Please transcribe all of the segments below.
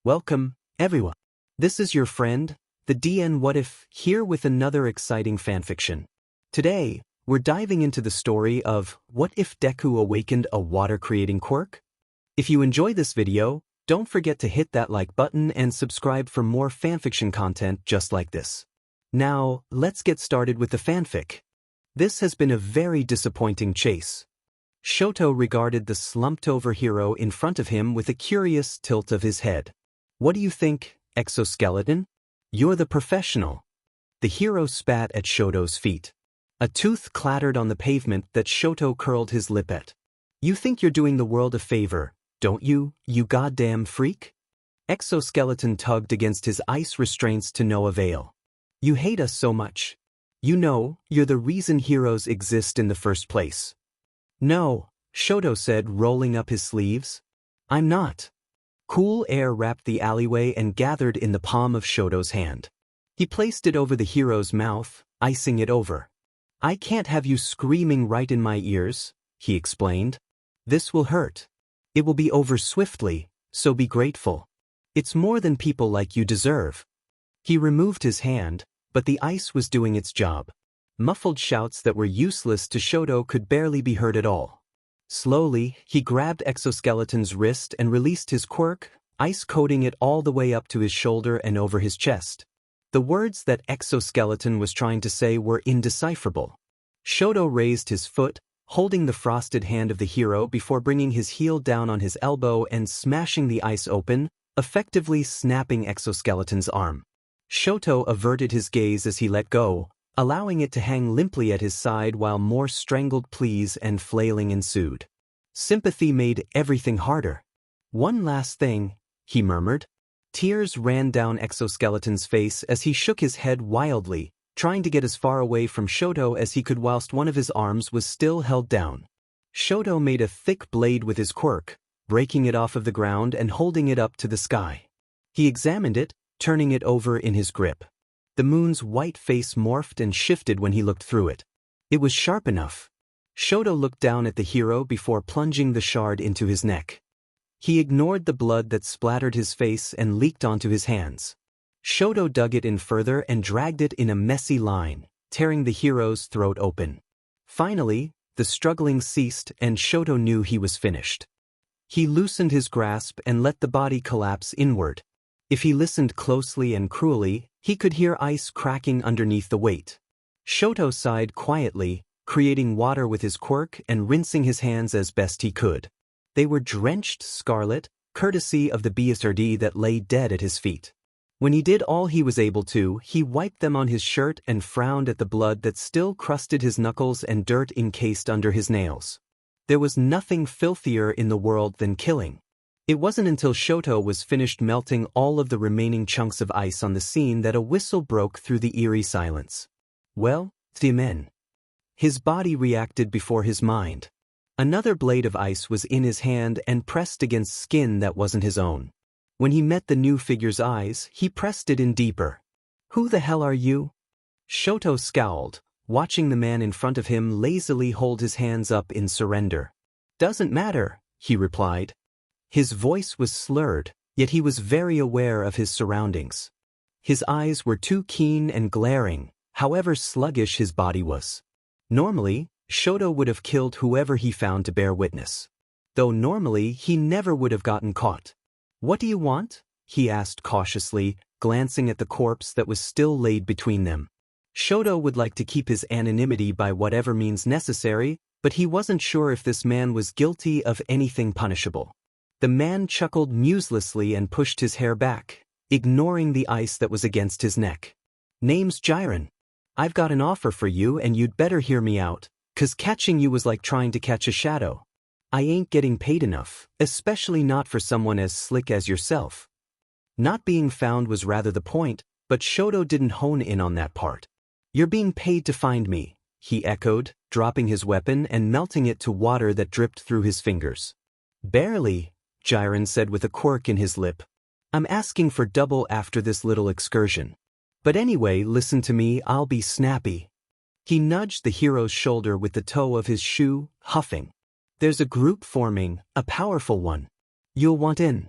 Welcome, everyone. This is your friend, the DN What If, here with another exciting fanfiction. Today, we're diving into the story of What If Deku Awakened a Water-Creating Quirk? If you enjoy this video, don't forget to hit that like button and subscribe for more fanfiction content just like this. Now, let's get started with the fanfic. This has been a very disappointing chase. Shoto regarded the slumped-over hero in front of him with a curious tilt of his head. What do you think, exoskeleton? You're the professional. The hero spat at Shoto's feet. A tooth clattered on the pavement that Shoto curled his lip at. You think you're doing the world a favor, don't you, you goddamn freak? Exoskeleton tugged against his ice restraints to no avail. You hate us so much. You know, you're the reason heroes exist in the first place. No, Shoto said, rolling up his sleeves. I'm not. Cool air wrapped the alleyway and gathered in the palm of Shoto's hand. He placed it over the hero's mouth, icing it over. I can't have you screaming right in my ears, he explained. This will hurt. It will be over swiftly, so be grateful. It's more than people like you deserve. He removed his hand, but the ice was doing its job. Muffled shouts that were useless to Shoto could barely be heard at all. Slowly, he grabbed Exoskeleton's wrist and released his quirk, ice coating it all the way up to his shoulder and over his chest. The words that Exoskeleton was trying to say were indecipherable. Shoto raised his foot, holding the frosted hand of the hero before bringing his heel down on his elbow and smashing the ice open, effectively snapping Exoskeleton's arm. Shoto averted his gaze as he let go, allowing it to hang limply at his side while more strangled pleas and flailing ensued. Sympathy made everything harder. One last thing, he murmured. Tears ran down Exoskeleton's face as he shook his head wildly, trying to get as far away from Shoto as he could whilst one of his arms was still held down. Shoto made a thick blade with his quirk, breaking it off of the ground and holding it up to the sky. He examined it, turning it over in his grip. The moon's white face morphed and shifted when he looked through it. It was sharp enough. Shoto looked down at the hero before plunging the shard into his neck. He ignored the blood that splattered his face and leaked onto his hands. Shoto dug it in further and dragged it in a messy line, tearing the hero's throat open. Finally, the struggling ceased and Shoto knew he was finished. He loosened his grasp and let the body collapse inward. If he listened closely and cruelly, he could hear ice cracking underneath the weight. Shoto sighed quietly, creating water with his quirk and rinsing his hands as best he could. They were drenched scarlet, courtesy of the BSRD that lay dead at his feet. When he did all he was able to, he wiped them on his shirt and frowned at the blood that still crusted his knuckles and dirt encased under his nails. There was nothing filthier in the world than killing. It wasn't until Shoto was finished melting all of the remaining chunks of ice on the scene that a whistle broke through the eerie silence. Well, Timen. His body reacted before his mind. Another blade of ice was in his hand and pressed against skin that wasn't his own. When he met the new figure's eyes, he pressed it in deeper. Who the hell are you? Shoto scowled, watching the man in front of him lazily hold his hands up in surrender. Doesn't matter, he replied. His voice was slurred, yet he was very aware of his surroundings. His eyes were too keen and glaring, however sluggish his body was. Normally, Shoto would have killed whoever he found to bear witness. Though normally he never would have gotten caught. What do you want? He asked cautiously, glancing at the corpse that was still laid between them. Shoto would like to keep his anonymity by whatever means necessary, but he wasn't sure if this man was guilty of anything punishable. The man chuckled muselessly and pushed his hair back, ignoring the ice that was against his neck. Name's Jiren. I've got an offer for you and you'd better hear me out, 'cause catching you was like trying to catch a shadow. I ain't getting paid enough, especially not for someone as slick as yourself. Not being found was rather the point, but Shoto didn't hone in on that part. You're being paid to find me, he echoed, dropping his weapon and melting it to water that dripped through his fingers. Barely, Jiren said with a quirk in his lip. I'm asking for double after this little excursion. But anyway, listen to me, I'll be snappy. He nudged the hero's shoulder with the toe of his shoe, huffing. There's a group forming, a powerful one. You'll want in.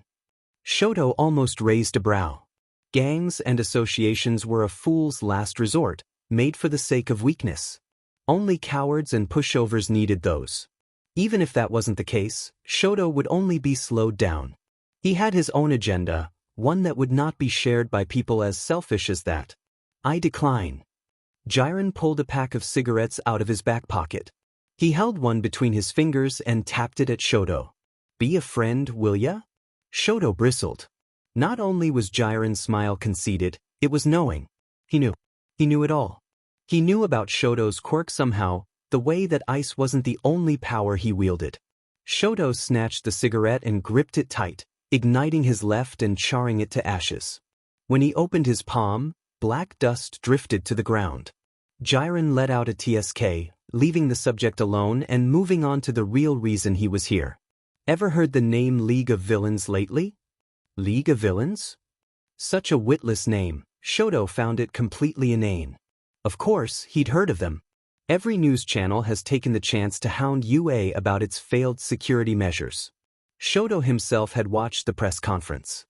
Shoto almost raised a brow. Gangs and associations were a fool's last resort, made for the sake of weakness. Only cowards and pushovers needed those. Even if that wasn't the case, Shoto would only be slowed down. He had his own agenda, one that would not be shared by people as selfish as that. I decline. Jiren pulled a pack of cigarettes out of his back pocket. He held one between his fingers and tapped it at Shoto. Be a friend, will ya? Shoto bristled. Not only was Jiren's smile conceited, it was knowing. He knew. He knew it all. He knew about Shoto's quirk somehow, the way that ice wasn't the only power he wielded. Shoto snatched the cigarette and gripped it tight, igniting his left and charring it to ashes. When he opened his palm, black dust drifted to the ground. Jiren let out a TSK, leaving the subject alone and moving on to the real reason he was here. Ever heard the name League of Villains lately? League of Villains? Such a witless name, Shoto found it completely inane. Of course, he'd heard of them. Every news channel has taken the chance to hound UA about its failed security measures. Shoto himself had watched the press conference.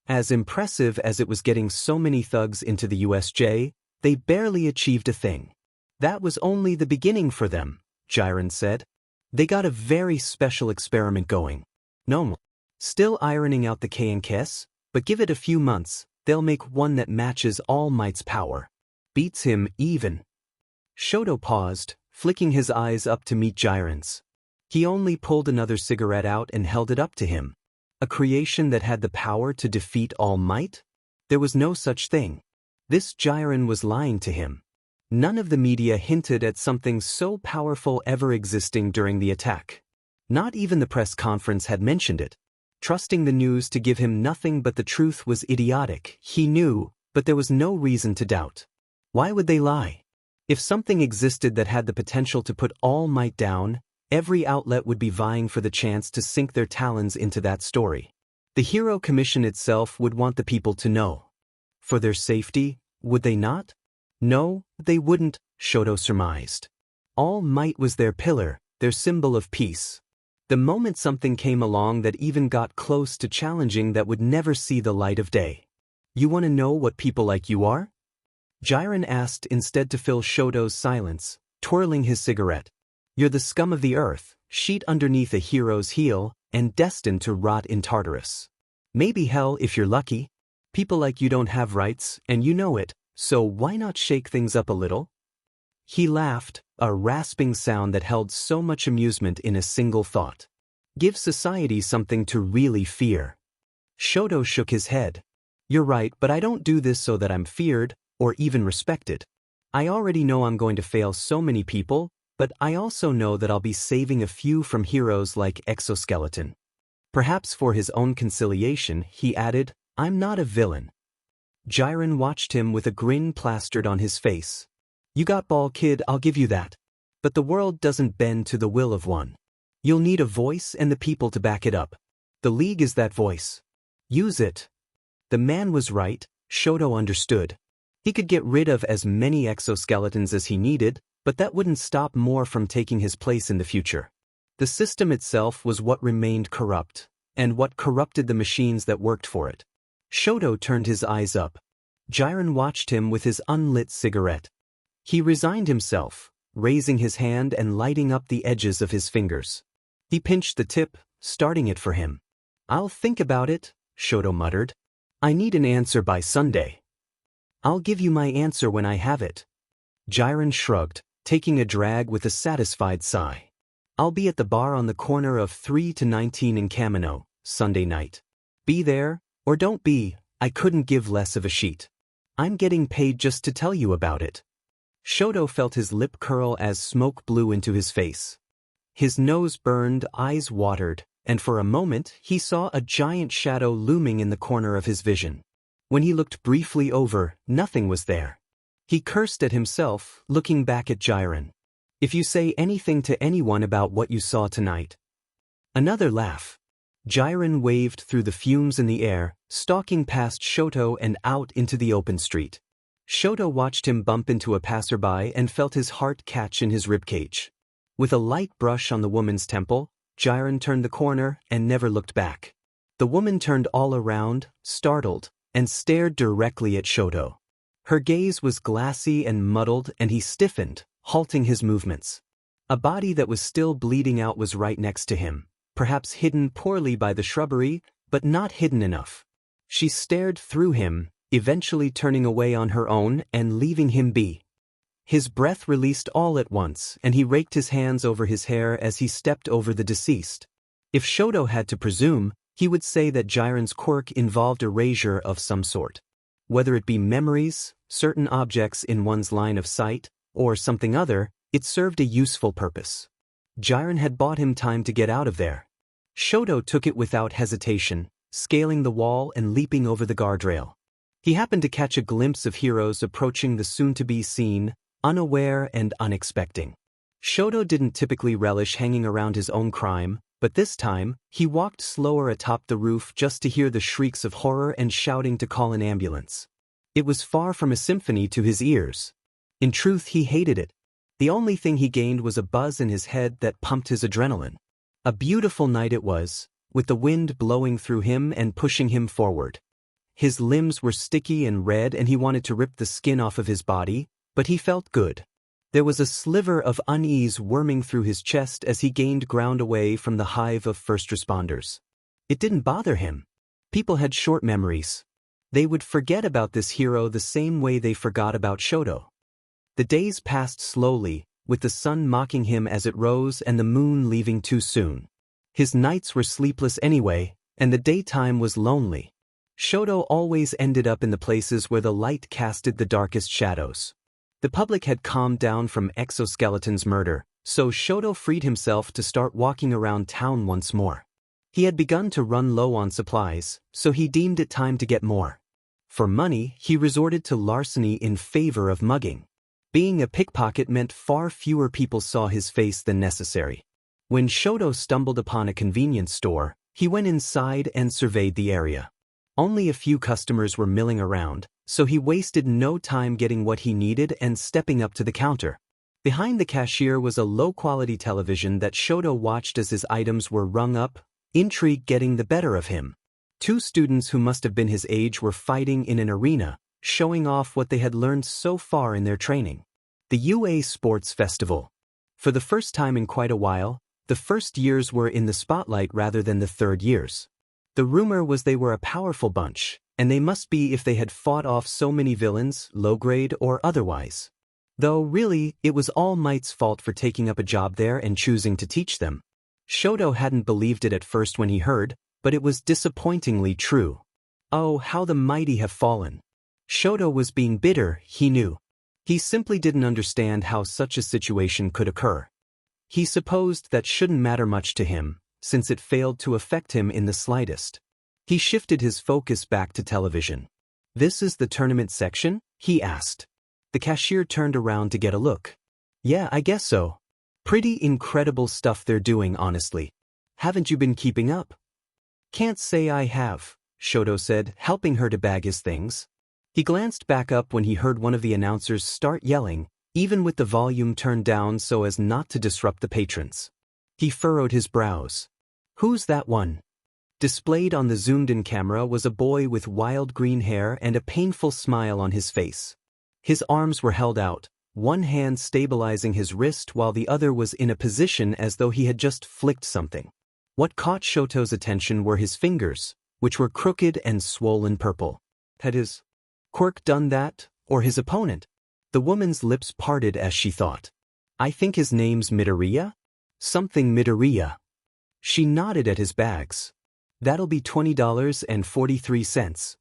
As impressive as it was getting so many thugs into the USJ, they barely achieved a thing. That was only the beginning for them, Jiren said. They got a very special experiment going. No, still ironing out the K&Kes, but give it a few months, they'll make one that matches All Might's power. Beats him even. Shoto paused, flicking his eyes up to meet Jiren's. He only pulled another cigarette out and held it up to him. A creation that had the power to defeat All Might? There was no such thing. This Jiren was lying to him. None of the media hinted at something so powerful ever existing during the attack. Not even the press conference had mentioned it. Trusting the news to give him nothing but the truth was idiotic, he knew, but there was no reason to doubt. Why would they lie? If something existed that had the potential to put All Might down, every outlet would be vying for the chance to sink their talons into that story. The Hero Commission itself would want the people to know. For their safety, would they not? No, they wouldn't, Shoto surmised. All Might was their pillar, their symbol of peace. The moment something came along that even got close to challenging that would never see the light of day. You want to know what people like you are? Jiren asked instead to fill Shoto's silence, twirling his cigarette. You're the scum of the earth, sheet underneath a hero's heel, and destined to rot in Tartarus. Maybe hell if you're lucky. People like you don't have rights, and you know it, so why not shake things up a little? He laughed, a rasping sound that held so much amusement in a single thought. Give society something to really fear. Shoto shook his head. You're right, but I don't do this so that I'm feared, or even respected. I already know I'm going to fail so many people, but I also know that I'll be saving a few from heroes like Exoskeleton. Perhaps for his own conciliation, he added, I'm not a villain. Jiren watched him with a grin plastered on his face. You got ball, kid, I'll give you that. But the world doesn't bend to the will of one. You'll need a voice and the people to back it up. The League is that voice. Use it. The man was right, Shoto understood. He could get rid of as many exoskeletons as he needed, but that wouldn't stop more from taking his place in the future. The system itself was what remained corrupt, and what corrupted the machines that worked for it. Shoto turned his eyes up. Jiren watched him with his unlit cigarette. He resigned himself, raising his hand and lighting up the edges of his fingers. He pinched the tip, starting it for him. I'll think about it, Shoto muttered. I need an answer by Sunday. I'll give you my answer when I have it. Jiren shrugged, taking a drag with a satisfied sigh. I'll be at the bar on the corner of 3 to 19 in Kamino, Sunday night. Be there, or don't be, I couldn't give less of a sheet. I'm getting paid just to tell you about it. Shoto felt his lip curl as smoke blew into his face. His nose burned, eyes watered, and for a moment he saw a giant shadow looming in the corner of his vision. When he looked briefly over, nothing was there. He cursed at himself, looking back at Jiren. If you say anything to anyone about what you saw tonight. Another laugh. Jiren waved through the fumes in the air, stalking past Shoto and out into the open street. Shoto watched him bump into a passerby and felt his heart catch in his ribcage. With a light brush on the woman's temple, Jiren turned the corner and never looked back. The woman turned all around, startled, and stared directly at Shoto. Her gaze was glassy and muddled, and he stiffened, halting his movements. A body that was still bleeding out was right next to him, perhaps hidden poorly by the shrubbery, but not hidden enough. She stared through him, eventually turning away on her own and leaving him be. His breath released all at once, and he raked his hands over his hair as he stepped over the deceased. If Shoto had to presume, he would say that Jiren's quirk involved erasure of some sort. Whether it be memories, certain objects in one's line of sight, or something other, it served a useful purpose. Jiren had bought him time to get out of there. Shoto took it without hesitation, scaling the wall and leaping over the guardrail. He happened to catch a glimpse of heroes approaching the soon-to-be scene, unaware and unexpecting. Shoto didn't typically relish hanging around his own crime, but this time, he walked slower atop the roof just to hear the shrieks of horror and shouting to call an ambulance. It was far from a symphony to his ears. In truth, he hated it. The only thing he gained was a buzz in his head that pumped his adrenaline. A beautiful night it was, with the wind blowing through him and pushing him forward. His limbs were sticky and red and he wanted to rip the skin off of his body, but he felt good. There was a sliver of unease worming through his chest as he gained ground away from the hive of first responders. It didn't bother him. People had short memories. They would forget about this hero the same way they forgot about Shoto. The days passed slowly, with the sun mocking him as it rose and the moon leaving too soon. His nights were sleepless anyway, and the daytime was lonely. Shoto always ended up in the places where the light casted the darkest shadows. The public had calmed down from Exoskeleton's murder, so Shoto freed himself to start walking around town once more. He had begun to run low on supplies, so he deemed it time to get more. For money, he resorted to larceny in favor of mugging. Being a pickpocket meant far fewer people saw his face than necessary. When Shoto stumbled upon a convenience store, he went inside and surveyed the area. Only a few customers were milling around, so he wasted no time getting what he needed and stepping up to the counter. Behind the cashier was a low-quality television that Shoto watched as his items were rung up, intrigue getting the better of him. Two students who must have been his age were fighting in an arena, showing off what they had learned so far in their training. The UA Sports Festival. For the first time in quite a while, the first years were in the spotlight rather than the third years. The rumor was they were a powerful bunch, and they must be if they had fought off so many villains, low-grade or otherwise. Though really, it was All Might's fault for taking up a job there and choosing to teach them. Shoto hadn't believed it at first when he heard, but it was disappointingly true. Oh, how the mighty have fallen. Shoto was being bitter, he knew. He simply didn't understand how such a situation could occur. He supposed that shouldn't matter much to him, since it failed to affect him in the slightest. He shifted his focus back to television. "This is the tournament section?" he asked. The cashier turned around to get a look. "Yeah, I guess so. Pretty incredible stuff they're doing, honestly. Haven't you been keeping up?" "Can't say I have," Shoto said, helping her to bag his things. He glanced back up when he heard one of the announcers start yelling, even with the volume turned down so as not to disrupt the patrons. He furrowed his brows. "Who's that one?" Displayed on the zoomed-in camera was a boy with wild green hair and a painful smile on his face. His arms were held out, one hand stabilizing his wrist while the other was in a position as though he had just flicked something. What caught Shoto's attention were his fingers, which were crooked and swollen purple. Had his Quirk done that, or his opponent? The woman's lips parted as she thought. "I think his name's Midoriya? Something Midoriya." She nodded at his bags. "That'll be $20.43.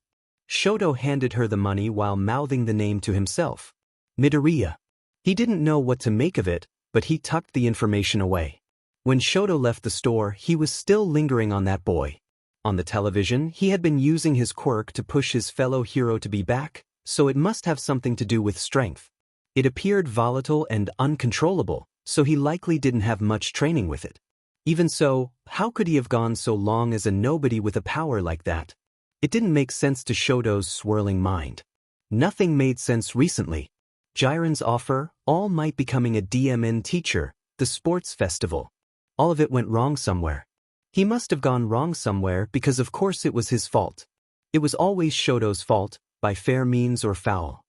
Shoto handed her the money while mouthing the name to himself. Midoriya. He didn't know what to make of it, but he tucked the information away. When Shoto left the store, he was still lingering on that boy. On the television, he had been using his quirk to push his fellow hero to be back, so it must have something to do with strength. It appeared volatile and uncontrollable, so he likely didn't have much training with it. Even so, how could he have gone so long as a nobody with a power like that? It didn't make sense to Shoto's swirling mind. Nothing made sense recently. Jiren's offer, All Might becoming a DMN teacher, the sports festival. All of it went wrong somewhere. He must have gone wrong somewhere because of course it was his fault. It was always Shoto's fault, by fair means or foul.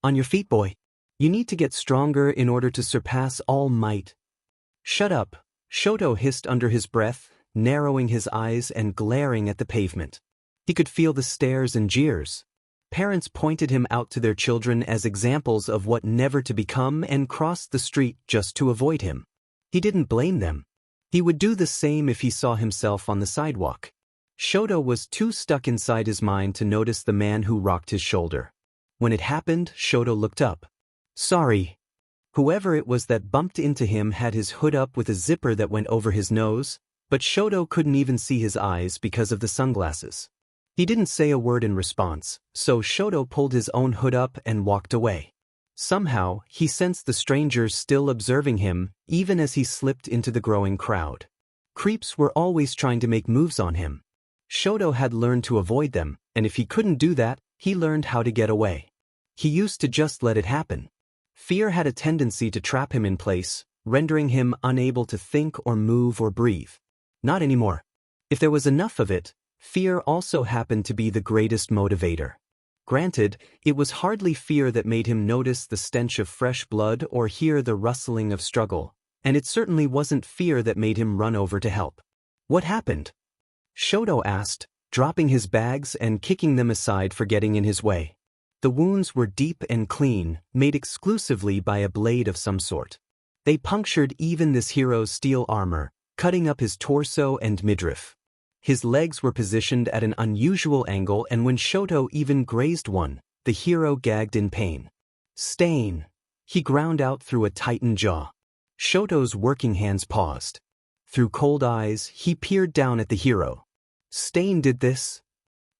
On your feet, boy. You need to get stronger in order to surpass all might. Shut up, Shoto hissed under his breath, narrowing his eyes and glaring at the pavement. He could feel the stares and jeers. Parents pointed him out to their children as examples of what never to become and crossed the street just to avoid him. He didn't blame them. He would do the same if he saw himself on the sidewalk. Shoto was too stuck inside his mind to notice the man who rocked his shoulder. When it happened, Shoto looked up. Sorry. Whoever it was that bumped into him had his hood up with a zipper that went over his nose, but Shoto couldn't even see his eyes because of the sunglasses. He didn't say a word in response, so Shoto pulled his own hood up and walked away. Somehow, he sensed the strangers still observing him, even as he slipped into the growing crowd. Creeps were always trying to make moves on him. Shoto had learned to avoid them, and if he couldn't do that, he learned how to get away. He used to just let it happen. Fear had a tendency to trap him in place, rendering him unable to think or move or breathe. Not anymore. If there was enough of it, fear also happened to be the greatest motivator. Granted, it was hardly fear that made him notice the stench of fresh blood or hear the rustling of struggle, and it certainly wasn't fear that made him run over to help. What happened? Shoto asked, dropping his bags and kicking them aside for getting in his way. The wounds were deep and clean, made exclusively by a blade of some sort. They punctured even this hero's steel armor, cutting up his torso and midriff. His legs were positioned at an unusual angle, and when Shoto even grazed one, the hero gagged in pain. Stain! He ground out through a tightened jaw. Shoto's working hands paused. Through cold eyes, he peered down at the hero. Stain did this?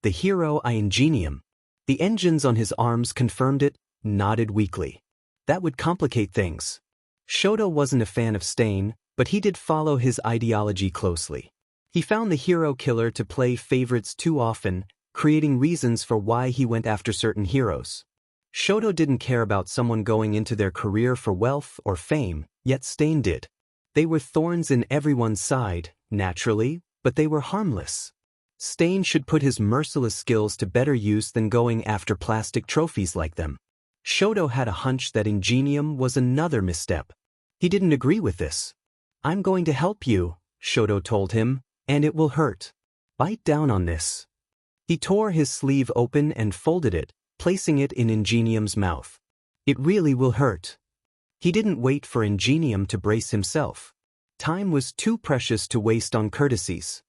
The hero ingenium. The engines on his arms confirmed it, nodded weakly. That would complicate things. Shoto wasn't a fan of Stain, but he did follow his ideology closely. He found the hero killer to play favorites too often, creating reasons for why he went after certain heroes. Shoto didn't care about someone going into their career for wealth or fame, yet Stain did. They were thorns in everyone's side, naturally, but they were harmless. Stain should put his merciless skills to better use than going after plastic trophies like them. Shoto had a hunch that ingenium was another misstep. He didn't agree with this. I'm going to help you, Shoto told him, and it will hurt. Bite down on this. He tore his sleeve open and folded it, placing it in ingenium's mouth. It really will hurt. He didn't wait for ingenium to brace himself. Time was too precious to waste on courtesies.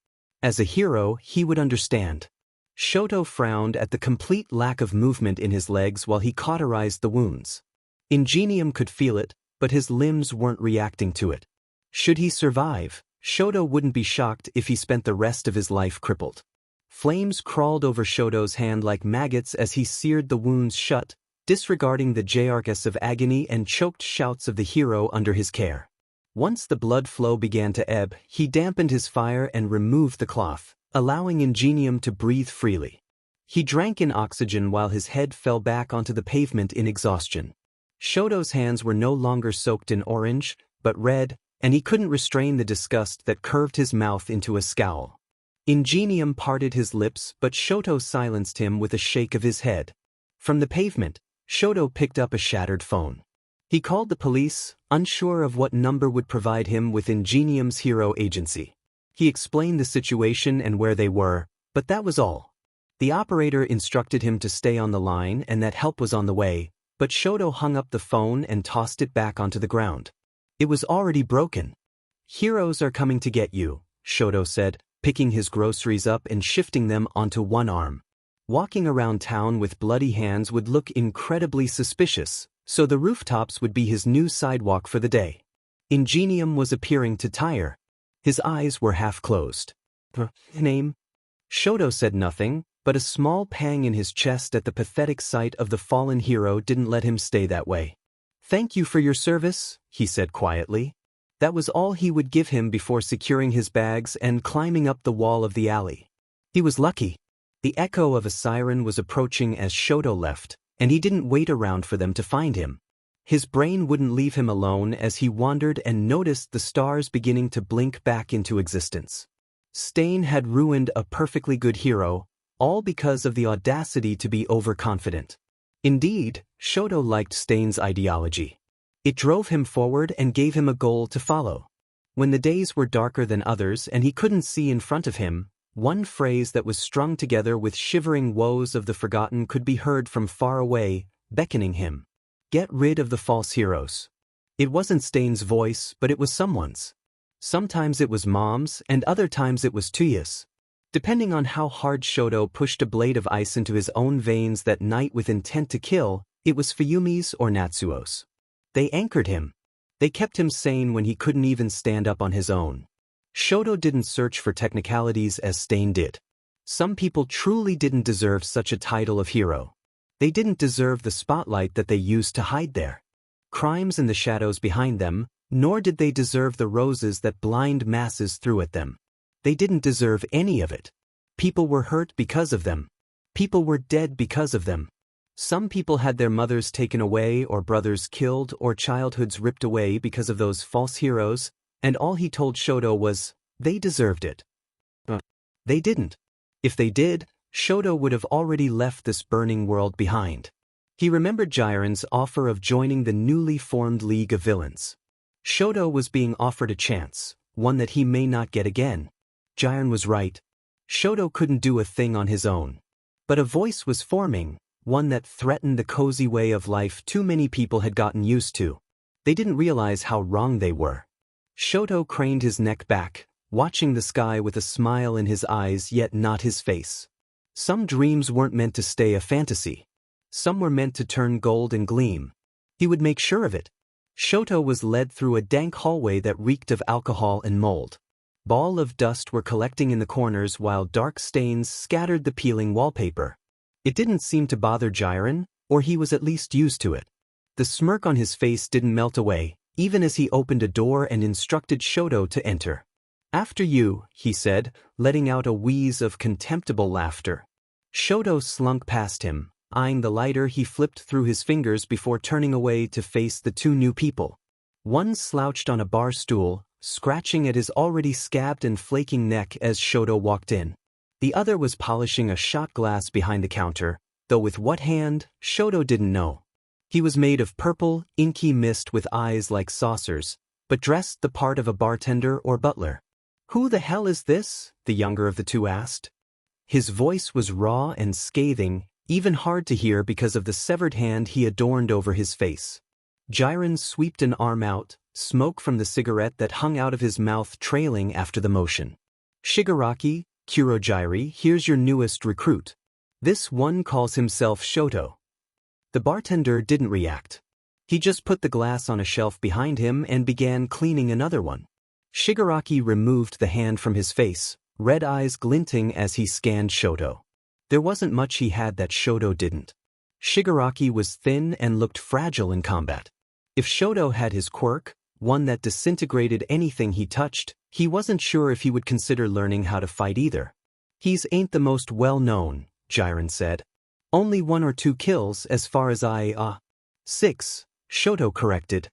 As a hero, he would understand. Shoto frowned at the complete lack of movement in his legs while he cauterized the wounds. Ingenium could feel it, but his limbs weren't reacting to it. Should he survive, Shoto wouldn't be shocked if he spent the rest of his life crippled. Flames crawled over Shoto's hand like maggots as he seared the wounds shut, disregarding the jarks of agony and choked shouts of the hero under his care. Once the blood flow began to ebb, he dampened his fire and removed the cloth, allowing ingenium to breathe freely. He drank in oxygen while his head fell back onto the pavement in exhaustion. Shoto's hands were no longer soaked in orange, but red, and he couldn't restrain the disgust that curved his mouth into a scowl. Ingenium parted his lips, but Shoto silenced him with a shake of his head. From the pavement, Shoto picked up a shattered phone. He called the police, unsure of what number would provide him with ingenium's hero agency. He explained the situation and where they were, but that was all. The operator instructed him to stay on the line and that help was on the way, but Shoto hung up the phone and tossed it back onto the ground. It was already broken. Heroes are coming to get you, Shoto said, picking his groceries up and shifting them onto one arm. Walking around town with bloody hands would look incredibly suspicious, so the rooftops would be his new sidewalk for the day. Ingenium was appearing to tire. His eyes were half closed. Name? Shoto said nothing, but a small pang in his chest at the pathetic sight of the fallen hero didn't let him stay that way. Thank you for your service, he said quietly. That was all he would give him before securing his bags and climbing up the wall of the alley. He was lucky. The echo of a siren was approaching as Shoto left, and he didn't wait around for them to find him. His brain wouldn't leave him alone as he wandered and noticed the stars beginning to blink back into existence. Stain had ruined a perfectly good hero, all because of the audacity to be overconfident. Indeed, Shoto liked Stain's ideology. It drove him forward and gave him a goal to follow. When the days were darker than others and he couldn't see in front of him, one phrase that was strung together with shivering woes of the forgotten could be heard from far away, beckoning him. Get rid of the false heroes. It wasn't Stain's voice, but it was someone's. Sometimes it was Mom's, and other times it was Tuya's. Depending on how hard Shoto pushed a blade of ice into his own veins that night with intent to kill, it was Fuyumi's or Natsuo's. They anchored him. They kept him sane when he couldn't even stand up on his own. Shoto didn't search for technicalities as Stain did. Some people truly didn't deserve such a title of hero. They didn't deserve the spotlight that they used to hide their crimes in the shadows behind them, nor did they deserve the roses that blind masses threw at them. They didn't deserve any of it. People were hurt because of them. People were dead because of them. Some people had their mothers taken away or brothers killed or childhoods ripped away because of those false heroes, and all he told Shoto was, they deserved it. But they didn't. If they did, Shoto would have already left this burning world behind. He remembered Jiren's offer of joining the newly formed League of Villains. Shoto was being offered a chance, one that he may not get again. Jiren was right. Shoto couldn't do a thing on his own. But a voice was forming, one that threatened the cozy way of life too many people had gotten used to. They didn't realize how wrong they were. Shoto craned his neck back, watching the sky with a smile in his eyes yet not his face. Some dreams weren't meant to stay a fantasy. Some were meant to turn gold and gleam. He would make sure of it. Shoto was led through a dank hallway that reeked of alcohol and mold. Balls of dust were collecting in the corners while dark stains scattered the peeling wallpaper. It didn't seem to bother Jiren, or he was at least used to it. The smirk on his face didn't melt away, even as he opened a door and instructed Shoto to enter. After you, he said, letting out a wheeze of contemptible laughter. Shoto slunk past him, eyeing the lighter he flipped through his fingers before turning away to face the two new people. One slouched on a bar stool, scratching at his already scabbed and flaking neck as Shoto walked in. The other was polishing a shot glass behind the counter, though with what hand, Shoto didn't know. He was made of purple, inky mist with eyes like saucers, but dressed the part of a bartender or butler. Who the hell is this? The younger of the two asked. His voice was raw and scathing, even hard to hear because of the severed hand he adorned over his face. Jiren swept an arm out, smoke from the cigarette that hung out of his mouth trailing after the motion. Shigaraki, Kurojiri, here's your newest recruit. This one calls himself Shoto. The bartender didn't react. He just put the glass on a shelf behind him and began cleaning another one. Shigaraki removed the hand from his face, red eyes glinting as he scanned Shoto. There wasn't much he had that Shoto didn't. Shigaraki was thin and looked fragile in combat. If Shoto had his quirk, one that disintegrated anything he touched, he wasn't sure if he would consider learning how to fight either. He's ain't the most well-known, Jiren said. Only 1 or 2 kills as far as 6, Shoto corrected.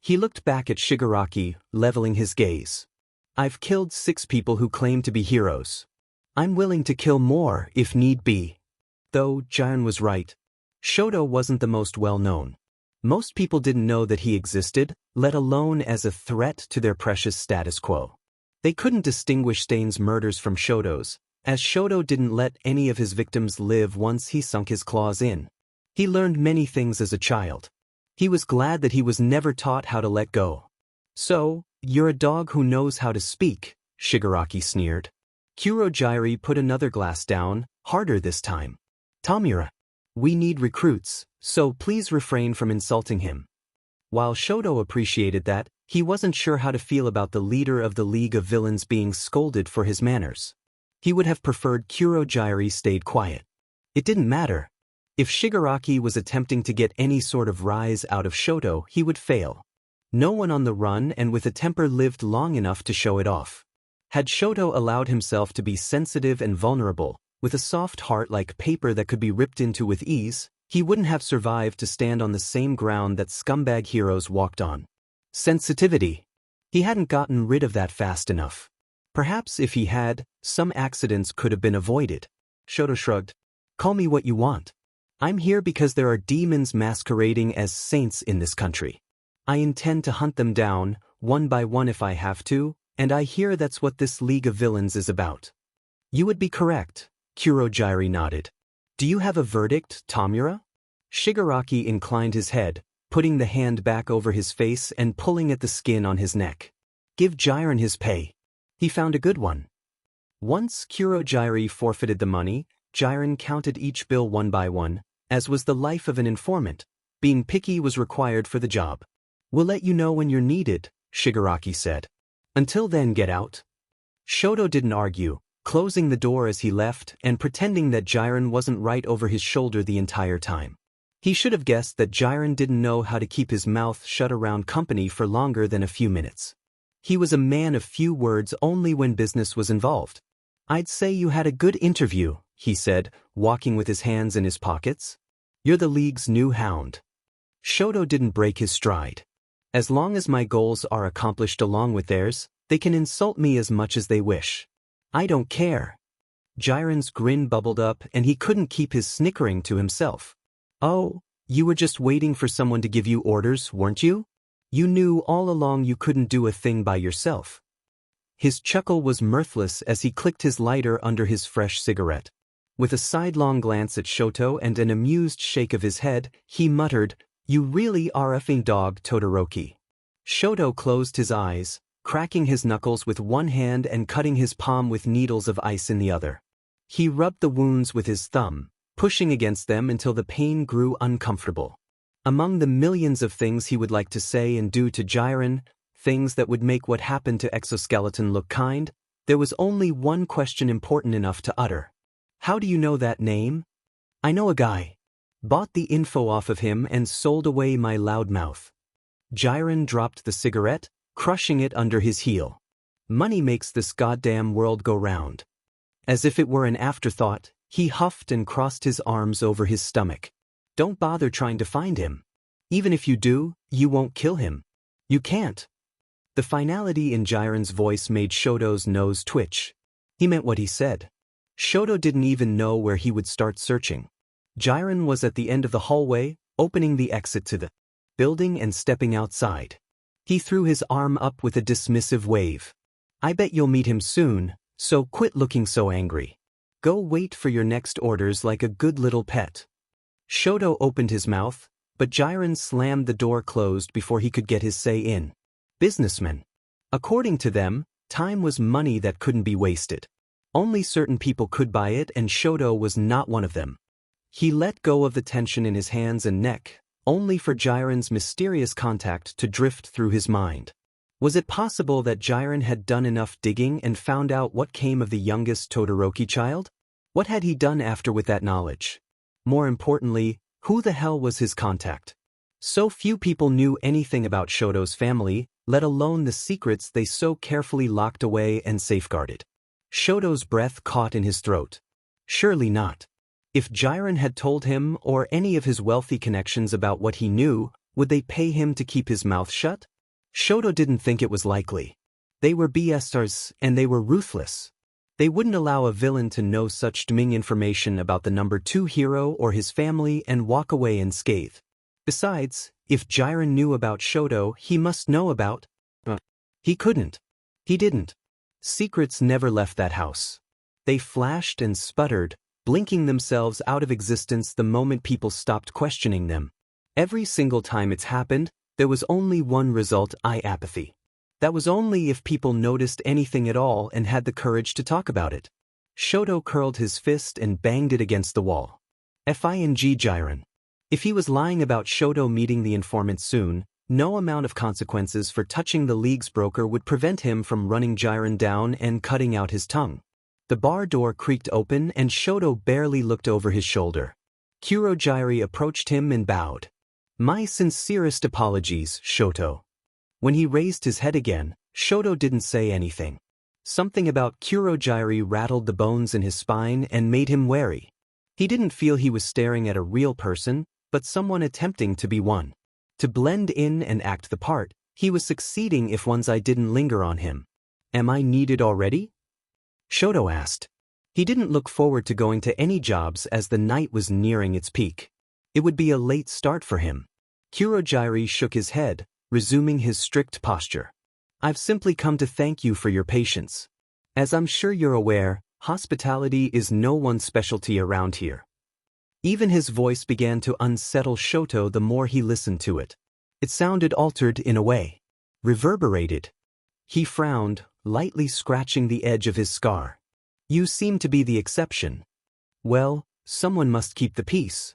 He looked back at Shigaraki, leveling his gaze. I've killed 6 people who claim to be heroes. I'm willing to kill more if need be. Though Jiren was right. Shoto wasn't the most well-known. Most people didn't know that he existed, let alone as a threat to their precious status quo. They couldn't distinguish Stain's murders from Shoto's, as Shoto didn't let any of his victims live once he sunk his claws in. He learned many things as a child. He was glad that he was never taught how to let go. So, you're a dog who knows how to speak, Shigaraki sneered. Kurojiri put another glass down, harder this time. Tamura. We need recruits, so please refrain from insulting him. While Shoto appreciated that, he wasn't sure how to feel about the leader of the League of Villains being scolded for his manners. He would have preferred Kurojiri stayed quiet. It didn't matter. If Shigaraki was attempting to get any sort of rise out of Shoto, he would fail. No one on the run and with a temper lived long enough to show it off. Had Shoto allowed himself to be sensitive and vulnerable, with a soft heart like paper that could be ripped into with ease, he wouldn't have survived to stand on the same ground that scumbag heroes walked on. Sensitivity. He hadn't gotten rid of that fast enough. Perhaps if he had, some accidents could have been avoided. Shoto shrugged. Call me what you want. I'm here because there are demons masquerading as saints in this country. I intend to hunt them down, one by one if I have to, and I hear that's what this League of Villains is about. You would be correct, Kurogyari nodded. Do you have a verdict, Tamura? Shigaraki inclined his head, putting the hand back over his face and pulling at the skin on his neck. Give Jiren his pay. He found a good one. Once Kurogyari forfeited the money, Jiren counted each bill one by one, as was the life of an informant. Being picky was required for the job. We'll let you know when you're needed, Shigaraki said. Until then, get out. Shoto didn't argue, closing the door as he left and pretending that Jiren wasn't right over his shoulder the entire time. He should have guessed that Jiren didn't know how to keep his mouth shut around company for longer than a few minutes. He was a man of few words only when business was involved. I'd say you had a good interview, he said, walking with his hands in his pockets. You're the League's new hound. Shoto didn't break his stride. As long as my goals are accomplished along with theirs, they can insult me as much as they wish. I don't care. Jiren's grin bubbled up and he couldn't keep his snickering to himself. Oh, you were just waiting for someone to give you orders, weren't you? You knew all along you couldn't do a thing by yourself. His chuckle was mirthless as he clicked his lighter under his fresh cigarette. With a sidelong glance at Shoto and an amused shake of his head, he muttered, You really are a effing dog, Todoroki. Shoto closed his eyes, cracking his knuckles with one hand and cutting his palm with needles of ice in the other. He rubbed the wounds with his thumb, pushing against them until the pain grew uncomfortable. Among the millions of things he would like to say and do to Jiren, things that would make what happened to Exoskeleton look kind, there was only one question important enough to utter. How do you know that name? I know a guy. Bought the info off of him and sold away my loudmouth. Jiren dropped the cigarette, crushing it under his heel. Money makes this goddamn world go round. As if it were an afterthought, he huffed and crossed his arms over his stomach. Don't bother trying to find him. Even if you do, you won't kill him. You can't. The finality in Jiren's voice made Shoto's nose twitch. He meant what he said. Shoto didn't even know where he would start searching. Jiren was at the end of the hallway, opening the exit to the building and stepping outside. He threw his arm up with a dismissive wave. I bet you'll meet him soon, so quit looking so angry. Go wait for your next orders like a good little pet. Shoto opened his mouth, but Jiren slammed the door closed before he could get his say in. Businessmen. According to them, time was money that couldn't be wasted. Only certain people could buy it and Shoto was not one of them. He let go of the tension in his hands and neck, only for Jiren's mysterious contact to drift through his mind. Was it possible that Jiren had done enough digging and found out what came of the youngest Todoroki child? What had he done after with that knowledge? More importantly, who the hell was his contact? So few people knew anything about Shoto's family, let alone the secrets they so carefully locked away and safeguarded. Shoto's breath caught in his throat. Surely not. If Jiren had told him or any of his wealthy connections about what he knew, would they pay him to keep his mouth shut? Shoto didn't think it was likely. They were BSers and they were ruthless. They wouldn't allow a villain to know such damning information about the number 2 hero or his family and walk away unscathed. Besides, if Jiren knew about Shoto, he must know about. He couldn't. He didn't. Secrets never left that house. They flashed and sputtered, blinking themselves out of existence the moment people stopped questioning them. Every single time it's happened, there was only one result: apathy. That was only if people noticed anything at all and had the courage to talk about it. Shoto curled his fist and banged it against the wall. Fing Jiren. If he was lying about Shoto meeting the informant soon, no amount of consequences for touching the League's broker would prevent him from running Jiren down and cutting out his tongue. The bar door creaked open and Shoto barely looked over his shoulder. Kurogyari approached him and bowed. My sincerest apologies, Shoto. When he raised his head again, Shoto didn't say anything. Something about Kurogyari rattled the bones in his spine and made him wary. He didn't feel he was staring at a real person, but someone attempting to be one. To blend in and act the part, he was succeeding if one's eye didn't linger on him. Am I needed already? Shoto asked. He didn't look forward to going to any jobs as the night was nearing its peak. It would be a late start for him. Kurogyari shook his head, resuming his strict posture. I've simply come to thank you for your patience. As I'm sure you're aware, hospitality is no one's specialty around here. Even his voice began to unsettle Shoto the more he listened to it. It sounded altered in a way. Reverberated. He frowned, lightly scratching the edge of his scar. You seem to be the exception. Well, someone must keep the peace.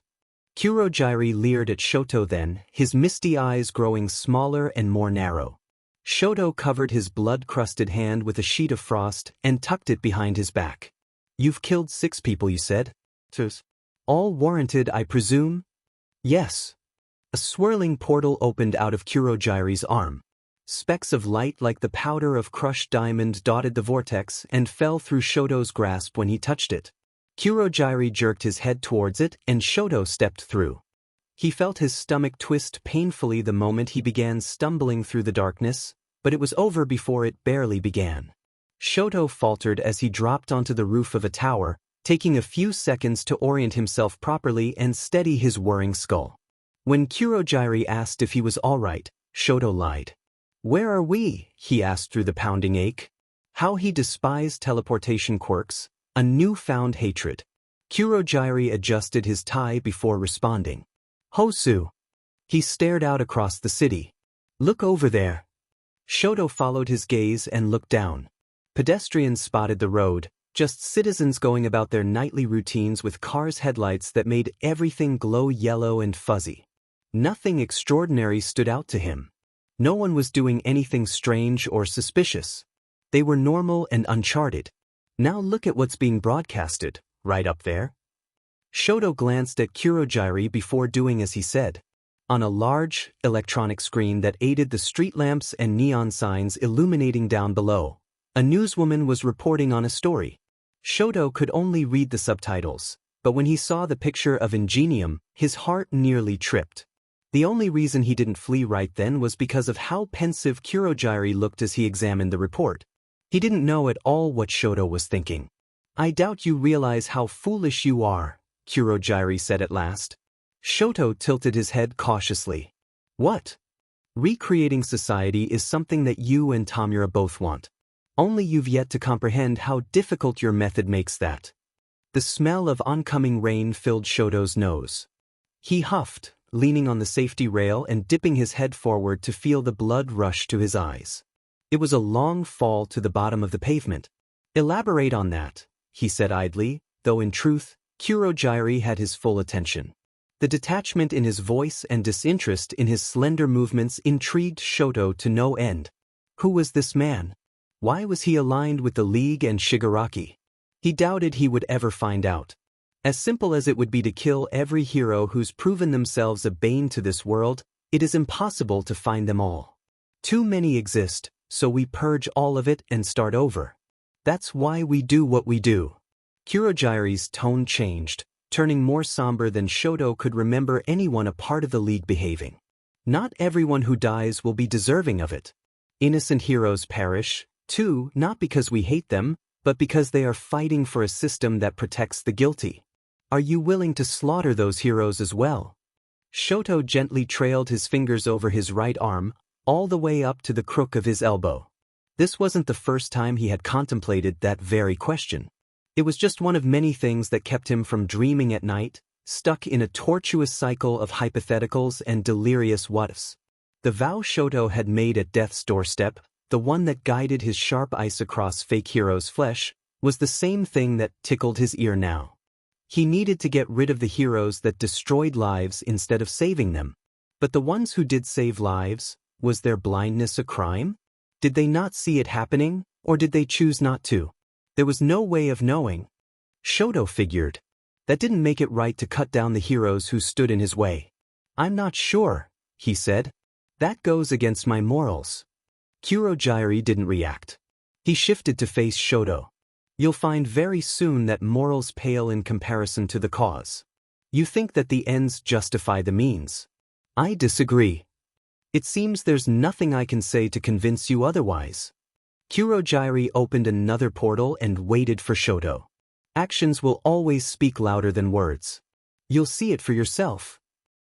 Kurogyari leered at Shoto then, his misty eyes growing smaller and more narrow. Shoto covered his blood-crusted hand with a sheet of frost and tucked it behind his back. You've killed 6 people, you said? All warranted, I presume? Yes. A swirling portal opened out of Kurogyari's arm. Specks of light like the powder of crushed diamond dotted the vortex and fell through Shoto's grasp when he touched it. Kurogyari jerked his head towards it and Shoto stepped through. He felt his stomach twist painfully the moment he began stumbling through the darkness, but it was over before it barely began. Shoto faltered as he dropped onto the roof of a tower, taking a few seconds to orient himself properly and steady his whirring skull. When Kurogyari asked if he was all right, Shoto lied. Where are we? He asked through the pounding ache. How he despised teleportation quirks, a newfound hatred. Kurogyari adjusted his tie before responding. Hosu. He stared out across the city. Look over there. Shoto followed his gaze and looked down. Pedestrians spotted the road, just citizens going about their nightly routines with cars' headlights that made everything glow yellow and fuzzy. Nothing extraordinary stood out to him. No one was doing anything strange or suspicious. They were normal and uncharted. Now look at what's being broadcasted, right up there. Shoto glanced at Kurogyari before doing as he said. On a large, electronic screen that aided the street lamps and neon signs illuminating down below, a newswoman was reporting on a story. Shoto could only read the subtitles, but when he saw the picture of Ingenium, his heart nearly tripped. The only reason he didn't flee right then was because of how pensive Kurogyari looked as he examined the report. He didn't know at all what Shoto was thinking. I doubt you realize how foolish you are, Kurogyari said at last. Shoto tilted his head cautiously. What? Recreating society is something that you and Tamura both want. Only you've yet to comprehend how difficult your method makes that. The smell of oncoming rain filled Shoto's nose. He huffed, leaning on the safety rail and dipping his head forward to feel the blood rush to his eyes. It was a long fall to the bottom of the pavement. Elaborate on that, he said idly, though in truth, Kurogyari had his full attention. The detachment in his voice and disinterest in his slender movements intrigued Shoto to no end. Who was this man? Why was he aligned with the League and Shigaraki? He doubted he would ever find out. As simple as it would be to kill every hero who's proven themselves a bane to this world, it is impossible to find them all. Too many exist, so we purge all of it and start over. That's why we do what we do. Kurogyari's tone changed, turning more somber than Shoto could remember anyone a part of the League behaving. Not everyone who dies will be deserving of it. Innocent heroes perish, too, not because we hate them, but because they are fighting for a system that protects the guilty. Are you willing to slaughter those heroes as well? Shoto gently trailed his fingers over his right arm, all the way up to the crook of his elbow. This wasn't the first time he had contemplated that very question. It was just one of many things that kept him from dreaming at night, stuck in a tortuous cycle of hypotheticals and delirious what-ifs. The vow Shoto had made at death's doorstep, the one that guided his sharp ice across fake heroes' flesh, was the same thing that tickled his ear now. He needed to get rid of the heroes that destroyed lives instead of saving them. But the ones who did save lives, was their blindness a crime? Did they not see it happening, or did they choose not to? There was no way of knowing. Shoto figured. That didn't make it right to cut down the heroes who stood in his way. I'm not sure, he said. That goes against my morals. Kurogyari didn't react. He shifted to face Shoto. You'll find very soon that morals pale in comparison to the cause. You think that the ends justify the means. I disagree. It seems there's nothing I can say to convince you otherwise. Kurojairi opened another portal and waited for Shoto. Actions will always speak louder than words. You'll see it for yourself.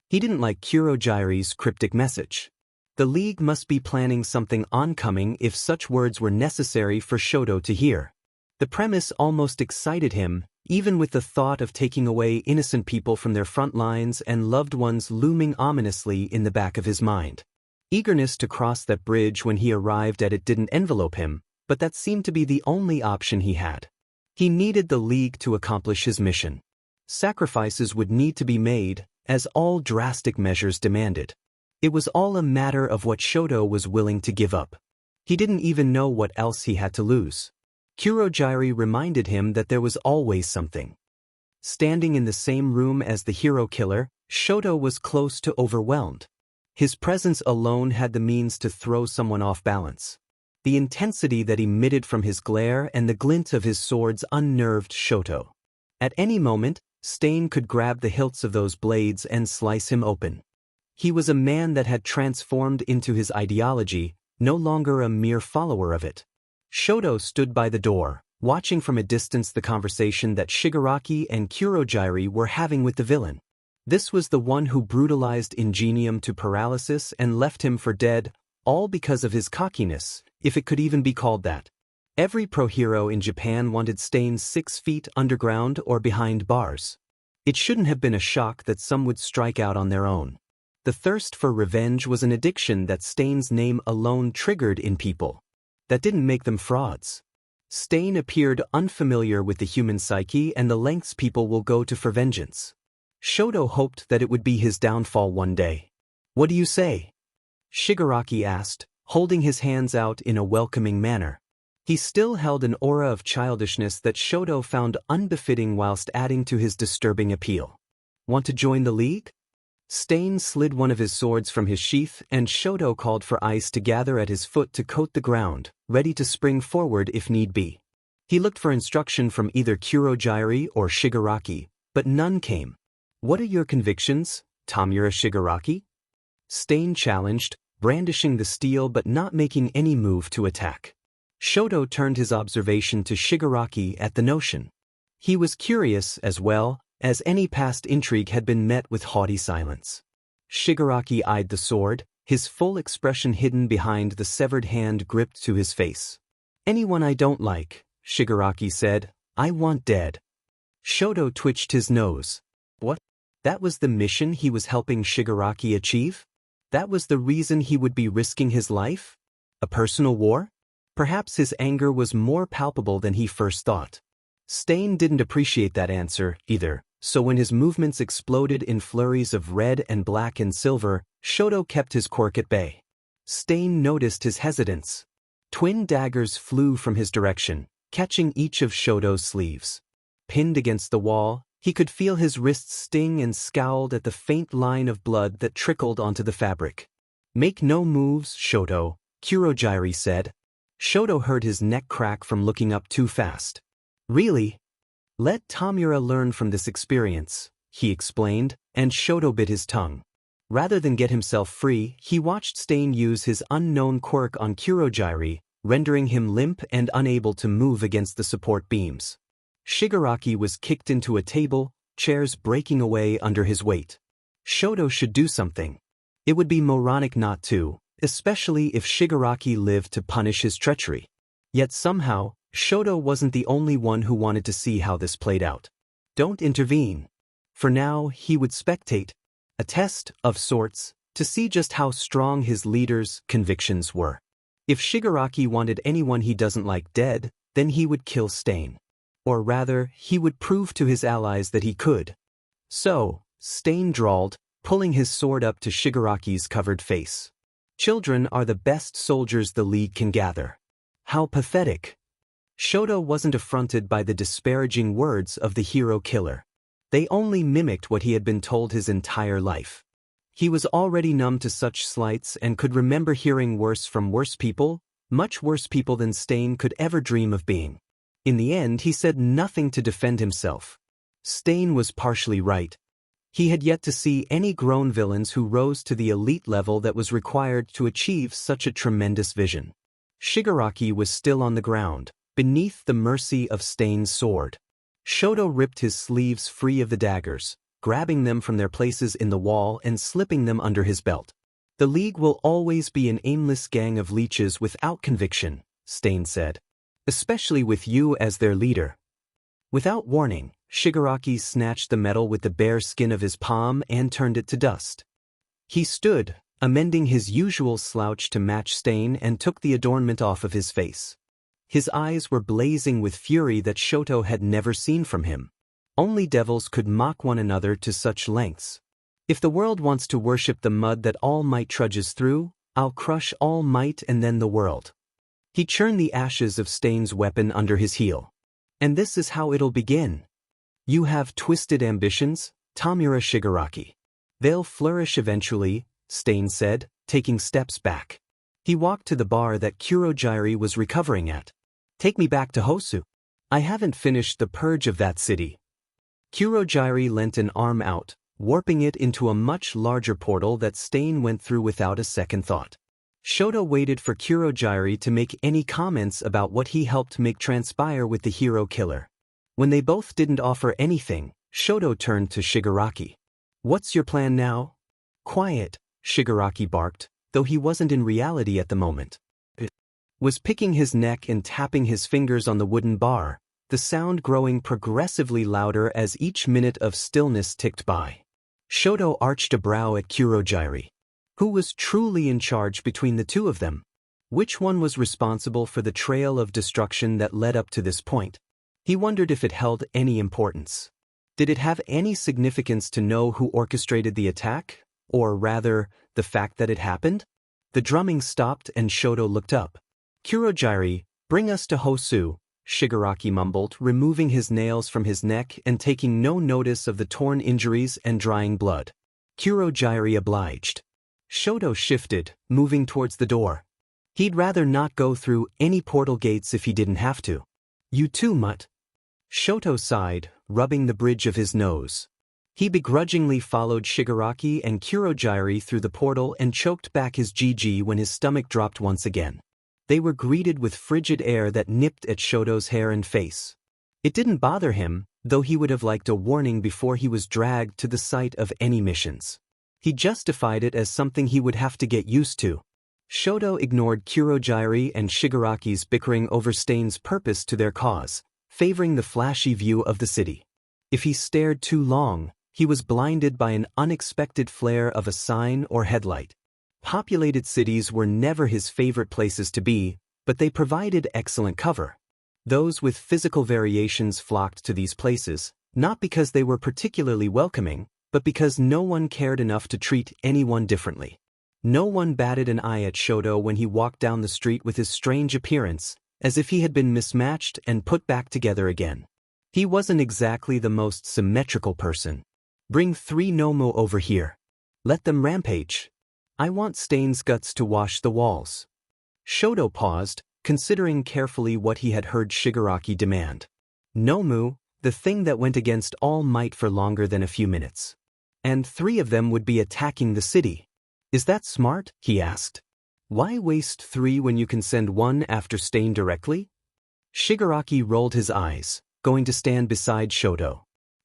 He didn't like Kurojairi's cryptic message. The League must be planning something oncoming if such words were necessary for Shoto to hear. The premise almost excited him, even with the thought of taking away innocent people from their front lines and loved ones looming ominously in the back of his mind. Eagerness to cross that bridge when he arrived at it didn't envelope him, but that seemed to be the only option he had. He needed the League to accomplish his mission. Sacrifices would need to be made, as all drastic measures demanded. It was all a matter of what Shoto was willing to give up. He didn't even know what else he had to lose. Kurojairi reminded him that there was always something. Standing in the same room as the hero killer, Shoto was close to overwhelmed. His presence alone had the means to throw someone off balance. The intensity that emitted from his glare and the glint of his swords unnerved Shoto. At any moment, Stain could grab the hilts of those blades and slice him open. He was a man that had transformed into his ideology, no longer a mere follower of it. Shoto stood by the door, watching from a distance the conversation that Shigaraki and Kurojairi were having with the villain. This was the one who brutalized Ingenium to paralysis and left him for dead, all because of his cockiness, if it could even be called that. Every pro-hero in Japan wanted Stain 6 feet underground or behind bars. It shouldn't have been a shock that some would strike out on their own. The thirst for revenge was an addiction that Stain's name alone triggered in people. That didn't make them frauds. Stain appeared unfamiliar with the human psyche and the lengths people will go to for vengeance. Shoto hoped that it would be his downfall one day. "What do you say?" Shigaraki asked, holding his hands out in a welcoming manner. He still held an aura of childishness that Shoto found unbefitting whilst adding to his disturbing appeal. "Want to join the League?" Stain slid one of his swords from his sheath and Shoto called for ice to gather at his foot to coat the ground, ready to spring forward if need be. He looked for instruction from either Kurojairi or Shigaraki, but none came. "What are your convictions, Tamura Shigaraki?" Stain challenged, brandishing the steel but not making any move to attack. Shoto turned his observation to Shigaraki at the notion. He was curious as well, as any past intrigue had been met with haughty silence. Shigaraki eyed the sword, his full expression hidden behind the severed hand gripped to his face. "Anyone I don't like," Shigaraki said, "I want dead." Shoto twitched his nose. What? That was the mission he was helping Shigaraki achieve? That was the reason he would be risking his life? A personal war? Perhaps his anger was more palpable than he first thought. Stain didn't appreciate that answer, either, so when his movements exploded in flurries of red and black and silver, Shoto kept his quirk at bay. Stain noticed his hesitance. Twin daggers flew from his direction, catching each of Shoto's sleeves. Pinned against the wall, he could feel his wrists sting and scowled at the faint line of blood that trickled onto the fabric. "Make no moves, Shoto," Kurojairi said. Shoto heard his neck crack from looking up too fast. "Really? Let Tamura learn from this experience," he explained, and Shoto bit his tongue. Rather than get himself free, he watched Stain use his unknown quirk on Kurojairi, rendering him limp and unable to move against the support beams. Shigaraki was kicked into a table, chairs breaking away under his weight. Shoto should do something. It would be moronic not to, especially if Shigaraki lived to punish his treachery. Yet somehow, Shoto wasn't the only one who wanted to see how this played out. Don't intervene. For now, he would spectate. A test, of sorts, to see just how strong his leader's convictions were. If Shigaraki wanted anyone he doesn't like dead, then he would kill Stain. Or rather, he would prove to his allies that he could. "So," Stain drawled, pulling his sword up to Shigaraki's covered face. "Children are the best soldiers the League can gather." How pathetic. Shoto wasn't affronted by the disparaging words of the hero killer. They only mimicked what he had been told his entire life. He was already numb to such slights and could remember hearing worse from worse people, much worse people than Stain could ever dream of being. In the end, he said nothing to defend himself. Stain was partially right. He had yet to see any grown villains who rose to the elite level that was required to achieve such a tremendous vision. Shigaraki was still on the ground, beneath the mercy of Stain's sword. Shoto ripped his sleeves free of the daggers, grabbing them from their places in the wall and slipping them under his belt. The League will always be an aimless gang of leeches without conviction, Stain said. Especially with you as their leader. Without warning, Shigaraki snatched the metal with the bare skin of his palm and turned it to dust. He stood, amending his usual slouch to match Stain, and took the adornment off of his face. His eyes were blazing with fury that Shoto had never seen from him. Only devils could mock one another to such lengths. If the world wants to worship the mud that All Might trudges through, I'll crush All Might and then the world. He churned the ashes of Stain's weapon under his heel. And this is how it'll begin. You have twisted ambitions, Tamura Shigaraki. They'll flourish eventually, Stain said, taking steps back. He walked to the bar that Kurogyari was recovering at. Take me back to Hosu. I haven't finished the purge of that city. Kurogyari lent an arm out, warping it into a much larger portal that Stain went through without a second thought. Shoto waited for Kurogyari to make any comments about what he helped make transpire with the hero killer. When they both didn't offer anything, Shoto turned to Shigaraki. What's your plan now? Quiet, Shigaraki barked, though he wasn't in reality at the moment. It was picking his neck and tapping his fingers on the wooden bar, the sound growing progressively louder as each minute of stillness ticked by. Shoto arched a brow at Kurogyari. Who was truly in charge between the two of them? Which one was responsible for the trail of destruction that led up to this point? He wondered if it held any importance. Did it have any significance to know who orchestrated the attack? Or rather, the fact that it happened? The drumming stopped and Shoto looked up. Kurogyari, bring us to Hosu, Shigaraki mumbled, removing his nails from his neck and taking no notice of the torn injuries and drying blood. Kurogyari obliged. Shoto shifted, moving towards the door. He'd rather not go through any portal gates if he didn't have to. You too, Mutt. Shoto sighed, rubbing the bridge of his nose. He begrudgingly followed Shigaraki and Kurogyari through the portal and choked back his GG when his stomach dropped once again. They were greeted with frigid air that nipped at Shoto's hair and face. It didn't bother him, though he would have liked a warning before he was dragged to the site of any missions. He justified it as something he would have to get used to. Shoto ignored Kurogyari and Shigaraki's bickering over Stain's purpose to their cause, favoring the flashy view of the city. If he stared too long, he was blinded by an unexpected flare of a sign or headlight. Populated cities were never his favorite places to be, but they provided excellent cover. Those with physical variations flocked to these places, not because they were particularly welcoming, but because no one cared enough to treat anyone differently. No one batted an eye at Shoto when he walked down the street with his strange appearance, as if he had been mismatched and put back together again. He wasn't exactly the most symmetrical person. Bring 3 Nomu over here. Let them rampage. I want Stain's guts to wash the walls. Shoto paused, considering carefully what he had heard Shigaraki demand. Nomu, the thing that went against All Might for longer than a few minutes. And 3 of them would be attacking the city. Is that smart? He asked. Why waste 3 when you can send 1 after Stain directly? Shigaraki rolled his eyes, going to stand beside Shoto.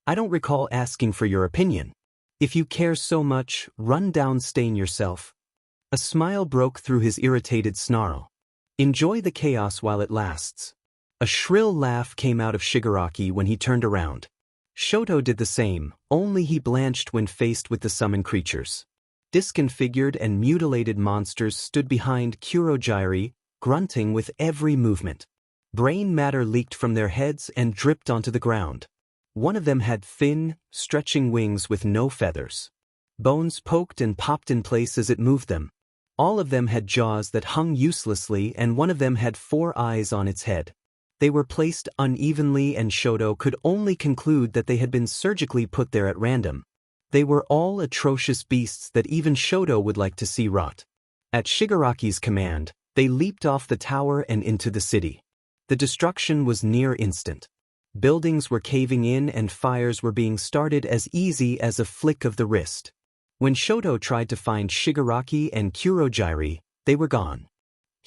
I don't recall asking for your opinion. If you care so much, run down Stain yourself. A smile broke through his irritated snarl. Enjoy the chaos while it lasts. A shrill laugh came out of Shigaraki when he turned around. Shoto did the same, only he blanched when faced with the summoned creatures. Disconfigured and mutilated monsters stood behind Kurogyari, grunting with every movement. Brain matter leaked from their heads and dripped onto the ground. One of them had thin, stretching wings with no feathers. Bones poked and popped in place as it moved them. All of them had jaws that hung uselessly, and one of them had 4 eyes on its head. They were placed unevenly, and Shoto could only conclude that they had been surgically put there at random. They were all atrocious beasts that even Shoto would like to see rot. At Shigaraki's command, they leaped off the tower and into the city. The destruction was near instant. Buildings were caving in and fires were being started as easy as a flick of the wrist. When Shoto tried to find Shigaraki and Kurogyari, they were gone.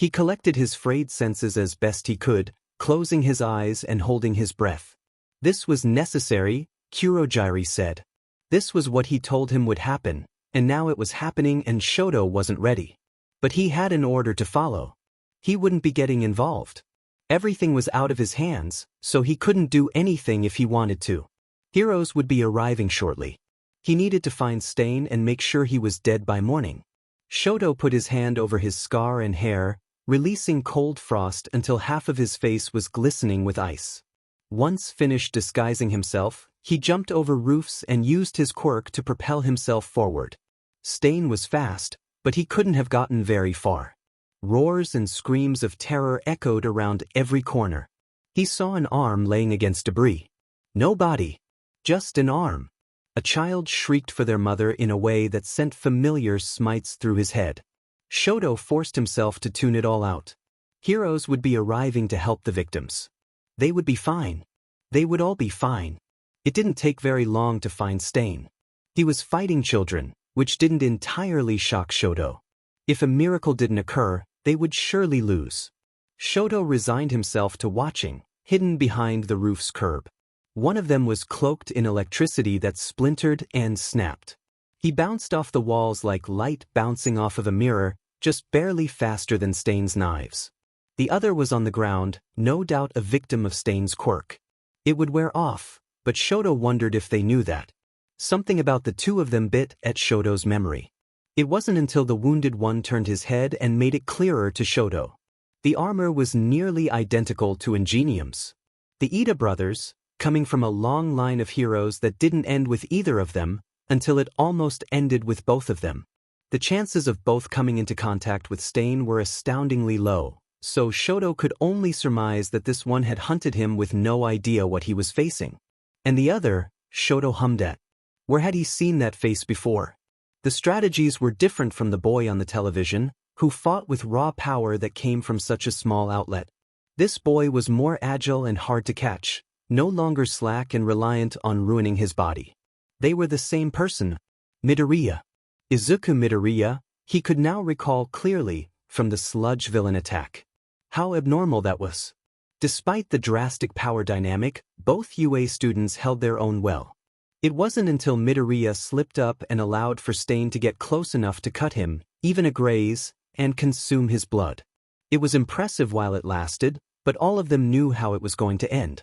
He collected his frayed senses as best he could, closing his eyes and holding his breath. This was necessary, Kurogiri said. This was what he told him would happen, and now it was happening and Shoto wasn't ready. But he had an order to follow. He wouldn't be getting involved. Everything was out of his hands, so he couldn't do anything if he wanted to. Heroes would be arriving shortly. He needed to find Stain and make sure he was dead by morning. Shoto put his hand over his scar and hair, releasing cold frost until half of his face was glistening with ice. Once finished disguising himself, he jumped over roofs and used his quirk to propel himself forward. Stain was fast, but he couldn't have gotten very far. Roars and screams of terror echoed around every corner. He saw an arm laying against debris. No body. Just an arm. A child shrieked for their mother in a way that sent familiar smites through his head. Shoto forced himself to tune it all out. Heroes would be arriving to help the victims. They would be fine. They would all be fine. It didn't take very long to find Stain. He was fighting children, which didn't entirely shock Shoto. If a miracle didn't occur, they would surely lose. Shoto resigned himself to watching, hidden behind the roof's curb. One of them was cloaked in electricity that splintered and snapped. He bounced off the walls like light bouncing off of a mirror, just barely faster than Stain's knives. The other was on the ground, no doubt a victim of Stain's quirk. It would wear off, but Shoto wondered if they knew that. Something about the two of them bit at Shoto's memory. It wasn't until the wounded one turned his head and made it clearer to Shoto. The armor was nearly identical to Ingenium's. The Ida brothers, coming from a long line of heroes that didn't end with either of them, until it almost ended with both of them. The chances of both coming into contact with Stain were astoundingly low, so Shoto could only surmise that this one had hunted him with no idea what he was facing. And the other, Shoto hummed at. Where had he seen that face before? The strategies were different from the boy on the television, who fought with raw power that came from such a small outlet. This boy was more agile and hard to catch, no longer slack and reliant on ruining his body. They were the same person, Midoriya. Izuku Midoriya, he could now recall clearly, from the sludge villain attack. How abnormal that was. Despite the drastic power dynamic, both UA students held their own well. It wasn't until Midoriya slipped up and allowed for Stain to get close enough to cut him, even a graze, and consume his blood. It was impressive while it lasted, but all of them knew how it was going to end.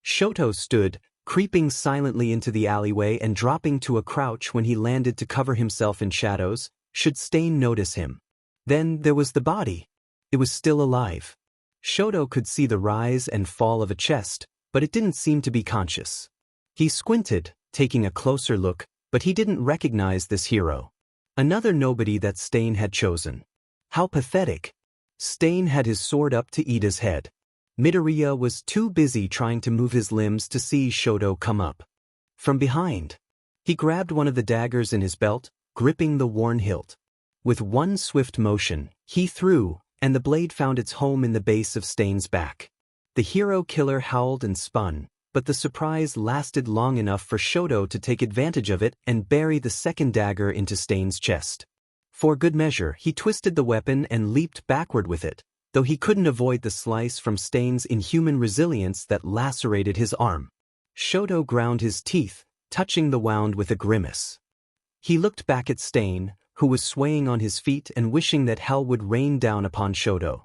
Shoto stood, creeping silently into the alleyway and dropping to a crouch when he landed to cover himself in shadows, should Stain notice him. Then there was the body. It was still alive. Shoto could see the rise and fall of a chest, but it didn't seem to be conscious. He squinted, taking a closer look, but he didn't recognize this hero. Another nobody that Stain had chosen. How pathetic. Stain had his sword up to Ida's head. Midoriya was too busy trying to move his limbs to see Shoto come up. From behind, he grabbed one of the daggers in his belt, gripping the worn hilt. With one swift motion, he threw, and the blade found its home in the base of Stain's back. The hero killer howled and spun, but the surprise lasted long enough for Shoto to take advantage of it and bury the second dagger into Stain's chest. For good measure, he twisted the weapon and leaped backward with it, though he couldn't avoid the slice from Stain's inhuman resilience that lacerated his arm. Shoto ground his teeth, touching the wound with a grimace. He looked back at Stain, who was swaying on his feet and wishing that hell would rain down upon Shoto.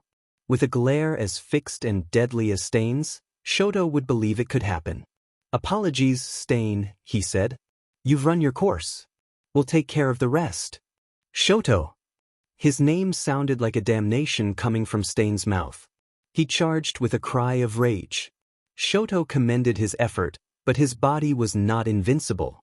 With a glare as fixed and deadly as Stain's, Shoto would believe it could happen. "Apologies, Stain," he said. "You've run your course. We'll take care of the rest." Shoto. His name sounded like a damnation coming from Stain's mouth. He charged with a cry of rage. Shoto commended his effort, but his body was not invincible.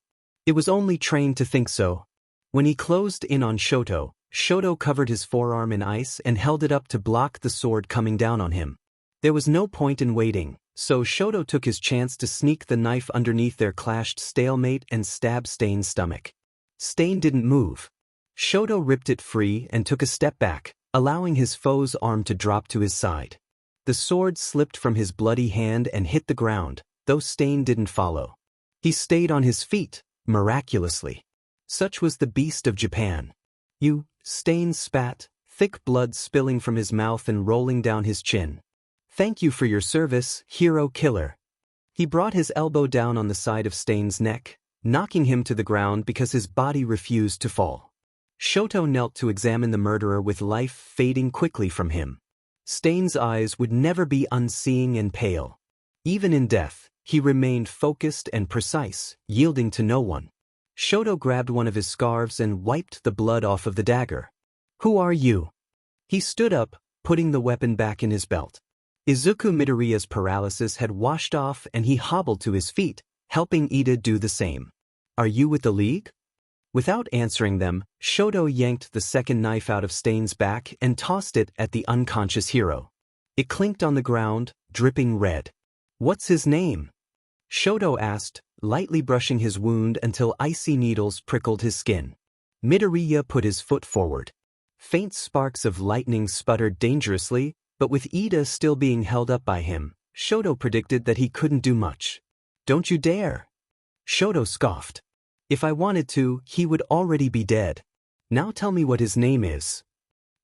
It was only trained to think so. When he closed in on Shoto, Shoto covered his forearm in ice and held it up to block the sword coming down on him. There was no point in waiting, so Shoto took his chance to sneak the knife underneath their clashed stalemate and stab Stain's stomach. Stain didn't move. Shoto ripped it free and took a step back, allowing his foe's arm to drop to his side. The sword slipped from his bloody hand and hit the ground, though Stain didn't follow. He stayed on his feet, miraculously. Such was the beast of Japan. "You," Stain spat, thick blood spilling from his mouth and rolling down his chin. "Thank you for your service, hero killer." He brought his elbow down on the side of Stain's neck, knocking him to the ground because his body refused to fall. Shoto knelt to examine the murderer with life fading quickly from him. Stain's eyes would never be unseeing and pale. Even in death, he remained focused and precise, yielding to no one. Shoto grabbed one of his scarves and wiped the blood off of the dagger. "Who are you?" He stood up, putting the weapon back in his belt. Izuku Midoriya's paralysis had washed off and he hobbled to his feet, helping Ida do the same. "Are you with the League?" Without answering them, Shoto yanked the second knife out of Stain's back and tossed it at the unconscious hero. It clinked on the ground, dripping red. "What's his name?" Shoto asked, lightly brushing his wound until icy needles prickled his skin. Midoriya put his foot forward. Faint sparks of lightning sputtered dangerously, but with Ida still being held up by him, Shoto predicted that he couldn't do much. "Don't you dare!" Shoto scoffed. "If I wanted to, he would already be dead. Now tell me what his name is."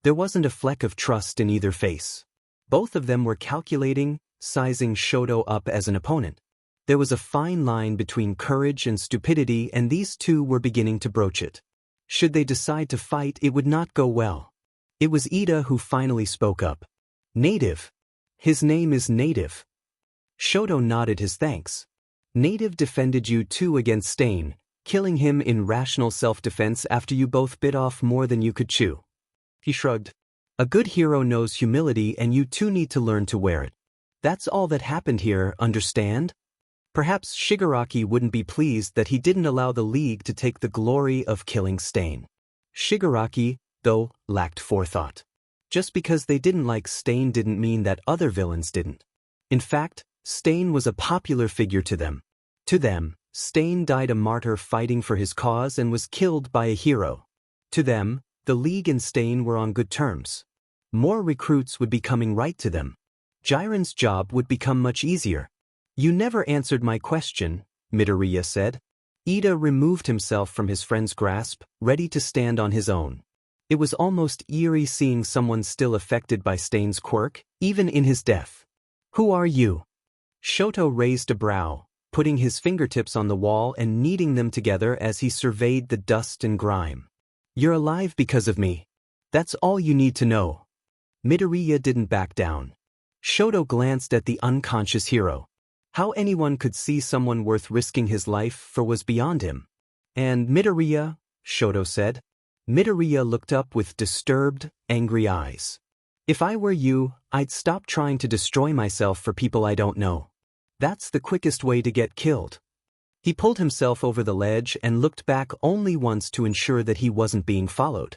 There wasn't a fleck of trust in either face. Both of them were calculating, sizing Shoto up as an opponent. There was a fine line between courage and stupidity, and these two were beginning to broach it. Should they decide to fight, it would not go well. It was Ida who finally spoke up. "Native. His name is Native." Shoto nodded his thanks. "Native defended you too against Stain, killing him in rational self-defense after you both bit off more than you could chew." He shrugged. "A good hero knows humility and you two need to learn to wear it. That's all that happened here, understand?" Perhaps Shigaraki wouldn't be pleased that he didn't allow the League to take the glory of killing Stain. Shigaraki, though, lacked forethought. Just because they didn't like Stain didn't mean that other villains didn't. In fact, Stain was a popular figure to them. To them, Stain died a martyr fighting for his cause and was killed by a hero. To them, the League and Stain were on good terms. More recruits would be coming right to them. Jiren's job would become much easier. "You never answered my question," Midoriya said. Ida removed himself from his friend's grasp, ready to stand on his own. It was almost eerie seeing someone still affected by Stain's quirk, even in his death. "Who are you?" Shoto raised a brow, putting his fingertips on the wall and kneading them together as he surveyed the dust and grime. "You're alive because of me. That's all you need to know." Midoriya didn't back down. Shoto glanced at the unconscious hero. How anyone could see someone worth risking his life for was beyond him. "And Midoriya," Shoto said. Midoriya looked up with disturbed, angry eyes. "If I were you, I'd stop trying to destroy myself for people I don't know. That's the quickest way to get killed." He pulled himself over the ledge and looked back only once to ensure that he wasn't being followed.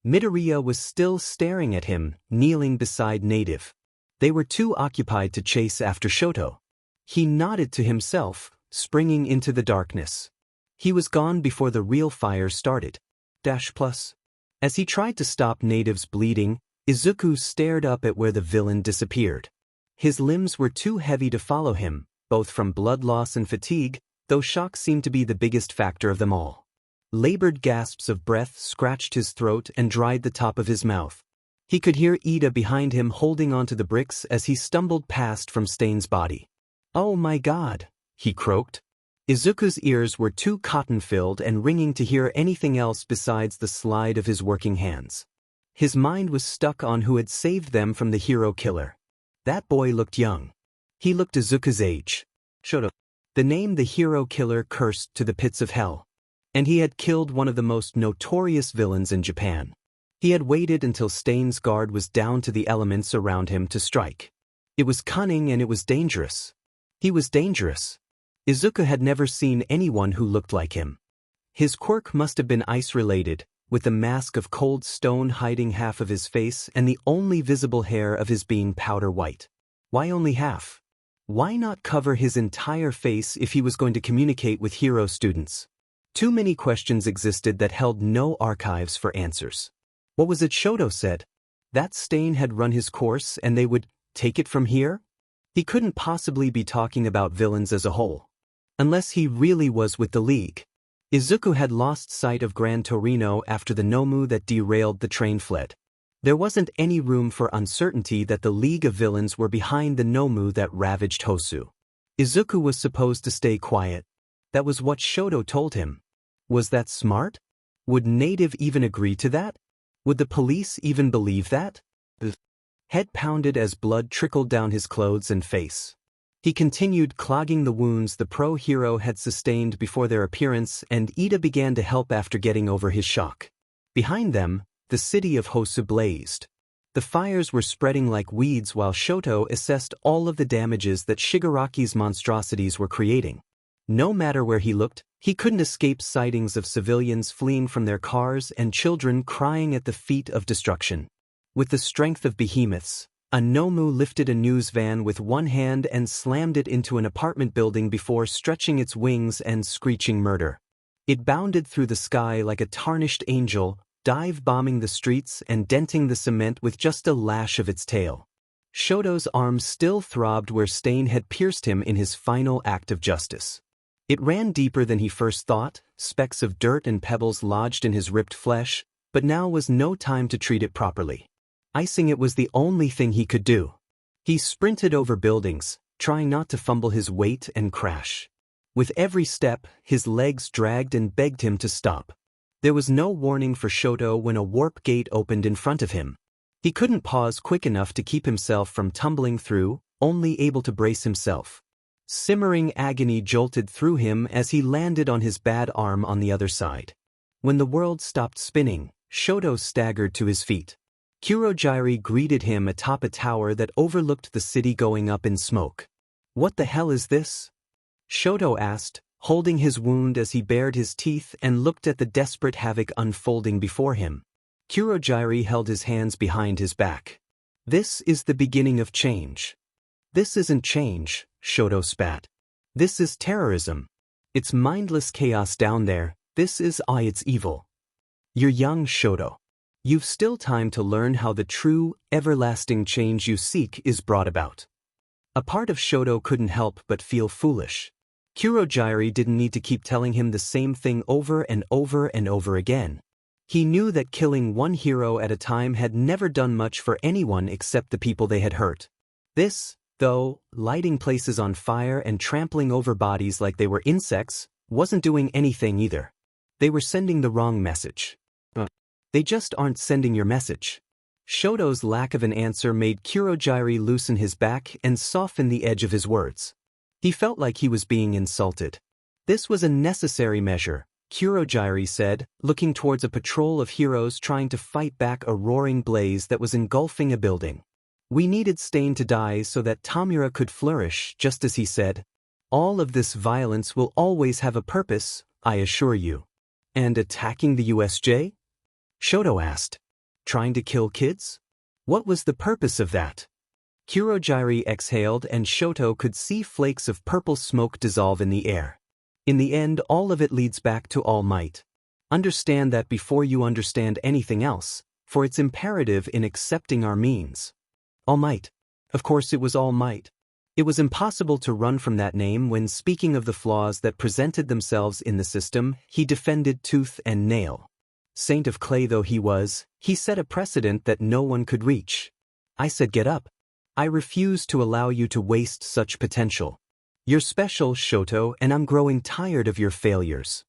Midoriya was still staring at him, kneeling beside Native. They were too occupied to chase after Shoto. He nodded to himself, springing into the darkness. He was gone before the real fire started. As he tried to stop Native's bleeding, Izuku stared up at where the villain disappeared. His limbs were too heavy to follow him, both from blood loss and fatigue, though shock seemed to be the biggest factor of them all. Labored gasps of breath scratched his throat and dried the top of his mouth. He could hear Ida behind him holding onto the bricks as he stumbled past from Stain's body. "Oh my God," he croaked. Izuku's ears were too cotton-filled and ringing to hear anything else besides the slide of his working hands. His mind was stuck on who had saved them from the hero killer. That boy looked young. He looked Izuku's age. Shoto. The name the hero killer cursed to the pits of hell. And he had killed one of the most notorious villains in Japan. He had waited until Stain's guard was down to the elements around him to strike. It was cunning and it was dangerous. He was dangerous. Izuku had never seen anyone who looked like him. His quirk must have been ice-related, with the mask of cold stone hiding half of his face and the only visible hair of his being powder white. Why only half? Why not cover his entire face if he was going to communicate with hero students? Too many questions existed that held no archives for answers. What was it Shoto said? That Stain had run his course and they would take it from here? He couldn't possibly be talking about villains as a whole. Unless he really was with the League. Izuku had lost sight of Gran Torino after the Nomu that derailed the train fled. There wasn't any room for uncertainty that the League of Villains were behind the Nomu that ravaged Hosu. Izuku was supposed to stay quiet. That was what Shoto told him. Was that smart? Would Native even agree to that? Would the police even believe that? The head pounded as blood trickled down his clothes and face. He continued clogging the wounds the pro-hero had sustained before their appearance, and Ida began to help after getting over his shock. Behind them, the city of Hosu blazed. The fires were spreading like weeds while Shoto assessed all of the damages that Shigaraki's monstrosities were creating. No matter where he looked, he couldn't escape sightings of civilians fleeing from their cars and children crying at the feet of destruction. With the strength of behemoths, a Nomu lifted a news van with one hand and slammed it into an apartment building before stretching its wings and screeching murder. It bounded through the sky like a tarnished angel, dive-bombing the streets and denting the cement with just a lash of its tail. Shoto's arms still throbbed where Stain had pierced him in his final act of justice. It ran deeper than he first thought, specks of dirt and pebbles lodged in his ripped flesh, but now was no time to treat it properly. Icing it was the only thing he could do. He sprinted over buildings, trying not to fumble his weight and crash. With every step, his legs dragged and begged him to stop. There was no warning for Shoto when a warp gate opened in front of him. He couldn't pause quick enough to keep himself from tumbling through, only able to brace himself. Simmering agony jolted through him as he landed on his bad arm on the other side. When the world stopped spinning, Shoto staggered to his feet. Kurogyri greeted him atop a tower that overlooked the city going up in smoke. "What the hell is this?" Shoto asked, holding his wound as he bared his teeth and looked at the desperate havoc unfolding before him. Kurogyri held his hands behind his back. "This is the beginning of change." "This isn't change," Shoto spat. "This is terrorism. It's mindless chaos down there. This is it's evil." "You're young, Shoto. You've still time to learn how the true, everlasting change you seek is brought about." A part of Shoto couldn't help but feel foolish. Kurogyri didn't need to keep telling him the same thing over and over and over again. He knew that killing one hero at a time had never done much for anyone except the people they had hurt. This, though, lighting places on fire and trampling over bodies like they were insects, wasn't doing anything either. They were sending the wrong message. They just aren't sending your message. Shoto's lack of an answer made Kurogyri loosen his back and soften the edge of his words. He felt like he was being insulted. "This was a necessary measure," Kurogyri said, looking towards a patrol of heroes trying to fight back a roaring blaze that was engulfing a building. "We needed Stain to die so that Tamura could flourish, just as he said. All of this violence will always have a purpose, I assure you." "And attacking the USJ?" Shoto asked. "Trying to kill kids? What was the purpose of that?" Kurogyri exhaled and Shoto could see flakes of purple smoke dissolve in the air. "In the end, all of it leads back to All Might. Understand that before you understand anything else, for it's imperative in accepting our means." All Might. Of course it was All Might. It was impossible to run from that name when, speaking of the flaws that presented themselves in the system, he defended tooth and nail. Saint of clay though he was, he set a precedent that no one could reach. "I said get up. I refuse to allow you to waste such potential. You're special, Shoto, and I'm growing tired of your failures."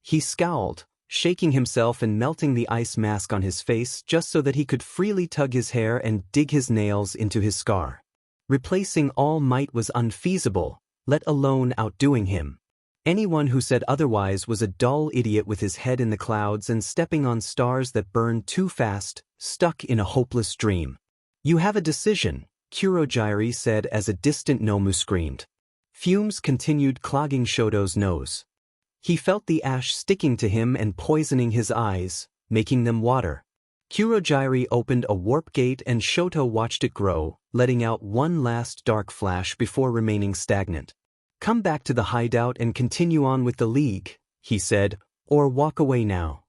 He scowled, shaking himself and melting the ice mask on his face just so that he could freely tug his hair and dig his nails into his scar. Replacing All Might was unfeasible, let alone outdoing him. Anyone who said otherwise was a dull idiot with his head in the clouds and stepping on stars that burned too fast, stuck in a hopeless dream. "You have a decision," Kurogyri said as a distant Nomu screamed. Fumes continued clogging Shoto's nose. He felt the ash sticking to him and poisoning his eyes, making them water. Kurogyri opened a warp gate and Shoto watched it grow, letting out one last dark flash before remaining stagnant. "Come back to the hideout and continue on with the League," he said, "or walk away now."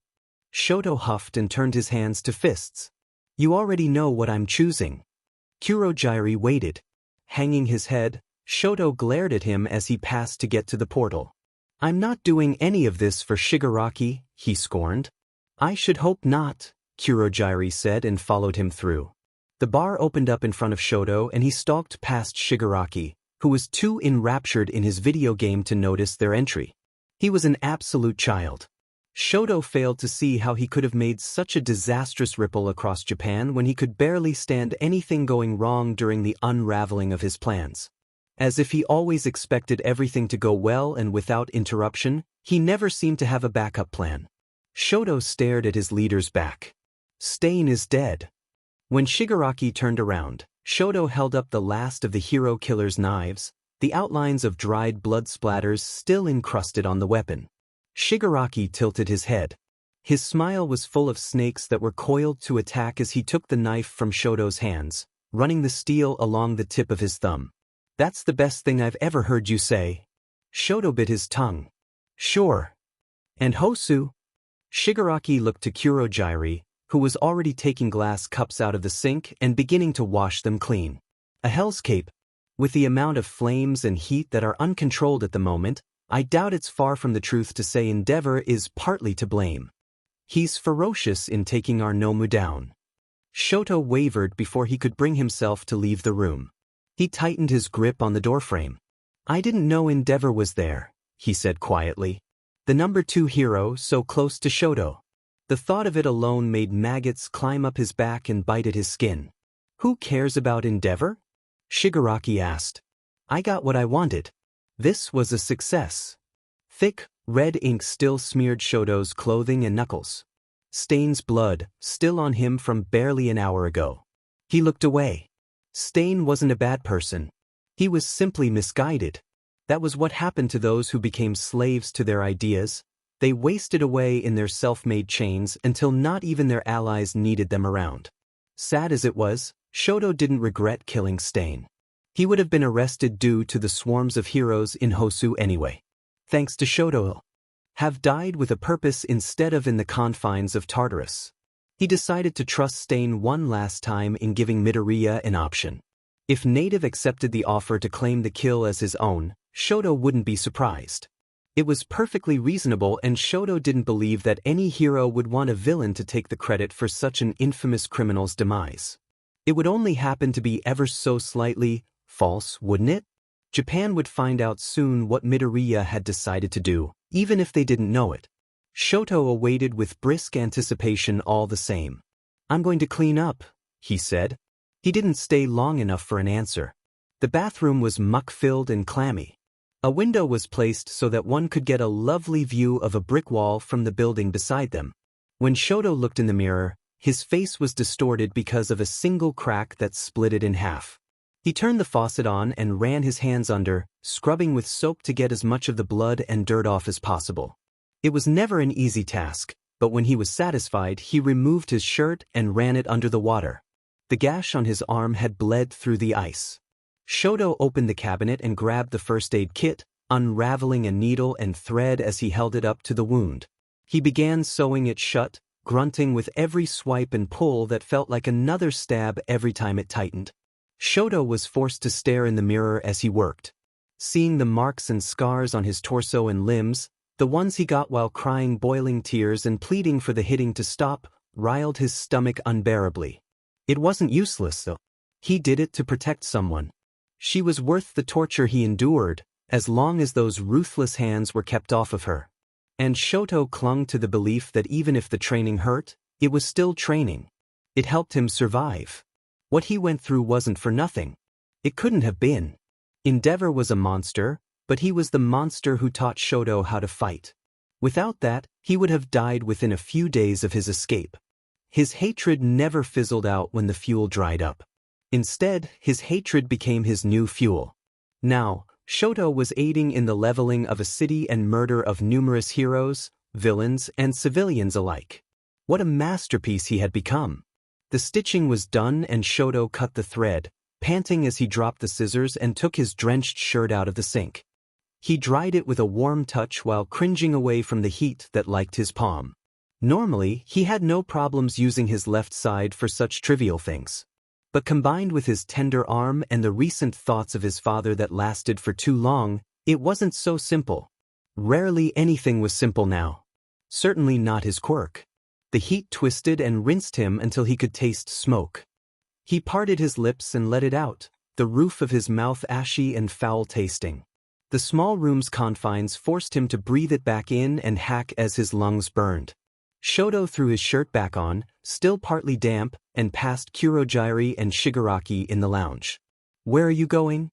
Shoto huffed and turned his hands to fists. "You already know what I'm choosing." Kurogyri waited. Hanging his head, Shoto glared at him as he passed to get to the portal. "I'm not doing any of this for Shigaraki," he scorned. "I should hope not," Kurogiri said and followed him through. The bar opened up in front of Shoto and he stalked past Shigaraki, who was too enraptured in his video game to notice their entry. He was an absolute child. Shoto failed to see how he could have made such a disastrous ripple across Japan when he could barely stand anything going wrong during the unraveling of his plans. As if he always expected everything to go well and without interruption, he never seemed to have a backup plan. Shoto stared at his leader's back. Stain is dead. When Shigaraki turned around, Shoto held up the last of the hero killer's knives, the outlines of dried blood splatters still encrusted on the weapon. Shigaraki tilted his head. His smile was full of snakes that were coiled to attack as he took the knife from Shoto's hands, running the steel along the tip of his thumb. "That's the best thing I've ever heard you say." Shoto bit his tongue. "Sure. And Hosu?" Shigaraki looked to Kurogiri, who was already taking glass cups out of the sink and beginning to wash them clean. "A hellscape. With the amount of flames and heat that are uncontrolled at the moment, I doubt it's far from the truth to say Endeavor is partly to blame. He's ferocious in taking our Nomu down." Shoto wavered before he could bring himself to leave the room. He tightened his grip on the doorframe. "I didn't know Endeavor was there," he said quietly. The number 2 hero so close to Shoto. The thought of it alone made maggots climb up his back and bite at his skin. "Who cares about Endeavor?" Shigaraki asked. "I got what I wanted." This was a success. Thick, red ink still smeared Shoto's clothing and knuckles. Stain's blood, still on him from barely an hour ago. He looked away. Stain wasn't a bad person. He was simply misguided. That was what happened to those who became slaves to their ideas. They wasted away in their self-made chains until not even their allies needed them around. Sad as it was, Shoto didn't regret killing Stain. He would have been arrested due to the swarms of heroes in Hosu anyway. Thanks to Shoto, have died with a purpose instead of in the confines of Tartarus. He decided to trust Stain one last time in giving Midoriya an option. If Native accepted the offer to claim the kill as his own, Shoto wouldn't be surprised. It was perfectly reasonable, and Shoto didn't believe that any hero would want a villain to take the credit for such an infamous criminal's demise. It would only happen to be ever so slightly false, wouldn't it? Japan would find out soon what Midoriya had decided to do, even if they didn't know it. Shoto awaited with brisk anticipation all the same. "I'm going to clean up," he said. He didn't stay long enough for an answer. The bathroom was muck-filled and clammy. A window was placed so that one could get a lovely view of a brick wall from the building beside them. When Shoto looked in the mirror, his face was distorted because of a single crack that split it in half. He turned the faucet on and ran his hands under, scrubbing with soap to get as much of the blood and dirt off as possible. It was never an easy task, but when he was satisfied, he removed his shirt and ran it under the water. The gash on his arm had bled through the ice. Shoto opened the cabinet and grabbed the first aid kit, unraveling a needle and thread as he held it up to the wound. He began sewing it shut, grunting with every swipe and pull that felt like another stab every time it tightened. Shoto was forced to stare in the mirror as he worked. Seeing the marks and scars on his torso and limbs, the ones he got while crying boiling tears and pleading for the hitting to stop, riled his stomach unbearably. It wasn't useless, though. He did it to protect someone. She was worth the torture he endured, as long as those ruthless hands were kept off of her. And Shoto clung to the belief that even if the training hurt, it was still training. It helped him survive. What he went through wasn't for nothing. It couldn't have been. Endeavor was a monster, but he was the monster who taught Shoto how to fight. Without that, he would have died within a few days of his escape. His hatred never fizzled out when the fuel dried up. Instead, his hatred became his new fuel. Now, Shoto was aiding in the leveling of a city and murder of numerous heroes, villains, and civilians alike. What a masterpiece he had become. The stitching was done and Shoto cut the thread, panting as he dropped the scissors and took his drenched shirt out of the sink. He dried it with a warm touch while cringing away from the heat that liked his palm. Normally, he had no problems using his left side for such trivial things. But combined with his tender arm and the recent thoughts of his father that lasted for too long, it wasn't so simple. Rarely anything was simple now. Certainly not his quirk. The heat twisted and rinsed him until he could taste smoke. He parted his lips and let it out, the roof of his mouth ashy and foul-tasting. The small room's confines forced him to breathe it back in and hack as his lungs burned. Shoto threw his shirt back on, still partly damp, and passed Kurogyari and Shigaraki in the lounge. "Where are you going?"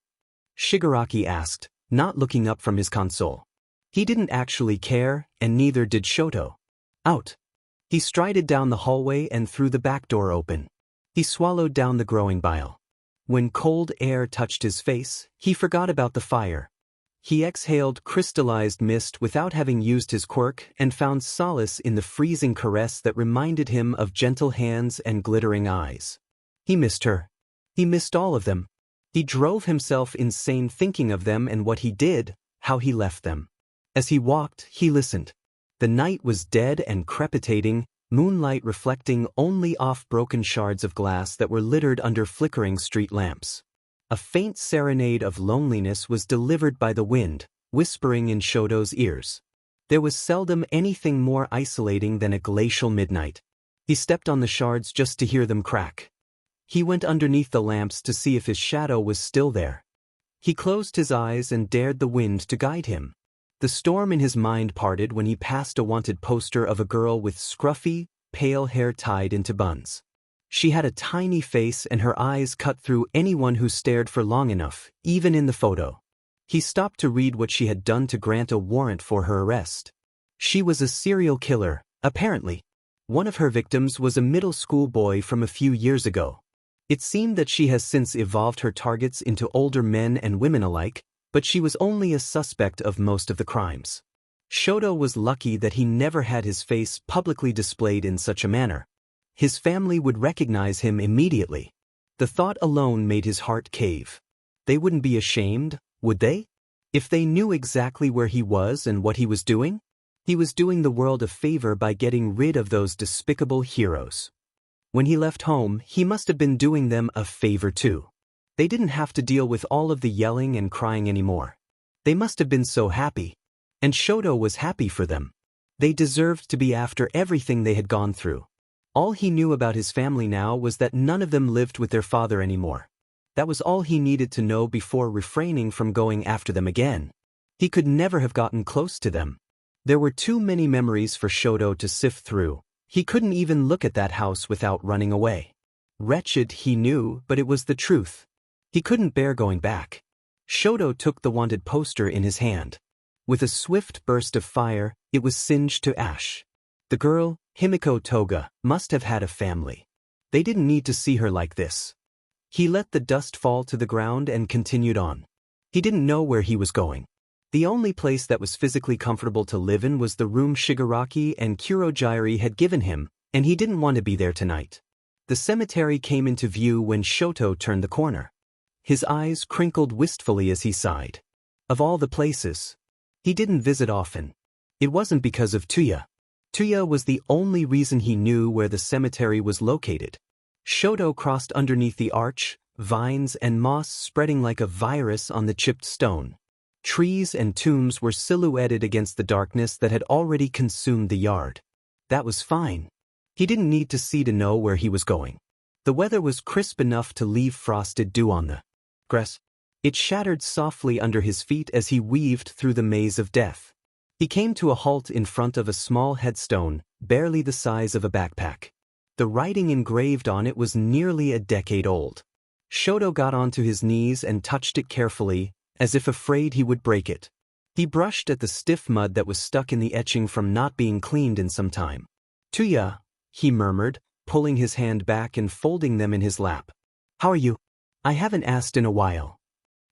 Shigaraki asked, not looking up from his console. He didn't actually care, and neither did Shoto. "Out." He strided down the hallway and threw the back door open. He swallowed down the growing bile. When cold air touched his face, he forgot about the fire. He exhaled crystallized mist without having used his quirk and found solace in the freezing caress that reminded him of gentle hands and glittering eyes. He missed her. He missed all of them. He drove himself insane thinking of them and what he did, how he left them. As he walked, he listened. The night was dead and crepitating, moonlight reflecting only off broken shards of glass that were littered under flickering street lamps. A faint serenade of loneliness was delivered by the wind, whispering in Shoto's ears. There was seldom anything more isolating than a glacial midnight. He stepped on the shards just to hear them crack. He went underneath the lamps to see if his shadow was still there. He closed his eyes and dared the wind to guide him. The storm in his mind parted when he passed a wanted poster of a girl with scruffy, pale hair tied into buns. She had a tiny face and her eyes cut through anyone who stared for long enough, even in the photo. He stopped to read what she had done to grant a warrant for her arrest. She was a serial killer, apparently. One of her victims was a middle school boy from a few years ago. It seemed that she has since evolved her targets into older men and women alike, but she was only a suspect of most of the crimes. Shoto was lucky that he never had his face publicly displayed in such a manner. His family would recognize him immediately. The thought alone made his heart cave. They wouldn't be ashamed, would they? If they knew exactly where he was and what he was doing? He was doing the world a favor by getting rid of those despicable heroes. When he left home, he must have been doing them a favor too. They didn't have to deal with all of the yelling and crying anymore. They must have been so happy. And Shoto was happy for them. They deserved to be after everything they had gone through. All he knew about his family now was that none of them lived with their father anymore. That was all he needed to know before refraining from going after them again. He could never have gotten close to them. There were too many memories for Shoto to sift through. He couldn't even look at that house without running away. Wretched, he knew, but it was the truth. He couldn't bear going back. Shoto took the wanted poster in his hand. With a swift burst of fire, it was singed to ash. The girl, Himiko Toga, must have had a family. They didn't need to see her like this. He let the dust fall to the ground and continued on. He didn't know where he was going. The only place that was physically comfortable to live in was the room Shigaraki and Kurogyari had given him, and he didn't want to be there tonight. The cemetery came into view when Shoto turned the corner. His eyes crinkled wistfully as he sighed. Of all the places, he didn't visit often. It wasn't because of Tuya. Tuya was the only reason he knew where the cemetery was located. Shoto crossed underneath the arch, vines and moss spreading like a virus on the chipped stone. Trees and tombs were silhouetted against the darkness that had already consumed the yard. That was fine. He didn't need to see to know where he was going. The weather was crisp enough to leave frosted dew on the grass. It shattered softly under his feet as he weaved through the maze of death. He came to a halt in front of a small headstone, barely the size of a backpack. The writing engraved on it was nearly a decade old. Shoto got onto his knees and touched it carefully, as if afraid he would break it. He brushed at the stiff mud that was stuck in the etching from not being cleaned in some time. "Tuya," he murmured, pulling his hand back and folding them in his lap. "How are you? I haven't asked in a while."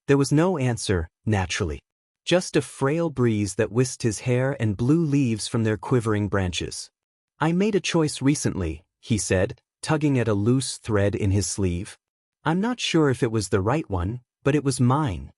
There was no answer, naturally. Just a frail breeze that whisked his hair and blew leaves from their quivering branches. "I made a choice recently," he said, tugging at a loose thread in his sleeve. "I'm not sure if it was the right one, but it was mine."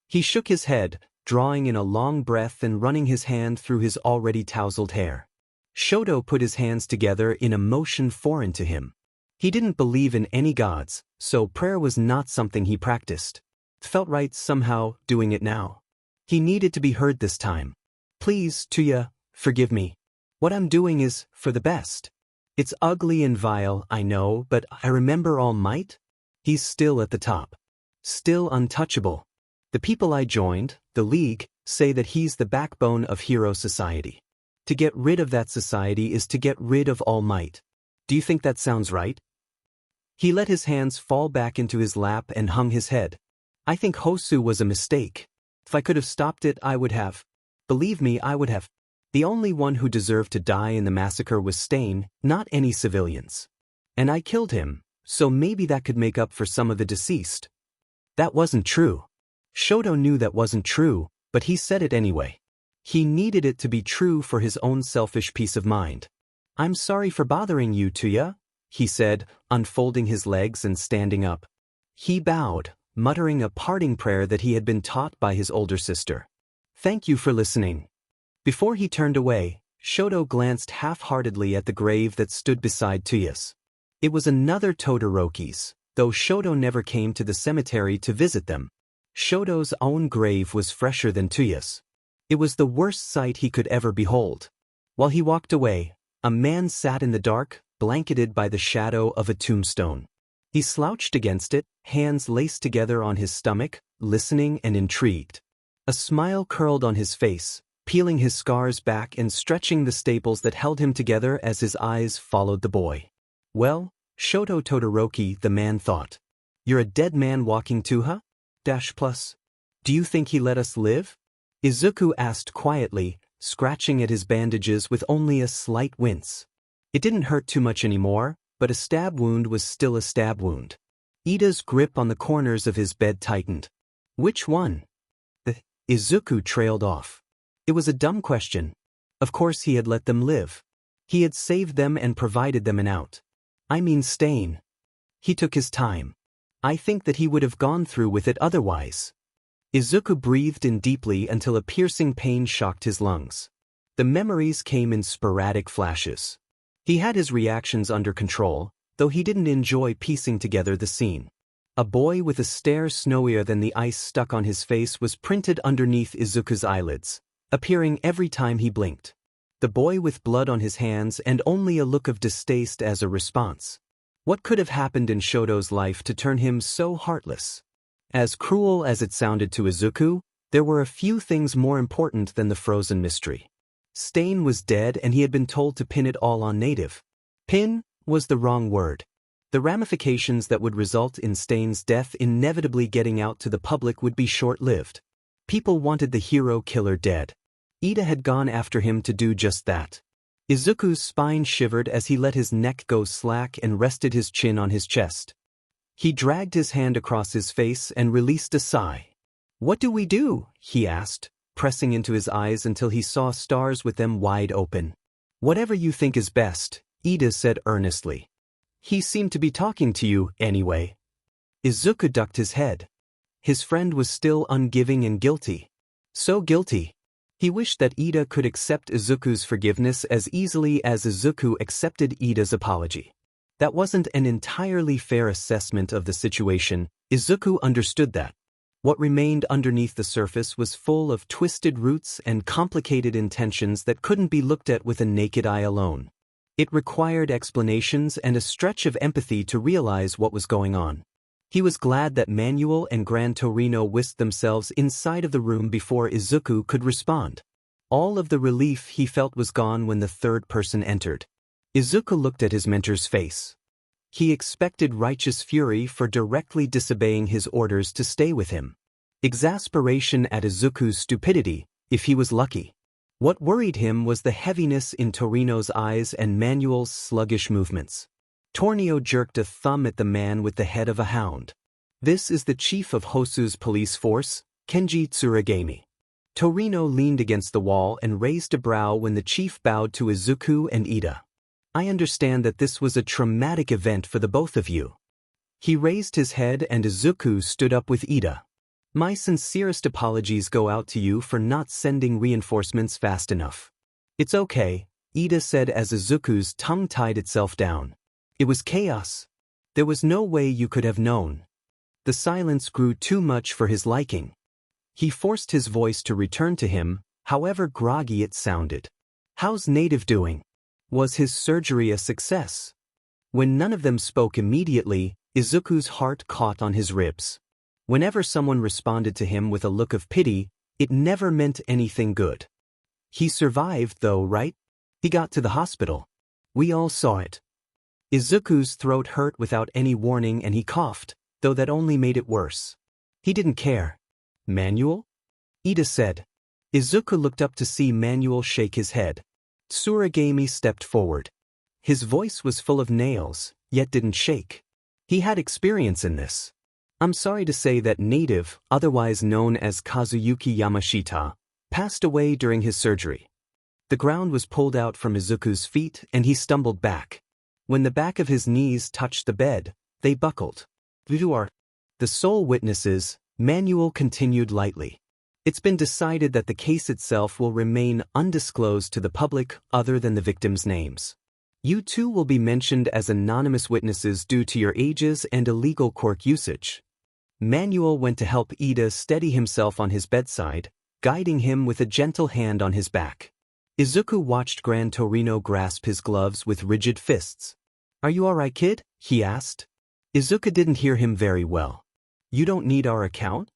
He shook his head, drawing in a long breath and running his hand through his already tousled hair. Shoto put his hands together in a motion foreign to him. He didn't believe in any gods, so prayer was not something he practiced. It felt right somehow, doing it now. He needed to be heard this time. "Please, Tuya, forgive me. What I'm doing is for the best." It's ugly and vile, I know, but I remember All Might? He's still at the top. Still untouchable. The people I joined, the League, say that he's the backbone of Hero Society. To get rid of that society is to get rid of All Might. Do you think that sounds right? He let his hands fall back into his lap and hung his head. I think Hosu was a mistake. If I could have stopped it, I would have. Believe me, I would have. The only one who deserved to die in the massacre was Stain, not any civilians. And I killed him, so maybe that could make up for some of the deceased. That wasn't true. Shoto knew that wasn't true, but he said it anyway. He needed it to be true for his own selfish peace of mind. I'm sorry for bothering you, Tuya, he said, unfolding his legs and standing up. He bowed, muttering a parting prayer that he had been taught by his older sister. Thank you for listening. Before he turned away, Shoto glanced half-heartedly at the grave that stood beside Tuya's. It was another Todoroki's, though Shoto never came to the cemetery to visit them. Shoto's own grave was fresher than Tuya's. It was the worst sight he could ever behold. While he walked away, a man sat in the dark, blanketed by the shadow of a tombstone. He slouched against it, hands laced together on his stomach, listening and intrigued. A smile curled on his face, peeling his scars back and stretching the staples that held him together as his eyes followed the boy. Well, Shoto Todoroki, the man thought. You're a dead man walking to her? Do you think he let us live? Izuku asked quietly, scratching at his bandages with only a slight wince. It didn't hurt too much anymore, but a stab wound was still a stab wound. Ida's grip on the corners of his bed tightened. Which one? Izuku trailed off. It was a dumb question. Of course he had let them live. He had saved them and provided them an out. I mean Stain. He took his time. I think that he would have gone through with it otherwise. Izuku breathed in deeply until a piercing pain shocked his lungs. The memories came in sporadic flashes. He had his reactions under control, though he didn't enjoy piecing together the scene. A boy with a stare snowier than the ice stuck on his face was printed underneath Izuku's eyelids, appearing every time he blinked. The boy with blood on his hands and only a look of distaste as a response. What could have happened in Shoto's life to turn him so heartless? As cruel as it sounded to Izuku, there were a few things more important than the frozen mystery. Stain was dead and he had been told to pin it all on Native. Pin was the wrong word. The ramifications that would result in Stain's death inevitably getting out to the public would be short-lived. People wanted the hero killer dead. Ida had gone after him to do just that. Izuku's spine shivered as he let his neck go slack and rested his chin on his chest. He dragged his hand across his face and released a sigh. What do we do? He asked, pressing into his eyes until he saw stars with them wide open. Whatever you think is best, Ida said earnestly. He seemed to be talking to you, anyway. Izuku ducked his head. His friend was still ungiving and guilty. So guilty. He wished that Ida could accept Izuku's forgiveness as easily as Izuku accepted Ida's apology. That wasn't an entirely fair assessment of the situation. Izuku understood that. What remained underneath the surface was full of twisted roots and complicated intentions that couldn't be looked at with a naked eye alone. It required explanations and a stretch of empathy to realize what was going on. He was glad that Manuel and Gran Torino whisked themselves inside of the room before Izuku could respond. All of the relief he felt was gone when the third person entered. Izuku looked at his mentor's face. He expected righteous fury for directly disobeying his orders to stay with him. Exasperation at Izuku's stupidity, if he was lucky. What worried him was the heaviness in Torino's eyes and Manuel's sluggish movements. Tornio jerked a thumb at the man with the head of a hound. This is the chief of Hosu's police force, Kenji Tsuragami. Torino leaned against the wall and raised a brow when the chief bowed to Izuku and Ida. I understand that this was a traumatic event for the both of you. He raised his head and Izuku stood up with Ida. My sincerest apologies go out to you for not sending reinforcements fast enough. It's okay, Ida said as Izuku's tongue tied itself down. It was chaos. There was no way you could have known. The silence grew too much for his liking. He forced his voice to return to him, however groggy it sounded. How's Native doing? Was his surgery a success? When none of them spoke immediately, Izuku's heart caught on his ribs. Whenever someone responded to him with a look of pity, it never meant anything good. He survived though, right? He got to the hospital. We all saw it. Izuku's throat hurt without any warning and he coughed, though that only made it worse. He didn't care. Manuel? Ida said. Izuku looked up to see Manuel shake his head. Tsuragami stepped forward. His voice was full of nails, yet didn't shake. He had experience in this. I'm sorry to say that Native, otherwise known as Kazuyuki Yamashita, passed away during his surgery. The ground was pulled out from Izuku's feet and he stumbled back. When the back of his knees touched the bed, they buckled. You are the sole witnesses, Manuel continued lightly. It's been decided that the case itself will remain undisclosed to the public other than the victims' names. You two will be mentioned as anonymous witnesses due to your ages and illegal Quirk usage. Manuel went to help Ida steady himself on his bedside, guiding him with a gentle hand on his back. Izuku watched Gran Torino grasp his gloves with rigid fists. Are you alright, kid? He asked. Izuku didn't hear him very well. You don't need our account?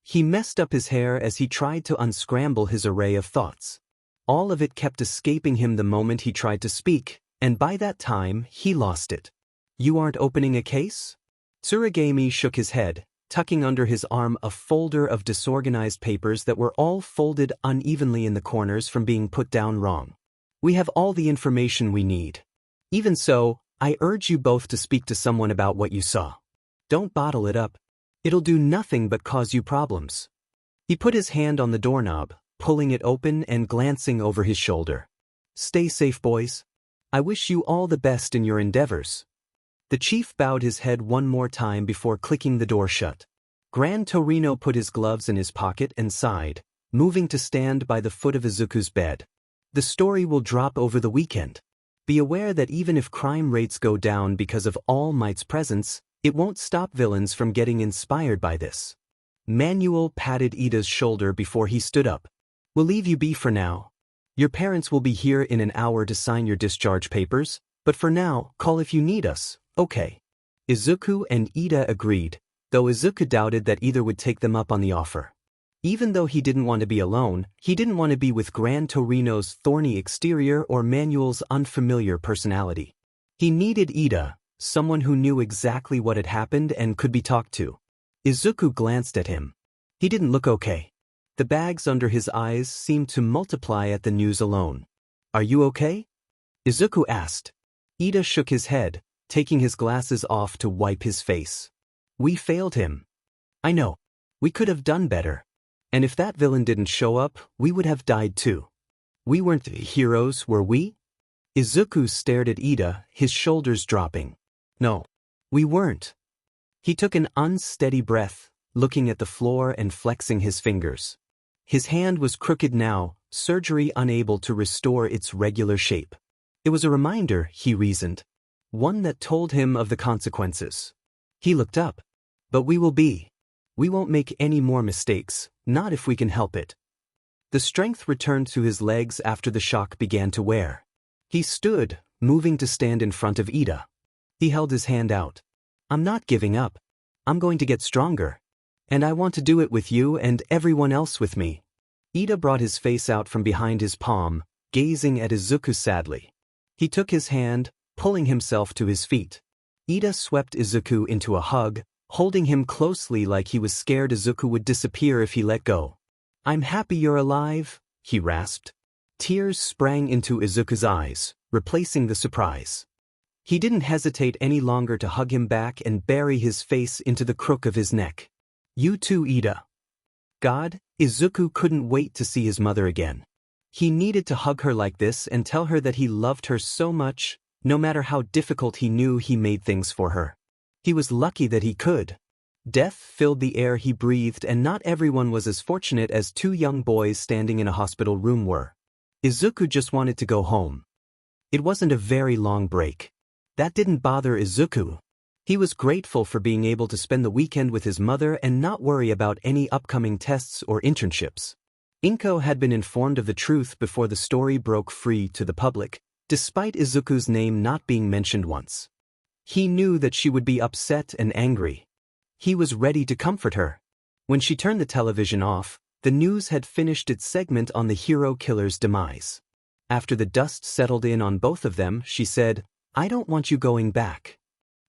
He messed up his hair as he tried to unscramble his array of thoughts. All of it kept escaping him the moment he tried to speak, and by that time, he lost it. You aren't opening a case? Tsuragami shook his head, tucking under his arm a folder of disorganized papers that were all folded unevenly in the corners from being put down wrong. We have all the information we need. Even so, I urge you both to speak to someone about what you saw. Don't bottle it up. It'll do nothing but cause you problems. He put his hand on the doorknob, pulling it open and glancing over his shoulder. Stay safe, boys. I wish you all the best in your endeavors. The chief bowed his head one more time before clicking the door shut. Gran Torino put his gloves in his pocket and sighed, moving to stand by the foot of Izuku's bed. The story will drop over the weekend. Be aware that even if crime rates go down because of All Might's presence, it won't stop villains from getting inspired by this. Manuel patted Ida's shoulder before he stood up. We'll leave you be for now. Your parents will be here in an hour to sign your discharge papers, but for now, call if you need us, okay? Izuku and Ida agreed, though Izuku doubted that either would take them up on the offer. Even though he didn't want to be alone, he didn't want to be with Gran Torino's thorny exterior or Manuel's unfamiliar personality. He needed Ida, someone who knew exactly what had happened and could be talked to. Izuku glanced at him. He didn't look okay. The bags under his eyes seemed to multiply at the news alone. Are you okay? Izuku asked. Ida shook his head, taking his glasses off to wipe his face. We failed him. I know. We could have done better. And if that villain didn't show up, we would have died too. We weren't the heroes, were we? Izuku stared at Ida, his shoulders dropping. No, we weren't. He took an unsteady breath, looking at the floor and flexing his fingers. His hand was crooked now, surgery unable to restore its regular shape. It was a reminder, he reasoned. One that told him of the consequences. He looked up. But we will be. We won't make any more mistakes, not if we can help it. The strength returned to his legs after the shock began to wear. He stood, moving to stand in front of Ida. He held his hand out. I'm not giving up. I'm going to get stronger. And I want to do it with you and everyone else with me. Ida brought his face out from behind his palm, gazing at Izuku sadly. He took his hand, pulling himself to his feet. Ida swept Izuku into a hug, holding him closely like he was scared Izuku would disappear if he let go. I'm happy you're alive, he rasped. Tears sprang into Izuku's eyes, replacing the surprise. He didn't hesitate any longer to hug him back and bury his face into the crook of his neck. You too, Ida. God, Izuku couldn't wait to see his mother again. He needed to hug her like this and tell her that he loved her so much, no matter how difficult he knew he made things for her. He was lucky that he could. Death filled the air he breathed and not everyone was as fortunate as two young boys standing in a hospital room were. Izuku just wanted to go home. It wasn't a very long break. That didn't bother Izuku. He was grateful for being able to spend the weekend with his mother and not worry about any upcoming tests or internships. Inko had been informed of the truth before the story broke free to the public, despite Izuku's name not being mentioned once. He knew that she would be upset and angry. He was ready to comfort her. When she turned the television off, the news had finished its segment on the hero killer's demise. After the dust settled in on both of them, she said, "I don't want you going back."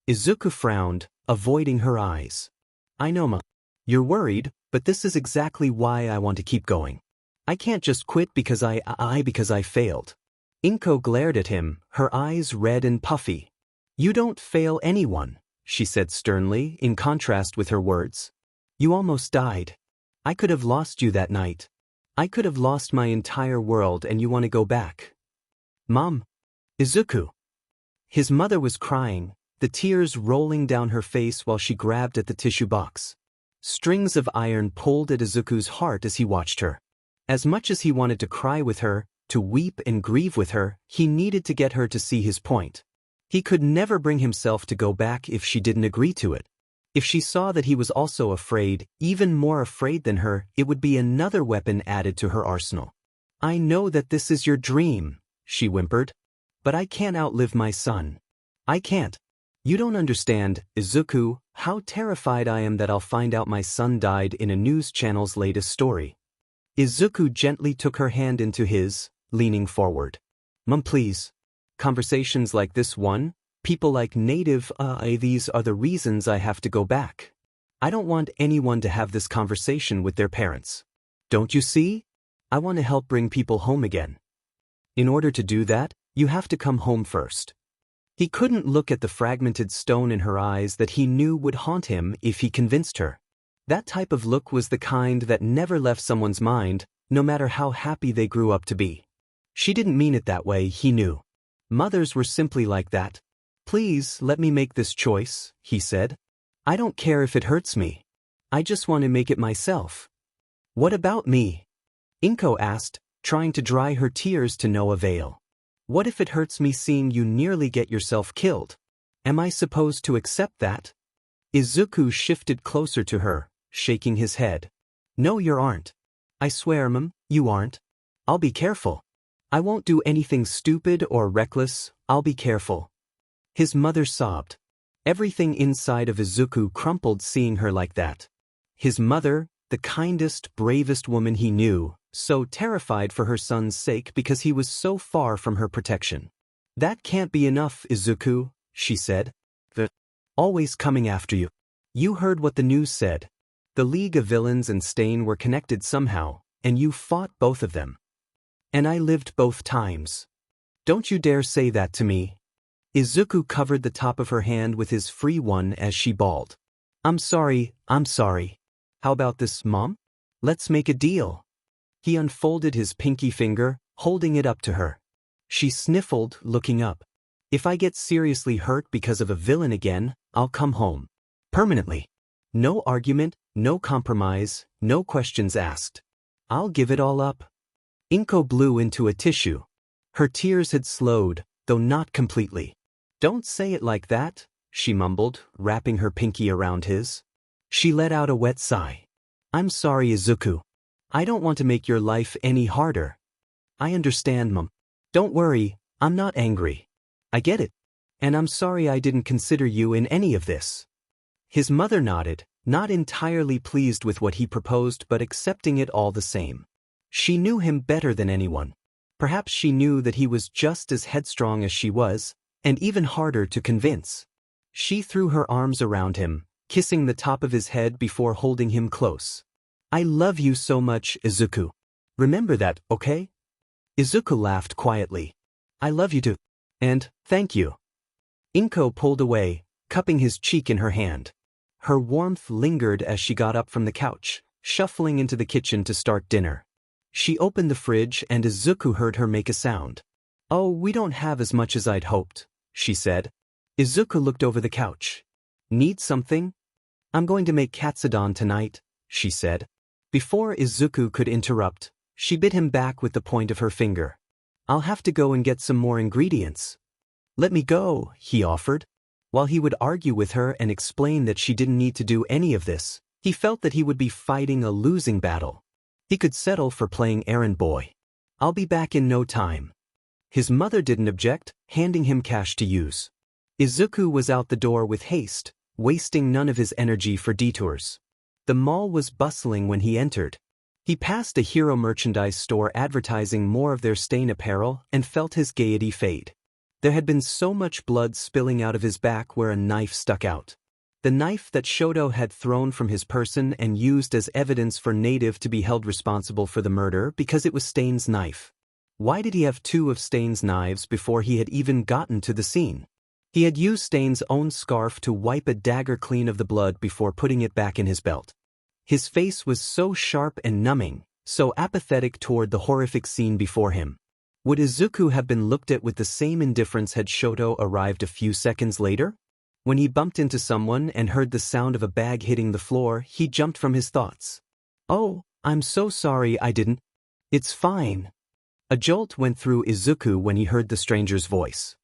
Izuku frowned, avoiding her eyes. "I know, Ma. You're worried, but this is exactly why I want to keep going. I can't just quit because I failed." Inko glared at him, her eyes red and puffy. "You don't fail anyone," she said sternly, in contrast with her words. "You almost died. I could have lost you that night. I could have lost my entire world and you want to go back." "Mom." "Izuku." His mother was crying, the tears rolling down her face while she grabbed at the tissue box. Strings of iron pulled at Izuku's heart as he watched her. As much as he wanted to cry with her, to weep and grieve with her, he needed to get her to see his point. He could never bring himself to go back if she didn't agree to it. If she saw that he was also afraid, even more afraid than her, it would be another weapon added to her arsenal. "I know that this is your dream," she whimpered. "But I can't outlive my son. I can't. You don't understand, Izuku, how terrified I am that I'll find out my son died in a news channel's latest story." Izuku gently took her hand into his, leaning forward. "Mom, please. Conversations like this one, people like these are the reasons I have to go back. I don't want anyone to have this conversation with their parents. Don't you see? I want to help bring people home again. In order to do that, you have to come home first." He couldn't look at the fragmented stone in her eyes that he knew would haunt him if he convinced her. That type of look was the kind that never left someone's mind, no matter how happy they grew up to be. She didn't mean it that way, he knew. Mothers were simply like that. "Please let me make this choice," he said. "I don't care if it hurts me. I just want to make it myself." "What about me?" Inko asked, trying to dry her tears to no avail. "What if it hurts me seeing you nearly get yourself killed? Am I supposed to accept that?" Izuku shifted closer to her, shaking his head. "No, you aren't. I swear, Mom, you aren't. I'll be careful. I won't do anything stupid or reckless, I'll be careful." His mother sobbed. Everything inside of Izuku crumpled seeing her like that. His mother, the kindest, bravest woman he knew, so terrified for her son's sake because he was so far from her protection. "That can't be enough, Izuku," she said. "They're always coming after you. You heard what the news said. The League of Villains and Stain were connected somehow, and you fought both of them. And I lived both times. Don't you dare say that to me." Izuku covered the top of her hand with his free one as she bawled. I'm sorry. How about this, Mom? Let's make a deal." He unfolded his pinky finger, holding it up to her. She sniffled, looking up. "If I get seriously hurt because of a villain again, I'll come home. Permanently. No argument, no compromise, no questions asked. I'll give it all up." Inko blew into a tissue. Her tears had slowed, though not completely. "Don't say it like that," she mumbled, wrapping her pinky around his. She let out a wet sigh. "I'm sorry, Izuku. I don't want to make your life any harder." "I understand, Mom. Don't worry, I'm not angry. I get it. And I'm sorry I didn't consider you in any of this." His mother nodded, not entirely pleased with what he proposed but accepting it all the same. She knew him better than anyone. Perhaps she knew that he was just as headstrong as she was, and even harder to convince. She threw her arms around him, kissing the top of his head before holding him close. "I love you so much, Izuku. Remember that, okay?" Izuku laughed quietly. "I love you too. And, thank you." Inko pulled away, cupping his cheek in her hand. Her warmth lingered as she got up from the couch, shuffling into the kitchen to start dinner. She opened the fridge and Izuku heard her make a sound. "Oh, we don't have as much as I'd hoped," she said. Izuku looked over the couch. "Need something?" "I'm going to make katsudon tonight," she said. Before Izuku could interrupt, she bit him back with the point of her finger. "I'll have to go and get some more ingredients." "Let me go," he offered. While he would argue with her and explain that she didn't need to do any of this, he felt that he would be fighting a losing battle. He could settle for playing errand boy. "I'll be back in no time." His mother didn't object, handing him cash to use. Izuku was out the door with haste, wasting none of his energy for detours. The mall was bustling when he entered. He passed a hero merchandise store advertising more of their stain apparel and felt his gaiety fade. There had been so much blood spilling out of his back where a knife stuck out. The knife that Shoto had thrown from his person and used as evidence for Native to be held responsible for the murder because it was Stain's knife. Why did he have two of Stain's knives before he had even gotten to the scene? He had used Stain's own scarf to wipe a dagger clean of the blood before putting it back in his belt. His face was so sharp and numbing, so apathetic toward the horrific scene before him. Would Izuku have been looked at with the same indifference had Shoto arrived a few seconds later? When he bumped into someone and heard the sound of a bag hitting the floor, he jumped from his thoughts. "Oh, I'm so sorry I didn't." "It's fine." A jolt went through Izuku when he heard the stranger's voice.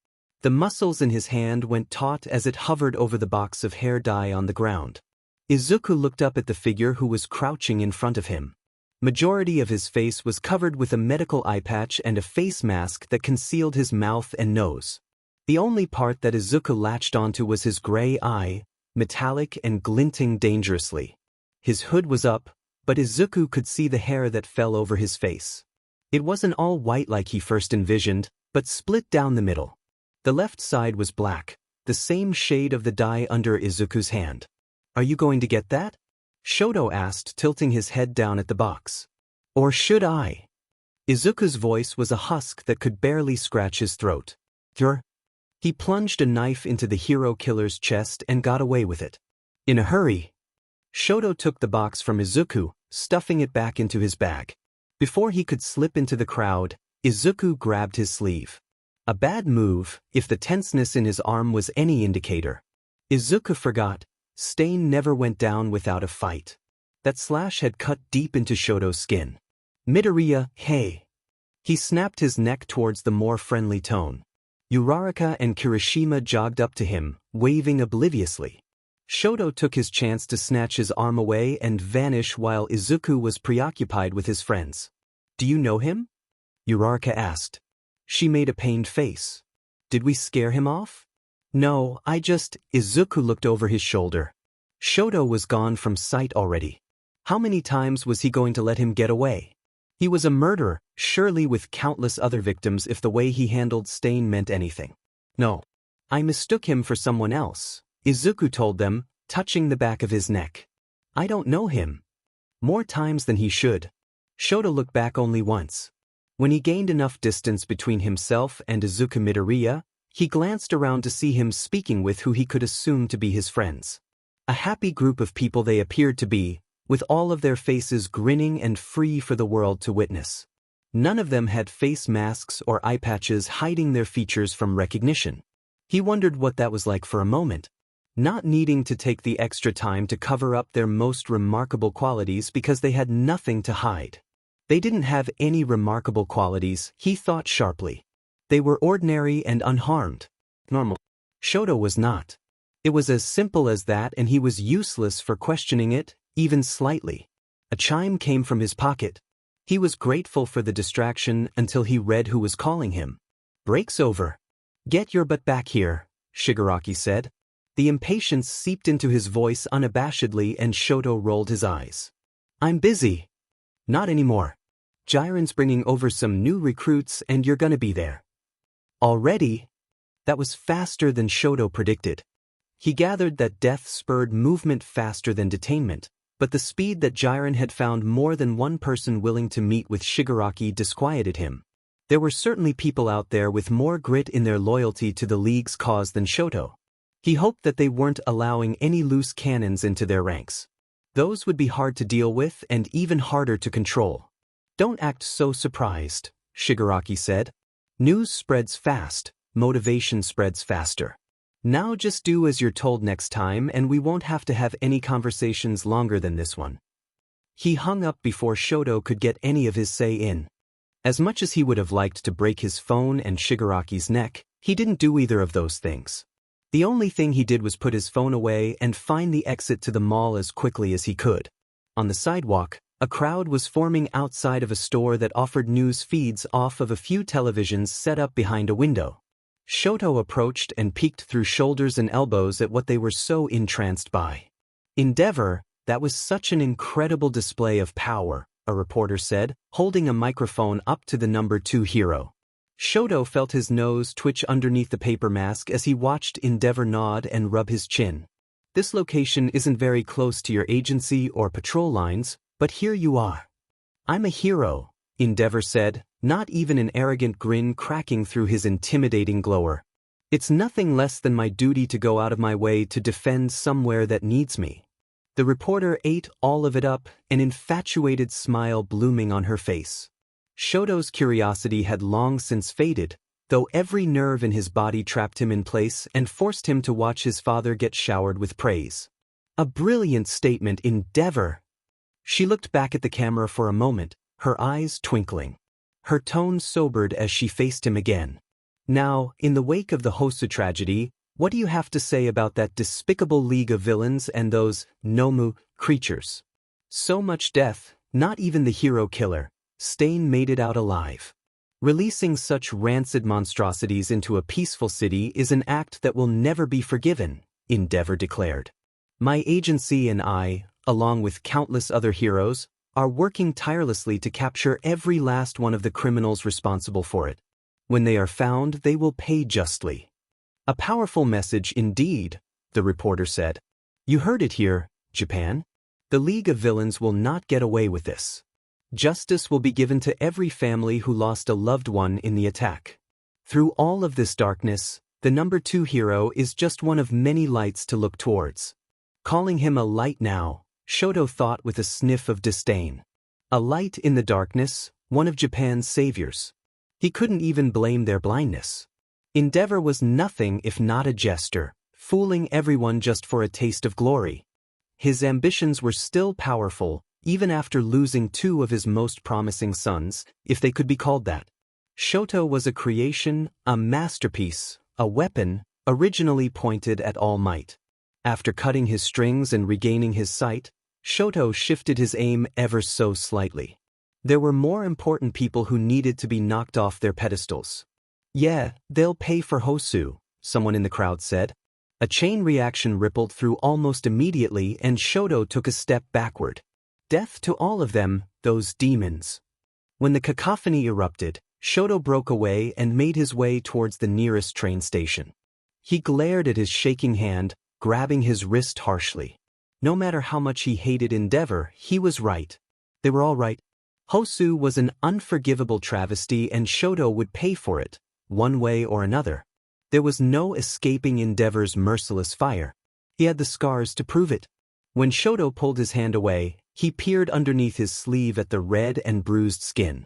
The muscles in his hand went taut as it hovered over the box of hair dye on the ground. Izuku looked up at the figure who was crouching in front of him. Majority of his face was covered with a medical eye patch and a face mask that concealed his mouth and nose. The only part that Izuku latched onto was his gray eye, metallic and glinting dangerously. His hood was up, but Izuku could see the hair that fell over his face. It wasn't all white like he first envisioned, but split down the middle. The left side was black, the same shade of the dye under Izuku's hand. "Are you going to get that?" Shoto asked, tilting his head down at the box. "Or should I?" Izuku's voice was a husk that could barely scratch his throat. "Sure." He plunged a knife into the hero killer's chest and got away with it. In a hurry. Shoto took the box from Izuku, stuffing it back into his bag. Before he could slip into the crowd, Izuku grabbed his sleeve. A bad move, if the tenseness in his arm was any indicator. Izuku forgot. Stain never went down without a fight. That slash had cut deep into Shoto's skin. "Midoriya, hey." He snapped his neck towards the more friendly tone. Uraraka and Kirishima jogged up to him, waving obliviously. Shoto took his chance to snatch his arm away and vanish while Izuku was preoccupied with his friends. "Do you know him?" Uraraka asked. She made a pained face. "Did we scare him off?" "No, Izuku looked over his shoulder. Shoto was gone from sight already. How many times was he going to let him get away? He was a murderer, surely with countless other victims if the way he handled Stain meant anything. "No. I mistook him for someone else," Izuku told them, touching the back of his neck. "I don't know him." More times than he should. Shoto looked back only once. When he gained enough distance between himself and Izuku Midoriya, he glanced around to see him speaking with who he could assume to be his friends. A happy group of people they appeared to be, with all of their faces grinning and free for the world to witness. None of them had face masks or eye patches hiding their features from recognition. He wondered what that was like for a moment, not needing to take the extra time to cover up their most remarkable qualities because they had nothing to hide. They didn't have any remarkable qualities, he thought sharply. They were ordinary and unharmed. Normal. Shoto was not. It was as simple as that, and he was useless for questioning it, even slightly. A chime came from his pocket. He was grateful for the distraction until he read who was calling him. "Break's over. Get your butt back here," Shigaraki said. The impatience seeped into his voice unabashedly and Shoto rolled his eyes. "I'm busy." "Not anymore. Jiren's bringing over some new recruits and you're gonna be there." "Already?" That was faster than Shoto predicted. He gathered that death spurred movement faster than detainment, but the speed that Jiren had found more than one person willing to meet with Shigaraki disquieted him. There were certainly people out there with more grit in their loyalty to the League's cause than Shoto. He hoped that they weren't allowing any loose cannons into their ranks. Those would be hard to deal with and even harder to control. "Don't act so surprised," Shigaraki said. "News spreads fast, motivation spreads faster. Now just do as you're told next time and we won't have to have any conversations longer than this one." He hung up before Shoto could get any of his say in. As much as he would have liked to break his phone and Shigaraki's neck, he didn't do either of those things. The only thing he did was put his phone away and find the exit to the mall as quickly as he could. On the sidewalk, A crowd was forming outside of a store that offered news feeds off of a few televisions set up behind a window. Shoto approached and peeked through shoulders and elbows at what they were so entranced by. "Endeavor, that was such an incredible display of power," a reporter said, holding a microphone up to the number 2 hero. Shoto felt his nose twitch underneath the paper mask as he watched Endeavor nod and rub his chin. "This location isn't very close to your agency or patrol lines, but here you are." "I'm a hero," Endeavor said, not even an arrogant grin cracking through his intimidating glower. "It's nothing less than my duty to go out of my way to defend somewhere that needs me." The reporter ate all of it up, an infatuated smile blooming on her face. Shoto's curiosity had long since faded, though every nerve in his body trapped him in place and forced him to watch his father get showered with praise. "A brilliant statement, Endeavor." She looked back at the camera for a moment, her eyes twinkling. Her tone sobered as she faced him again. "Now, in the wake of the Hosu tragedy, what do you have to say about that despicable league of villains and those Nomu creatures? So much death, not even the hero killer, Stain made it out alive. Releasing such rancid monstrosities into a peaceful city is an act that will never be forgiven," Endeavor declared. "My agency and I, along with countless other heroes, are working tirelessly to capture every last one of the criminals responsible for it. When they are found, they will pay justly." "A powerful message indeed," the reporter said. "You heard it here, Japan. The League of Villains will not get away with this. Justice will be given to every family who lost a loved one in the attack. Through all of this darkness, the number 2 hero is just one of many lights to look towards." Calling him a light now, Shoto thought with a sniff of disdain. A light in the darkness, one of Japan's saviors. He couldn't even blame their blindness. Endeavor was nothing if not a jester, fooling everyone just for a taste of glory. His ambitions were still powerful, even after losing 2 of his most promising sons, if they could be called that. Shoto was a creation, a masterpiece, a weapon, originally pointed at All Might. After cutting his strings and regaining his sight, Shoto shifted his aim ever so slightly. There were more important people who needed to be knocked off their pedestals. "Yeah, they'll pay for Hosu," someone in the crowd said. A chain reaction rippled through almost immediately and Shoto took a step backward. Death to all of them, those demons. When the cacophony erupted, Shoto broke away and made his way towards the nearest train station. He glared at his shaking hand, grabbing his wrist harshly. No matter how much he hated Endeavor, he was right. They were all right. Hosu was an unforgivable travesty and Shoto would pay for it, one way or another. There was no escaping Endeavor's merciless fire. He had the scars to prove it. When Shoto pulled his hand away, he peered underneath his sleeve at the red and bruised skin.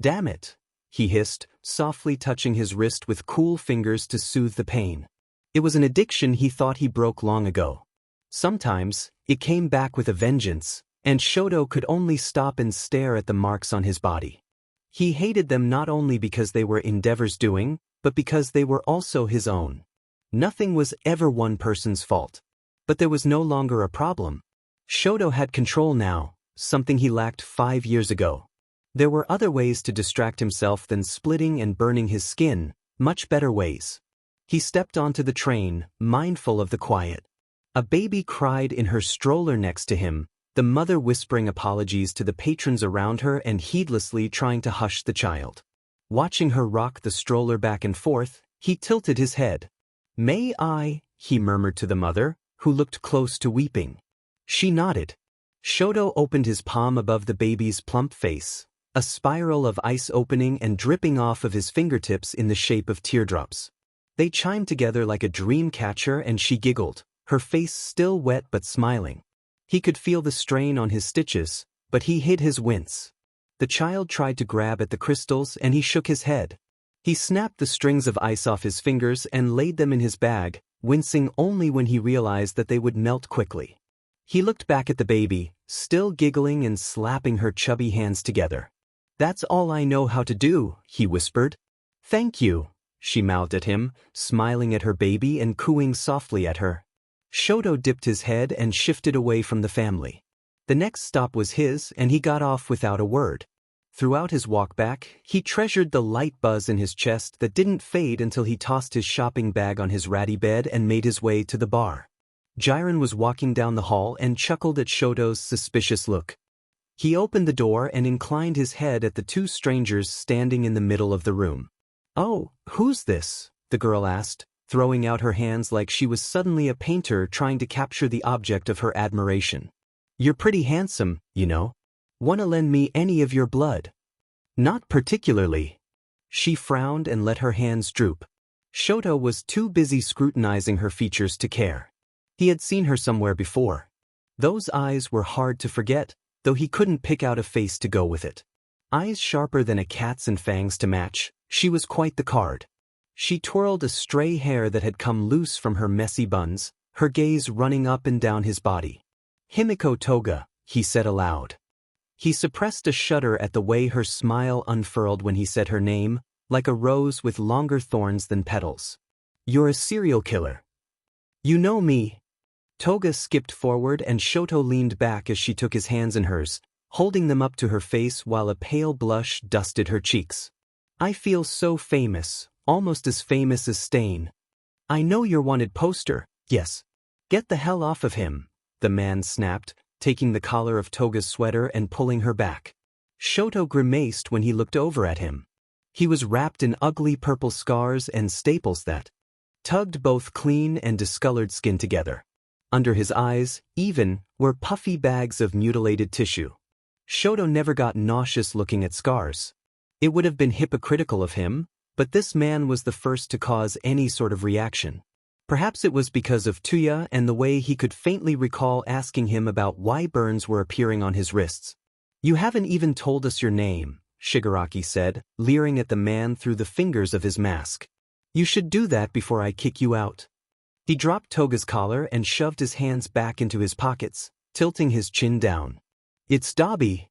"Damn it," he hissed, softly touching his wrist with cool fingers to soothe the pain. It was an addiction he thought he broke long ago. Sometimes, it came back with a vengeance, and Shoto could only stop and stare at the marks on his body. He hated them not only because they were Endeavor's doing, but because they were also his own. Nothing was ever one person's fault. But there was no longer a problem. Shoto had control now, something he lacked 5 years ago. There were other ways to distract himself than splitting and burning his skin, much better ways. He stepped onto the train, mindful of the quiet. A baby cried in her stroller next to him, the mother whispering apologies to the patrons around her and heedlessly trying to hush the child. Watching her rock the stroller back and forth, he tilted his head. "May I?" he murmured to the mother, who looked close to weeping. She nodded. Shoto opened his palm above the baby's plump face, a spiral of ice opening and dripping off of his fingertips in the shape of teardrops. They chimed together like a dream catcher and she giggled, her face still wet but smiling. He could feel the strain on his stitches, but he hid his wince. The child tried to grab at the crystals and he shook his head. He snapped the strings of ice off his fingers and laid them in his bag, wincing only when he realized that they would melt quickly. He looked back at the baby, still giggling and slapping her chubby hands together. "That's all I know how to do," he whispered. "Thank you," she mouthed at him, smiling at her baby and cooing softly at her. Shoto dipped his head and shifted away from the family. The next stop was his, and he got off without a word. Throughout his walk back, he treasured the light buzz in his chest that didn't fade until he tossed his shopping bag on his ratty bed and made his way to the bar. Jiren was walking down the hall and chuckled at Shoto's suspicious look. He opened the door and inclined his head at the two strangers standing in the middle of the room. "Oh, who's this?" the girl asked, throwing out her hands like she was suddenly a painter trying to capture the object of her admiration. "You're pretty handsome, you know. Wanna lend me any of your blood?" "Not particularly." She frowned and let her hands droop. Shoto was too busy scrutinizing her features to care. He had seen her somewhere before. Those eyes were hard to forget, though he couldn't pick out a face to go with it. Eyes sharper than a cat's and fangs to match, she was quite the card. She twirled a stray hair that had come loose from her messy buns, her gaze running up and down his body. "Himiko Toga," he said aloud. He suppressed a shudder at the way her smile unfurled when he said her name, like a rose with longer thorns than petals. "You're a serial killer." "You know me." Toga skipped forward and Shoto leaned back as she took his hands in hers, holding them up to her face while a pale blush dusted her cheeks. "I feel so famous, almost as famous as Stain." "I know your wanted poster, yes." "Get the hell off of him," the man snapped, taking the collar of Toga's sweater and pulling her back. Shoto grimaced when he looked over at him. He was wrapped in ugly purple scars and staples that tugged both clean and discolored skin together. Under his eyes, even, were puffy bags of mutilated tissue. Shoto never got nauseous looking at scars. It would have been hypocritical of him, but this man was the first to cause any sort of reaction. Perhaps it was because of Tuya and the way he could faintly recall asking him about why burns were appearing on his wrists. "You haven't even told us your name," Shigaraki said, leering at the man through the fingers of his mask. "You should do that before I kick you out." He dropped Toga's collar and shoved his hands back into his pockets, tilting his chin down. "It's Dabi."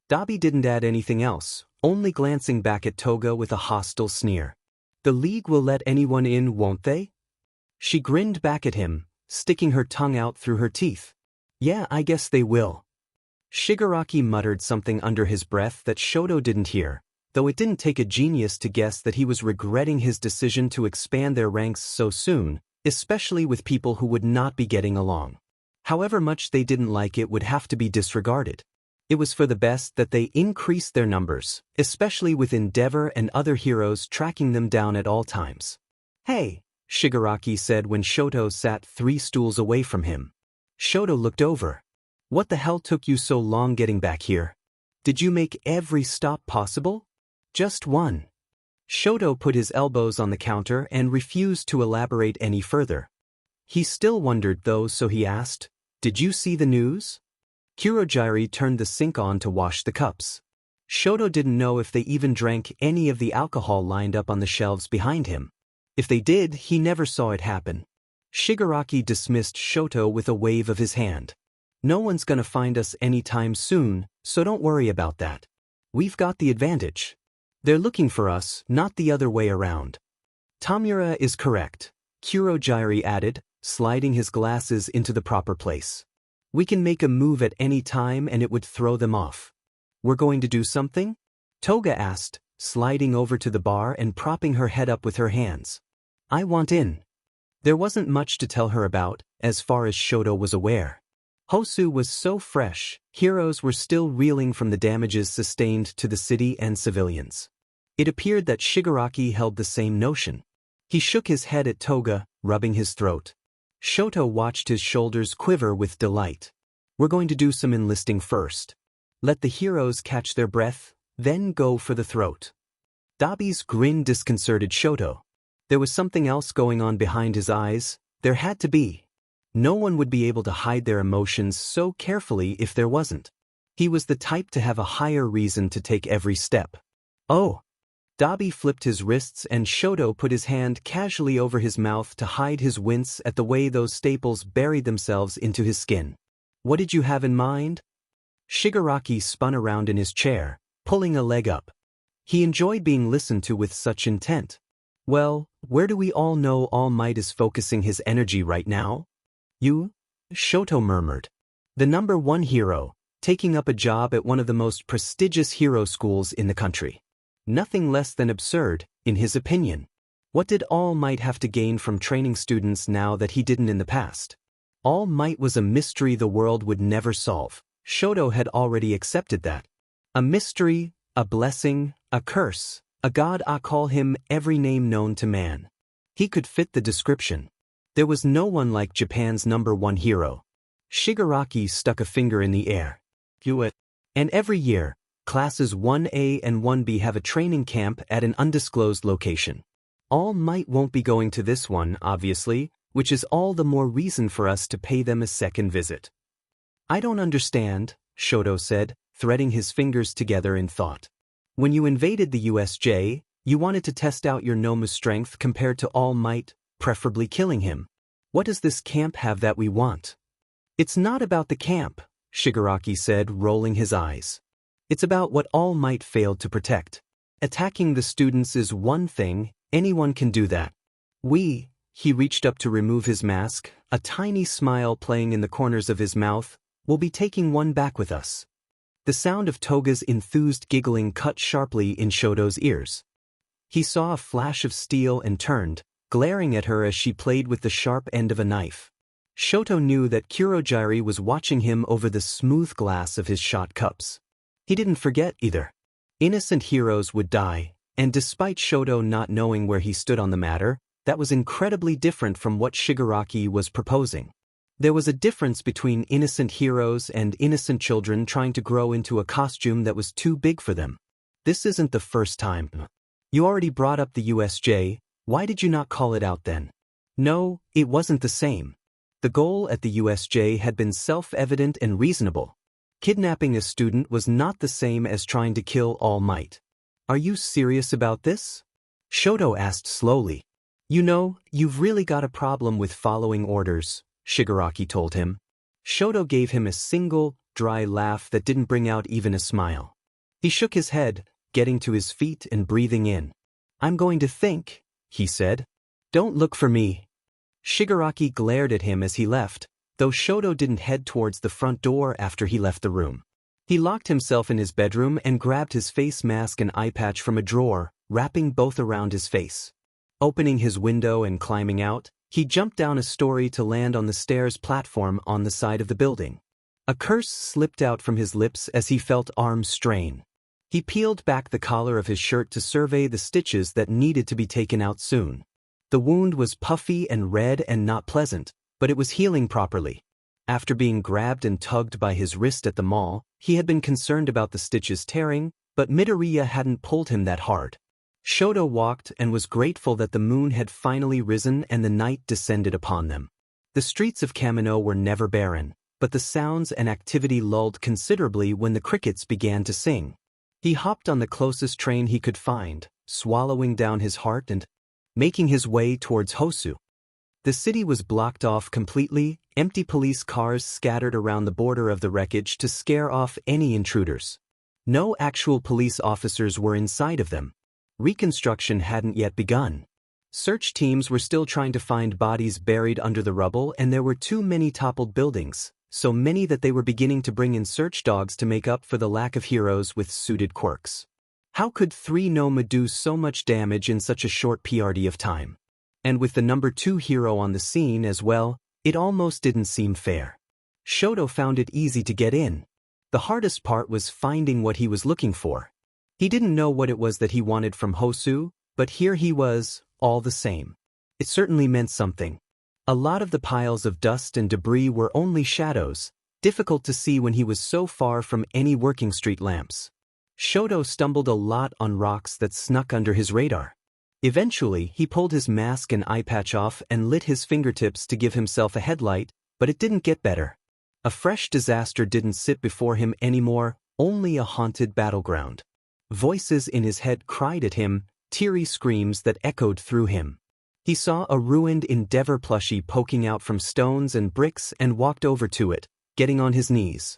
Dabi didn't add anything else, only glancing back at Toga with a hostile sneer. "The League will let anyone in, won't they?" She grinned back at him, sticking her tongue out through her teeth. "Yeah, I guess they will." Shigaraki muttered something under his breath that Shoto didn't hear, though it didn't take a genius to guess that he was regretting his decision to expand their ranks so soon, especially with people who would not be getting along. However much they didn't like it would have to be disregarded. It was for the best that they increased their numbers, especially with Endeavor and other heroes tracking them down at all times. "Hey," Shigaraki said when Shoto sat 3 stools away from him. Shoto looked over. "What the hell took you so long getting back here? Did you make every stop possible?" "Just one." Shoto put his elbows on the counter and refused to elaborate any further. He still wondered though, so he asked, "Did you see the news?" Kurojiri turned the sink on to wash the cups. Shoto didn't know if they even drank any of the alcohol lined up on the shelves behind him. If they did, he never saw it happen. Shigaraki dismissed Shoto with a wave of his hand. "No one's gonna find us anytime soon, so don't worry about that. We've got the advantage. They're looking for us, not the other way around." "Tamura is correct," Kurojiri added, sliding his glasses into the proper place. "We can make a move at any time and it would throw them off." "We're going to do something?" Toga asked, sliding over to the bar and propping her head up with her hands. "I want in." There wasn't much to tell her about, as far as Shoto was aware. Hosu was so fresh, heroes were still reeling from the damages sustained to the city and civilians. It appeared that Shigaraki held the same notion. He shook his head at Toga, rubbing his throat. Shoto watched his shoulders quiver with delight. "We're going to do some enlisting first. Let the heroes catch their breath, then go for the throat." Dabi's grin disconcerted Shoto. There was something else going on behind his eyes. There had to be. No one would be able to hide their emotions so carefully if there wasn't. He was the type to have a higher reason to take every step. "Oh." Dabi flipped his wrists and Shoto put his hand casually over his mouth to hide his wince at the way those staples buried themselves into his skin. "What did you have in mind?" Shigaraki spun around in his chair, pulling a leg up. He enjoyed being listened to with such intent. "Well, where do we all know All Might is focusing his energy right now?" "You?" Shoto murmured. "The #1 hero," taking up a job at one of the most prestigious hero schools in the country. Nothing less than absurd, in his opinion. What did All Might have to gain from training students now that he didn't in the past? All Might was a mystery the world would never solve. Shoto had already accepted that. A mystery, a blessing, a curse, a god. I call him every name known to man. He could fit the description. There was no one like Japan's #1 hero. Shigaraki stuck a finger in the air. Do it. And every year, classes 1A and 1B have a training camp at an undisclosed location. All Might won't be going to this one, obviously, which is all the more reason for us to pay them a second visit. I don't understand, Shoto said, threading his fingers together in thought. When you invaded the USJ, you wanted to test out your Noma's strength compared to All Might, preferably killing him. What does this camp have that we want? It's not about the camp, Shigaraki said, rolling his eyes. It's about what All Might failed to protect. Attacking the students is one thing, anyone can do that. He reached up to remove his mask, a tiny smile playing in the corners of his mouth, will be taking one back with us. The sound of Toga's enthused giggling cut sharply in Shoto's ears. He saw a flash of steel and turned, glaring at her as she played with the sharp end of a knife. Shoto knew that Kurogiri was watching him over the smooth glass of his shot cups. He didn't forget either. Innocent heroes would die, and despite Shoto not knowing where he stood on the matter, that was incredibly different from what Shigaraki was proposing. There was a difference between innocent heroes and innocent children trying to grow into a costume that was too big for them. This isn't the first time. You already brought up the USJ, why did you not call it out then? No, it wasn't the same. The goal at the USJ had been self-evident and reasonable. Kidnapping a student was not the same as trying to kill All Might. Are you serious about this? Shoto asked slowly. You know, you've really got a problem with following orders, Shigaraki told him. Shoto gave him a single, dry laugh that didn't bring out even a smile. He shook his head, getting to his feet and breathing in. I'm going to think, he said. Don't look for me. Shigaraki glared at him as he left, though Shoto didn't head towards the front door after he left the room. He locked himself in his bedroom and grabbed his face mask and eye patch from a drawer, wrapping both around his face. Opening his window and climbing out, he jumped down a story to land on the stairs platform on the side of the building. A curse slipped out from his lips as he felt arms strain. He peeled back the collar of his shirt to survey the stitches that needed to be taken out soon. The wound was puffy and red and not pleasant, but it was healing properly. After being grabbed and tugged by his wrist at the mall, he had been concerned about the stitches tearing, but Midoriya hadn't pulled him that hard. Shoto walked and was grateful that the moon had finally risen and the night descended upon them. The streets of Kamino were never barren, but the sounds and activity lulled considerably when the crickets began to sing. He hopped on the closest train he could find, swallowing down his heart and making his way towards Hosu. The city was blocked off completely, empty police cars scattered around the border of the wreckage to scare off any intruders. No actual police officers were inside of them. Reconstruction hadn't yet begun. Search teams were still trying to find bodies buried under the rubble, and there were too many toppled buildings, so many that they were beginning to bring in search dogs to make up for the lack of heroes with suited quirks. How could 3 Noma do so much damage in such a short PRD of time? And with the #2 hero on the scene as well, it almost didn't seem fair. Shoto found it easy to get in. The hardest part was finding what he was looking for. He didn't know what it was that he wanted from Hosu, but here he was, all the same. It certainly meant something. A lot of the piles of dust and debris were only shadows, difficult to see when he was so far from any working street lamps. Shoto stumbled a lot on rocks that snuck under his radar. Eventually, he pulled his mask and eye patch off and lit his fingertips to give himself a headlight, but it didn't get better. A fresh disaster didn't sit before him anymore, only a haunted battleground. Voices in his head cried at him, teary screams that echoed through him. He saw a ruined Endeavor plushie poking out from stones and bricks and walked over to it, getting on his knees.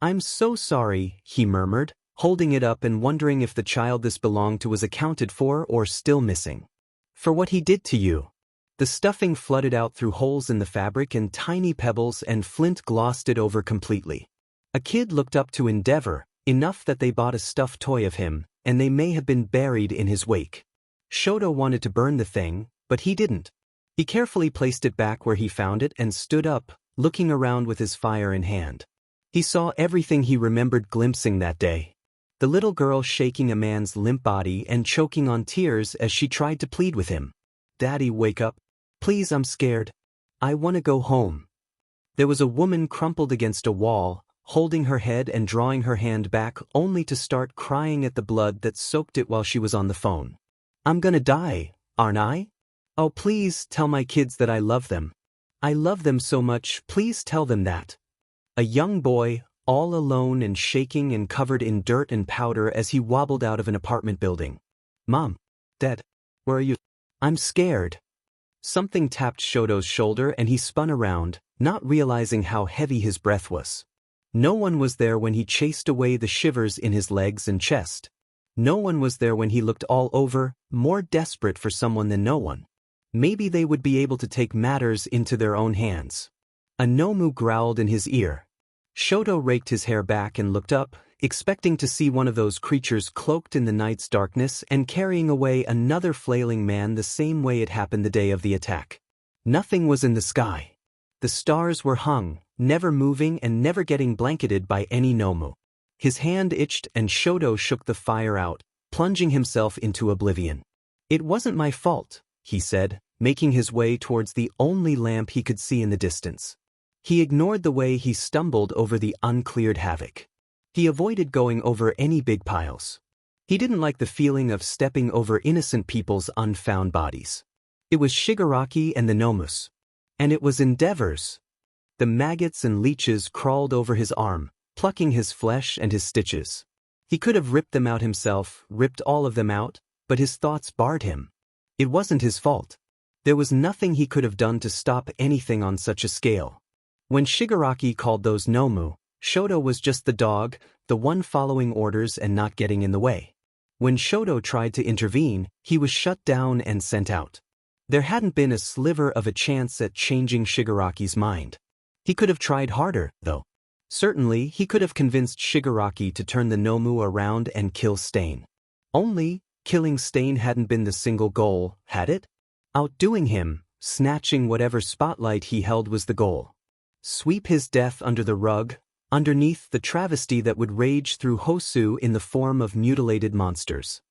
"I'm so sorry," he murmured, holding it up and wondering if the child this belonged to was accounted for or still missing. "For what he did to you." The stuffing flooded out through holes in the fabric and tiny pebbles, and Flint glossed it over completely. A kid looked up to Endeavor, enough that they bought a stuffed toy of him, and they may have been buried in his wake. Shoto wanted to burn the thing, but he didn't. He carefully placed it back where he found it and stood up, looking around with his fire in hand. He saw everything he remembered glimpsing that day. The little girl shaking a man's limp body and choking on tears as she tried to plead with him. "Daddy, wake up. Please, I'm scared. I want to go home." There was a woman crumpled against a wall, holding her head and drawing her hand back only to start crying at the blood that soaked it while she was on the phone. "I'm gonna die, aren't I? Oh, please tell my kids that I love them. I love them so much, please tell them that." A young boy, all alone and shaking and covered in dirt and powder as he wobbled out of an apartment building. "Mom. Dad. Where are you? I'm scared." Something tapped Shoto's shoulder and he spun around, not realizing how heavy his breath was. No one was there when he chased away the shivers in his legs and chest. No one was there when he looked all over, more desperate for someone than no one. Maybe they would be able to take matters into their own hands. A Nomu growled in his ear. Shoto raked his hair back and looked up, expecting to see one of those creatures cloaked in the night's darkness and carrying away another flailing man the same way it happened the day of the attack. Nothing was in the sky. The stars were hung, never moving and never getting blanketed by any Nomu. His hand itched and Shoto shook the fire out, plunging himself into oblivion. "It wasn't my fault," he said, making his way towards the only lamp he could see in the distance. He ignored the way he stumbled over the uncleared havoc. He avoided going over any big piles. He didn't like the feeling of stepping over innocent people's unfound bodies. It was Shigaraki and the Nomus. And it was Endeavor's. The maggots and leeches crawled over his arm, plucking his flesh and his stitches. He could have ripped them out himself, ripped all of them out, but his thoughts barred him. It wasn't his fault. There was nothing he could have done to stop anything on such a scale. When Shigaraki called those Nomu, Shoto was just the dog, the one following orders and not getting in the way. When Shoto tried to intervene, he was shut down and sent out. There hadn't been a sliver of a chance at changing Shigaraki's mind. He could have tried harder, though. Certainly, he could have convinced Shigaraki to turn the Nomu around and kill Stain. Only, killing Stain hadn't been the single goal, had it? Outdoing him, snatching whatever spotlight he held was the goal. Sweep his death under the rug, underneath the travesty that would rage through Hosu in the form of mutilated monsters.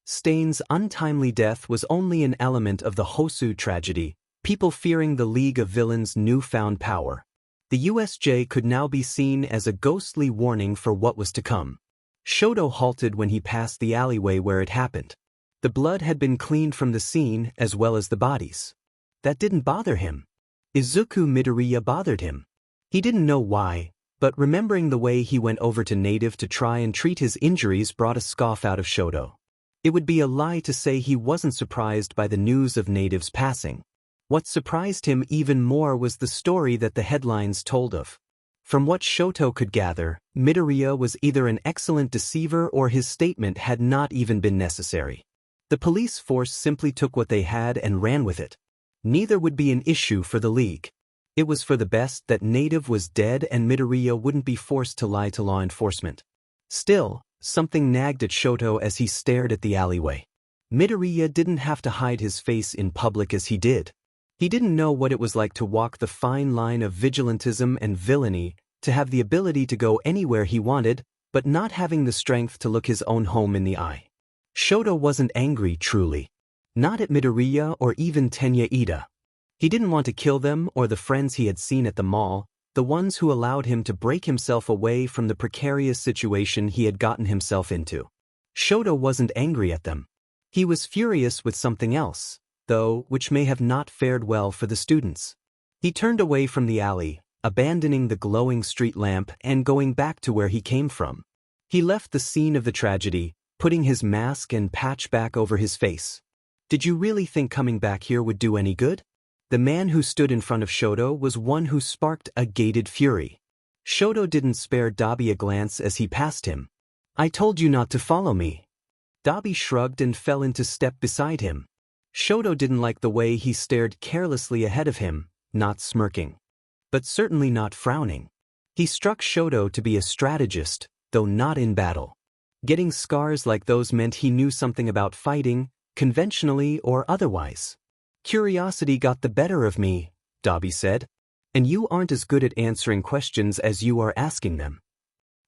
Stain's untimely death was only an element of the Hosu tragedy, people fearing the League of Villains' newfound power. The USJ could now be seen as a ghostly warning for what was to come. Shoto halted when he passed the alleyway where it happened. The blood had been cleaned from the scene as well as the bodies. That didn't bother him. Izuku Midoriya bothered him. He didn't know why, but remembering the way he went over to Native to try and treat his injuries brought a scoff out of Shoto. It would be a lie to say he wasn't surprised by the news of Native's passing. What surprised him even more was the story that the headlines told of. From what Shoto could gather, Midoriya was either an excellent deceiver or his statement had not even been necessary. The police force simply took what they had and ran with it. Neither would be an issue for the League. It was for the best that Native was dead and Midoriya wouldn't be forced to lie to law enforcement. Still, something nagged at Shoto as he stared at the alleyway. Midoriya didn't have to hide his face in public as he did. He didn't know what it was like to walk the fine line of vigilantism and villainy, to have the ability to go anywhere he wanted, but not having the strength to look his own home in the eye. Shoto wasn't angry, truly. Not at Midoriya or even Tenya Ida. He didn't want to kill them or the friends he had seen at the mall, the ones who allowed him to break himself away from the precarious situation he had gotten himself into. Shoto wasn't angry at them. He was furious with something else, though, which may have not fared well for the students. He turned away from the alley, abandoning the glowing street lamp and going back to where he came from. He left the scene of the tragedy, putting his mask and patch back over his face. Did you really think coming back here would do any good? The man who stood in front of Shoto was one who sparked a gated fury. Shoto didn't spare Dabi a glance as he passed him. "I told you not to follow me." Dabi shrugged and fell into step beside him. Shoto didn't like the way he stared carelessly ahead of him, not smirking, but certainly not frowning. He struck Shoto to be a strategist, though not in battle. Getting scars like those meant he knew something about fighting, conventionally or otherwise. Curiosity got the better of me, Dabi said. And you aren't as good at answering questions as you are asking them.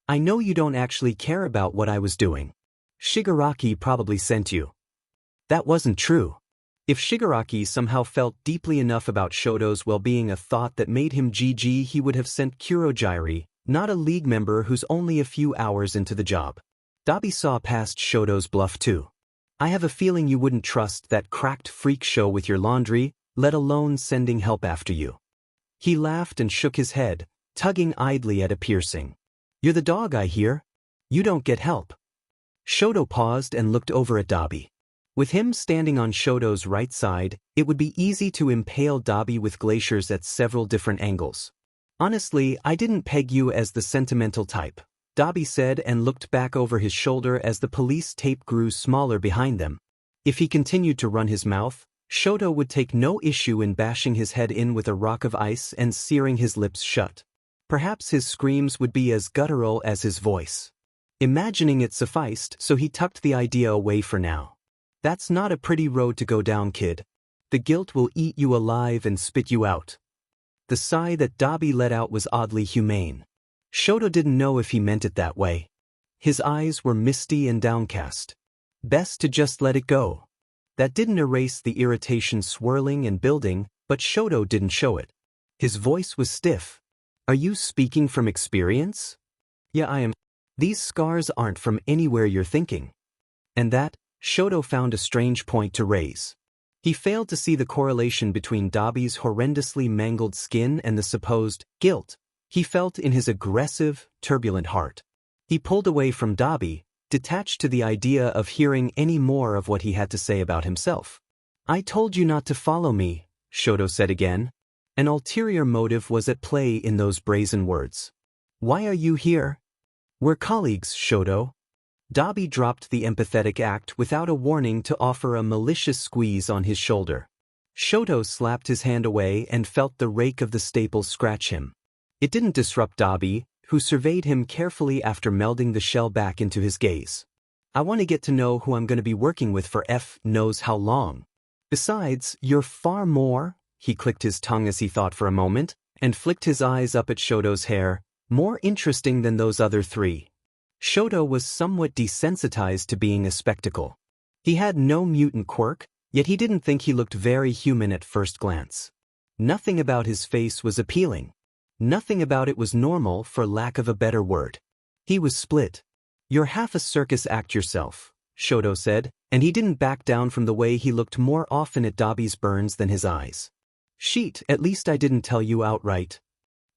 I know you don't actually care about what I was doing. Shigaraki probably sent you. That wasn't true. If Shigaraki somehow felt deeply enough about Shoto's well-being, a thought that made him GG, he would have sent Kurogiri, not a league member who's only a few hours into the job. Dabi saw past Shoto's bluff too. I have a feeling you wouldn't trust that cracked freak show with your laundry, let alone sending help after you. He laughed and shook his head, tugging idly at a piercing. You're the dog, I hear. You don't get help. Shoto paused and looked over at Dabi. With him standing on Shoto's right side, it would be easy to impale Dabi with glaciers at several different angles. Honestly, I didn't peg you as the sentimental type, Dabi said and looked back over his shoulder as the police tape grew smaller behind them. If he continued to run his mouth, Shoto would take no issue in bashing his head in with a rock of ice and searing his lips shut. Perhaps his screams would be as guttural as his voice. Imagining it sufficed, so he tucked the idea away for now. That's not a pretty road to go down, kid. The guilt will eat you alive and spit you out. The sigh that Dabi let out was oddly humane. Shoto didn't know if he meant it that way. His eyes were misty and downcast. Best to just let it go. That didn't erase the irritation swirling and building, but Shoto didn't show it. His voice was stiff. Are you speaking from experience? Yeah, I am. These scars aren't from anywhere you're thinking. And that, Shoto found a strange point to raise. He failed to see the correlation between Dabi's horrendously mangled skin and the supposed guilt he felt in his aggressive, turbulent heart. He pulled away from Dabi, detached to the idea of hearing any more of what he had to say about himself. I told you not to follow me, Shoto said again. An ulterior motive was at play in those brazen words. Why are you here? We're colleagues, Shoto. Dabi dropped the empathetic act without a warning to offer a malicious squeeze on his shoulder. Shoto slapped his hand away and felt the rake of the staples scratch him. It didn't disrupt Dabi, who surveyed him carefully after melding the shell back into his gaze. I want to get to know who I'm going to be working with for F knows how long. Besides, you're far more, he clicked his tongue as he thought for a moment, and flicked his eyes up at Shoto's hair, more interesting than those other three. Shoto was somewhat desensitized to being a spectacle. He had no mutant quirk, yet he didn't think he looked very human at first glance. Nothing about his face was appealing. Nothing about it was normal, for lack of a better word. He was split. You're half a circus act yourself, Shoto said, and he didn't back down from the way he looked more often at Dabi's burns than his eyes. Sheet, at least I didn't tell you outright.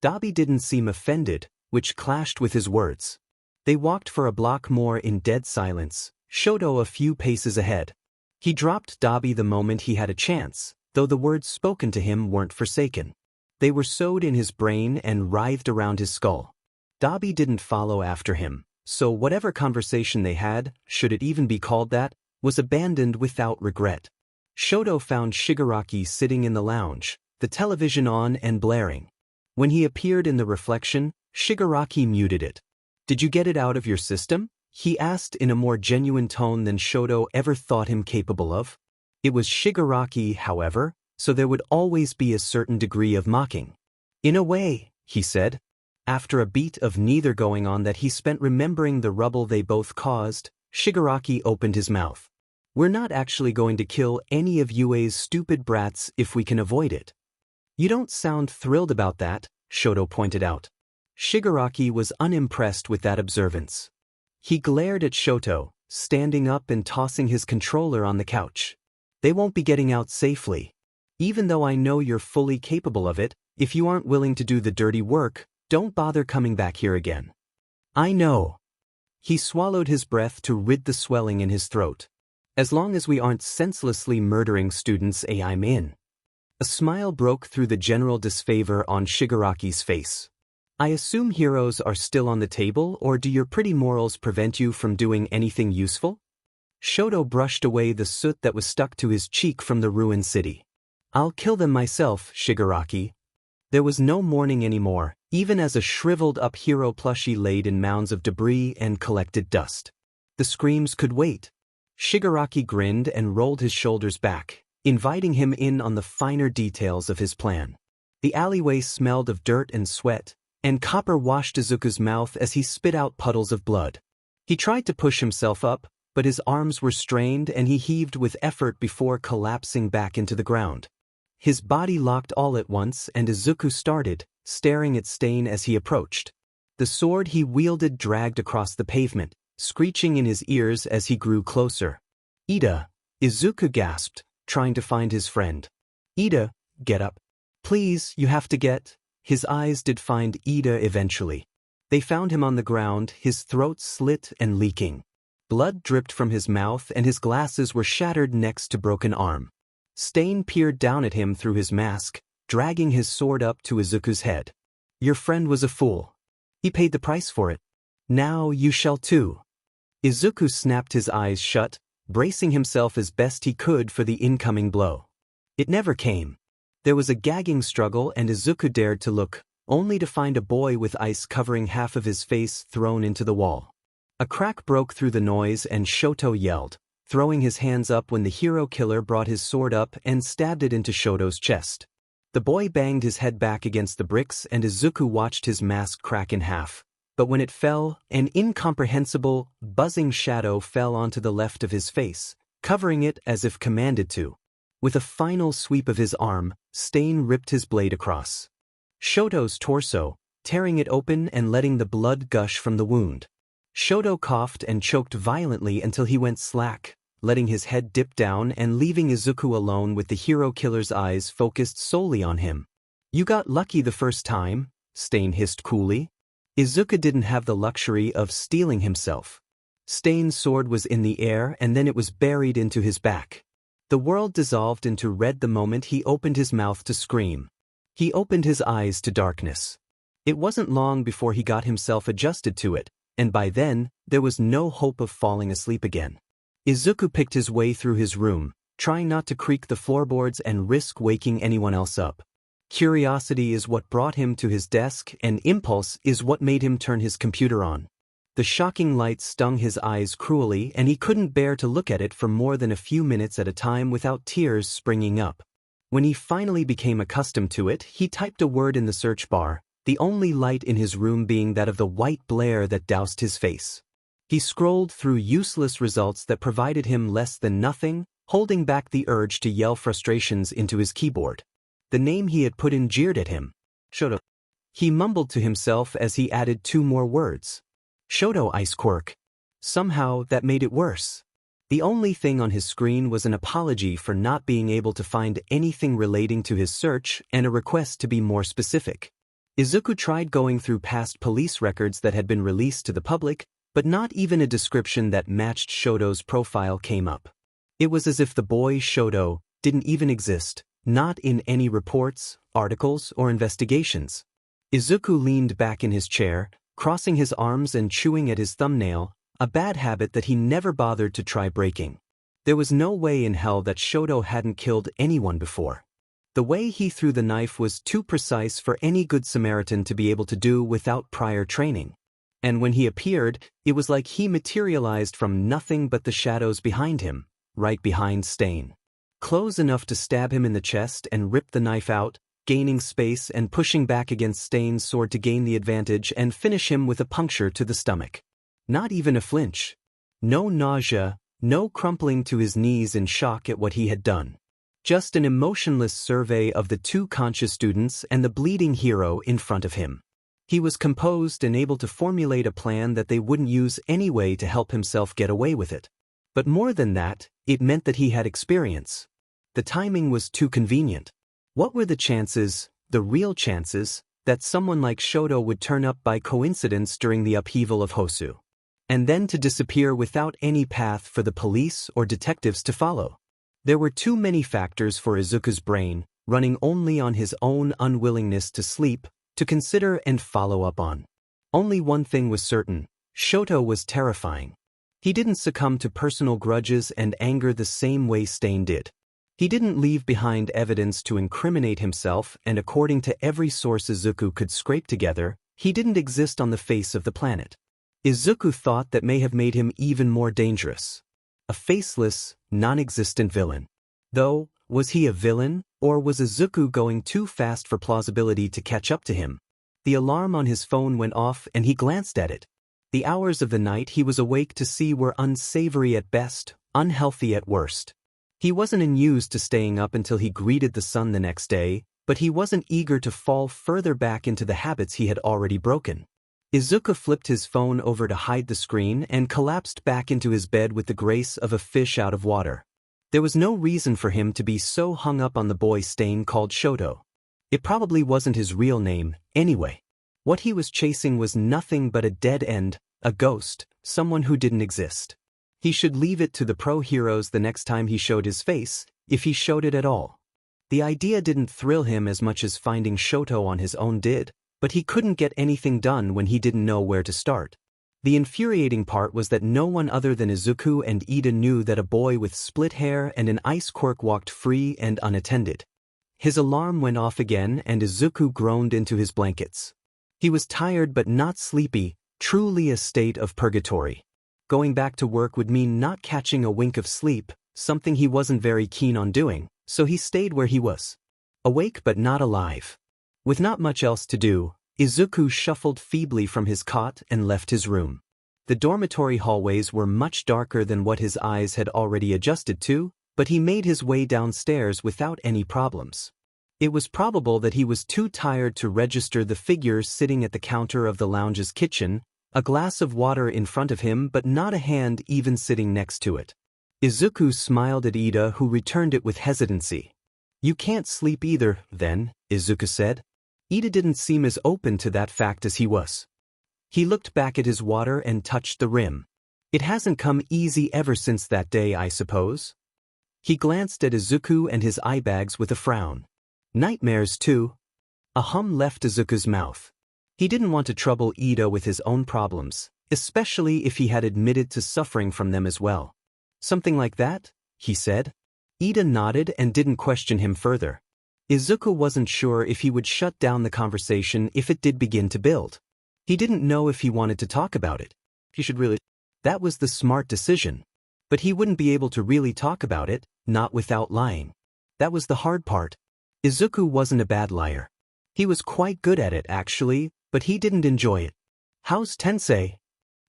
Dabi didn't seem offended, which clashed with his words. They walked for a block more in dead silence, Shoto a few paces ahead. He dropped Dabi the moment he had a chance, though the words spoken to him weren't forsaken. They were sewed in his brain and writhed around his skull. Dabi didn't follow after him, so whatever conversation they had, should it even be called that, was abandoned without regret. Shoto found Shigaraki sitting in the lounge, the television on and blaring. When he appeared in the reflection, Shigaraki muted it. Did you get it out of your system? He asked in a more genuine tone than Shoto ever thought him capable of. It was Shigaraki, however, so there would always be a certain degree of mocking. In a way, he said. After a beat of neither going on that he spent remembering the rubble they both caused, Shigaraki opened his mouth. We're not actually going to kill any of UA's stupid brats if we can avoid it. You don't sound thrilled about that, Shoto pointed out. Shigaraki was unimpressed with that observance. He glared at Shoto, standing up and tossing his controller on the couch. They won't be getting out safely. Even though I know you're fully capable of it, if you aren't willing to do the dirty work, don't bother coming back here again. I know. He swallowed his breath to rid the swelling in his throat. As long as we aren't senselessly murdering students, I'm in. A smile broke through the general disfavor on Shigaraki's face. I assume heroes are still on the table, or do your pretty morals prevent you from doing anything useful? Shoto brushed away the soot that was stuck to his cheek from the ruined city. I'll kill them myself, Shigaraki. There was no mourning anymore, even as a shriveled-up hero plushie laid in mounds of debris and collected dust. The screams could wait. Shigaraki grinned and rolled his shoulders back, inviting him in on the finer details of his plan. The alleyway smelled of dirt and sweat, and copper washed Izuku's mouth as he spit out puddles of blood. He tried to push himself up, but his arms were strained and he heaved with effort before collapsing back into the ground. His body locked all at once and Izuku started, staring at Stain as he approached. The sword he wielded dragged across the pavement, screeching in his ears as he grew closer. "Ida," Izuku gasped, trying to find his friend. "Ida, get up. Please, you have to get..." His eyes did find Ida eventually. They found him on the ground, his throat slit and leaking. Blood dripped from his mouth and his glasses were shattered next to broken arm. Stain peered down at him through his mask, dragging his sword up to Izuku's head. "Your friend was a fool. He paid the price for it. Now you shall too." Izuku snapped his eyes shut, bracing himself as best he could for the incoming blow. It never came. There was a gagging struggle and Izuku dared to look, only to find a boy with ice covering half of his face thrown into the wall. A crack broke through the noise and Shoto yelled, throwing his hands up when the hero killer brought his sword up and stabbed it into Shoto's chest. The boy banged his head back against the bricks and Izuku watched his mask crack in half. But when it fell, an incomprehensible, buzzing shadow fell onto the left of his face, covering it as if commanded to. With a final sweep of his arm, Stain ripped his blade across Shoto's torso, tearing it open and letting the blood gush from the wound. Shoto coughed and choked violently until he went slack, letting his head dip down and leaving Izuku alone with the hero killer's eyes focused solely on him. "You got lucky the first time," Stain hissed coolly. Izuku didn't have the luxury of steeling himself. Stain's sword was in the air and then it was buried into his back. The world dissolved into red the moment he opened his mouth to scream. He opened his eyes to darkness. It wasn't long before he got himself adjusted to it, and by then, there was no hope of falling asleep again. Izuku picked his way through his room, trying not to creak the floorboards and risk waking anyone else up. Curiosity is what brought him to his desk, and impulse is what made him turn his computer on. The shocking light stung his eyes cruelly and he couldn't bear to look at it for more than a few minutes at a time without tears springing up. When he finally became accustomed to it, he typed a word in the search bar, the only light in his room being that of the white blare that doused his face. He scrolled through useless results that provided him less than nothing, holding back the urge to yell frustrations into his keyboard. The name he had put in jeered at him. Shoto. He mumbled to himself as he added 2 more words. Shoto Ice Quirk. Somehow that made it worse. The only thing on his screen was an apology for not being able to find anything relating to his search and a request to be more specific. Izuku tried going through past police records that had been released to the public, but not even a description that matched Shoto's profile came up. It was as if the boy Shoto didn't even exist, not in any reports, articles, or investigations. Izuku leaned back in his chair, crossing his arms and chewing at his thumbnail, a bad habit that he never bothered to try breaking. There was no way in hell that Shoto hadn't killed anyone before. The way he threw the knife was too precise for any good Samaritan to be able to do without prior training. And when he appeared, it was like he materialized from nothing but the shadows behind him, right behind Stain. Close enough to stab him in the chest and rip the knife out, gaining space and pushing back against Stain's sword to gain the advantage and finish him with a puncture to the stomach. Not even a flinch. No nausea, no crumpling to his knees in shock at what he had done. Just an emotionless survey of the 2 conscious students and the bleeding hero in front of him. He was composed and able to formulate a plan that they wouldn't use anyway to help himself get away with it. But more than that, it meant that he had experience. The timing was too convenient. What were the chances, the real chances, that someone like Shoto would turn up by coincidence during the upheaval of Hosu? And then to disappear without any path for the police or detectives to follow? There were too many factors for Izuku's brain, running only on his own unwillingness to sleep, to consider and follow up on. Only one thing was certain: Shoto was terrifying. He didn't succumb to personal grudges and anger the same way Stain did. He didn't leave behind evidence to incriminate himself, and according to every source Izuku could scrape together, he didn't exist on the face of the planet. Izuku thought that may have made him even more dangerous. A faceless, non-existent villain. Though, was he a villain, or was Izuku going too fast for plausibility to catch up to him? The alarm on his phone went off and he glanced at it. The hours of the night he was awake to see were unsavory at best, unhealthy at worst. He wasn't unused to staying up until he greeted the sun the next day, but he wasn't eager to fall further back into the habits he had already broken. Izuku flipped his phone over to hide the screen and collapsed back into his bed with the grace of a fish out of water. There was no reason for him to be so hung up on the boy Stain called Shoto. It probably wasn't his real name, anyway. What he was chasing was nothing but a dead end, a ghost, someone who didn't exist. He should leave it to the pro-heroes the next time he showed his face, if he showed it at all. The idea didn't thrill him as much as finding Shoto on his own did, but he couldn't get anything done when he didn't know where to start. The infuriating part was that no one other than Izuku and Ida knew that a boy with split hair and an ice quirk walked free and unattended. His alarm went off again and Izuku groaned into his blankets. He was tired but not sleepy, truly a state of purgatory. Going back to work would mean not catching a wink of sleep, something he wasn't very keen on doing, so he stayed where he was. Awake but not alive. With not much else to do, Izuku shuffled feebly from his cot and left his room. The dormitory hallways were much darker than what his eyes had already adjusted to, but he made his way downstairs without any problems. It was probable that he was too tired to register the figures sitting at the counter of the lounge's kitchen, a glass of water in front of him but not a hand even sitting next to it. Izuku smiled at Ida, who returned it with hesitancy. "You can't sleep either, then," Izuku said. Ida didn't seem as open to that fact as he was. He looked back at his water and touched the rim. "It hasn't come easy ever since that day, I suppose?" He glanced at Izuku and his eye bags with a frown. "Nightmares too?" A hum left Izuku's mouth. He didn't want to trouble Ida with his own problems, especially if he had admitted to suffering from them as well. "Something like that?" he said. Ida nodded and didn't question him further. Izuku wasn't sure if he would shut down the conversation if it did begin to build. He didn't know if he wanted to talk about it. He should really. That was the smart decision. But he wouldn't be able to really talk about it, not without lying. That was the hard part. Izuku wasn't a bad liar. He was quite good at it actually, but he didn't enjoy it. "How's Tensei?"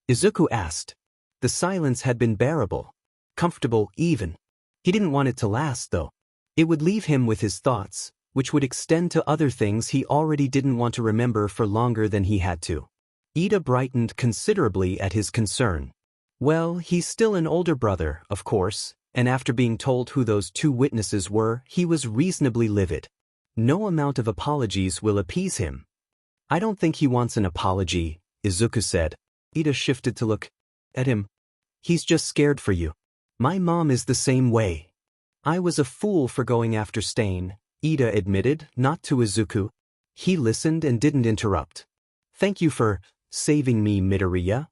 Izuku asked. The silence had been bearable. Comfortable even. He didn't want it to last though. It would leave him with his thoughts, which would extend to other things he already didn't want to remember for longer than he had to. Ida brightened considerably at his concern. "Well, he's still an older brother, of course, and after being told who those two witnesses were, he was reasonably livid. No amount of apologies will appease him." "I don't think he wants an apology," Izuku said. Ida shifted to look at him. "He's just scared for you. My mom is the same way." "I was a fool for going after Stain," Ida admitted, not to Izuku. He listened and didn't interrupt. "Thank you for saving me, Midoriya."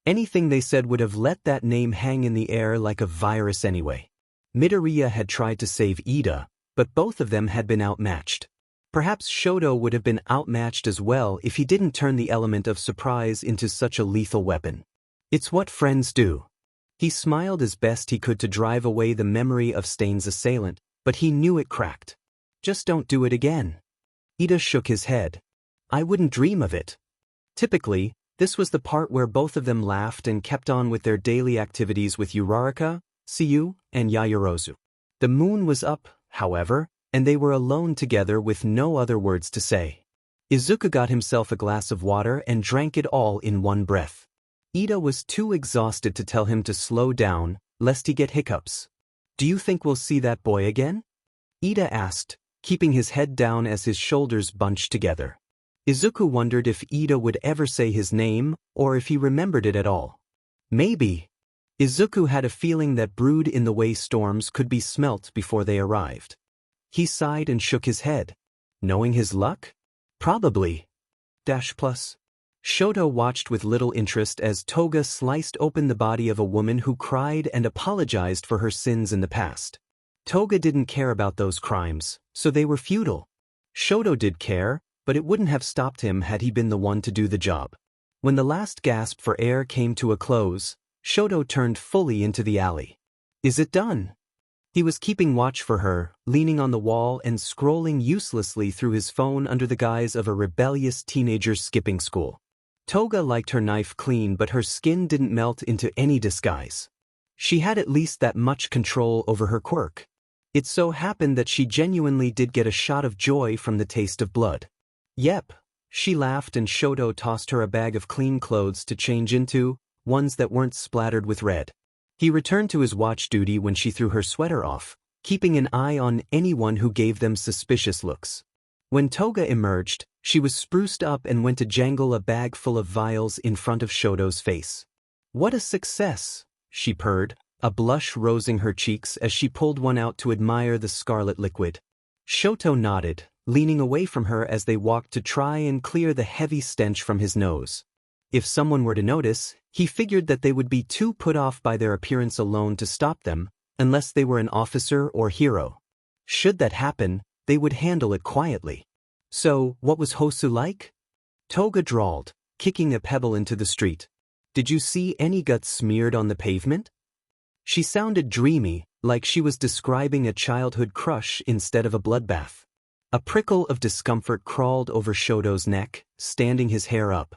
Anything they said would have let that name hang in the air like a virus anyway. Midoriya had tried to save Ida, but both of them had been outmatched. Perhaps Shoto would have been outmatched as well if he didn't turn the element of surprise into such a lethal weapon. It's what friends do. He smiled as best he could to drive away the memory of Stain's assailant, but he knew it cracked. "Just don't do it again." Ida shook his head. "I wouldn't dream of it." Typically, this was the part where both of them laughed and kept on with their daily activities with Uraraka, Tsuyu, and Yaoyorozu. The moon was up, however, and they were alone together with no other words to say. Izuku got himself a glass of water and drank it all in one breath. Ida was too exhausted to tell him to slow down, lest he get hiccups. "Do you think we'll see that boy again?" Ida asked, keeping his head down as his shoulders bunched together. Izuku wondered if Ida would ever say his name, or if he remembered it at all. Maybe. Izuku had a feeling that brewed in the way storms could be smelt before they arrived. He sighed and shook his head. Knowing his luck? Probably. Plus. Shoto watched with little interest as Toga sliced open the body of a woman who cried and apologized for her sins in the past. Toga didn't care about those crimes, so they were futile. Shoto did care, but it wouldn't have stopped him had he been the one to do the job. When the last gasp for air came to a close, Shoto turned fully into the alley. Is it done? He was keeping watch for her, leaning on the wall and scrolling uselessly through his phone under the guise of a rebellious teenager skipping school. Toga liked her knife clean, but her skin didn't melt into any disguise. She had at least that much control over her quirk. It so happened that she genuinely did get a shot of joy from the taste of blood. Yep, she laughed, and Shoto tossed her a bag of clean clothes to change into, ones that weren't splattered with red. He returned to his watch duty when she threw her sweater off, keeping an eye on anyone who gave them suspicious looks. When Toga emerged, she was spruced up and went to jangle a bag full of vials in front of Shoto's face. What a success, she purred, a blush rosing her cheeks as she pulled one out to admire the scarlet liquid. Shoto nodded, leaning away from her as they walked to try and clear the heavy stench from his nose. If someone were to notice, he figured that they would be too put off by their appearance alone to stop them, unless they were an officer or hero. Should that happen, they would handle it quietly. So, what was Hosu like? Toga drawled, kicking a pebble into the street. Did you see any guts smeared on the pavement? She sounded dreamy, like she was describing a childhood crush instead of a bloodbath. A prickle of discomfort crawled over Shoto's neck, standing his hair up.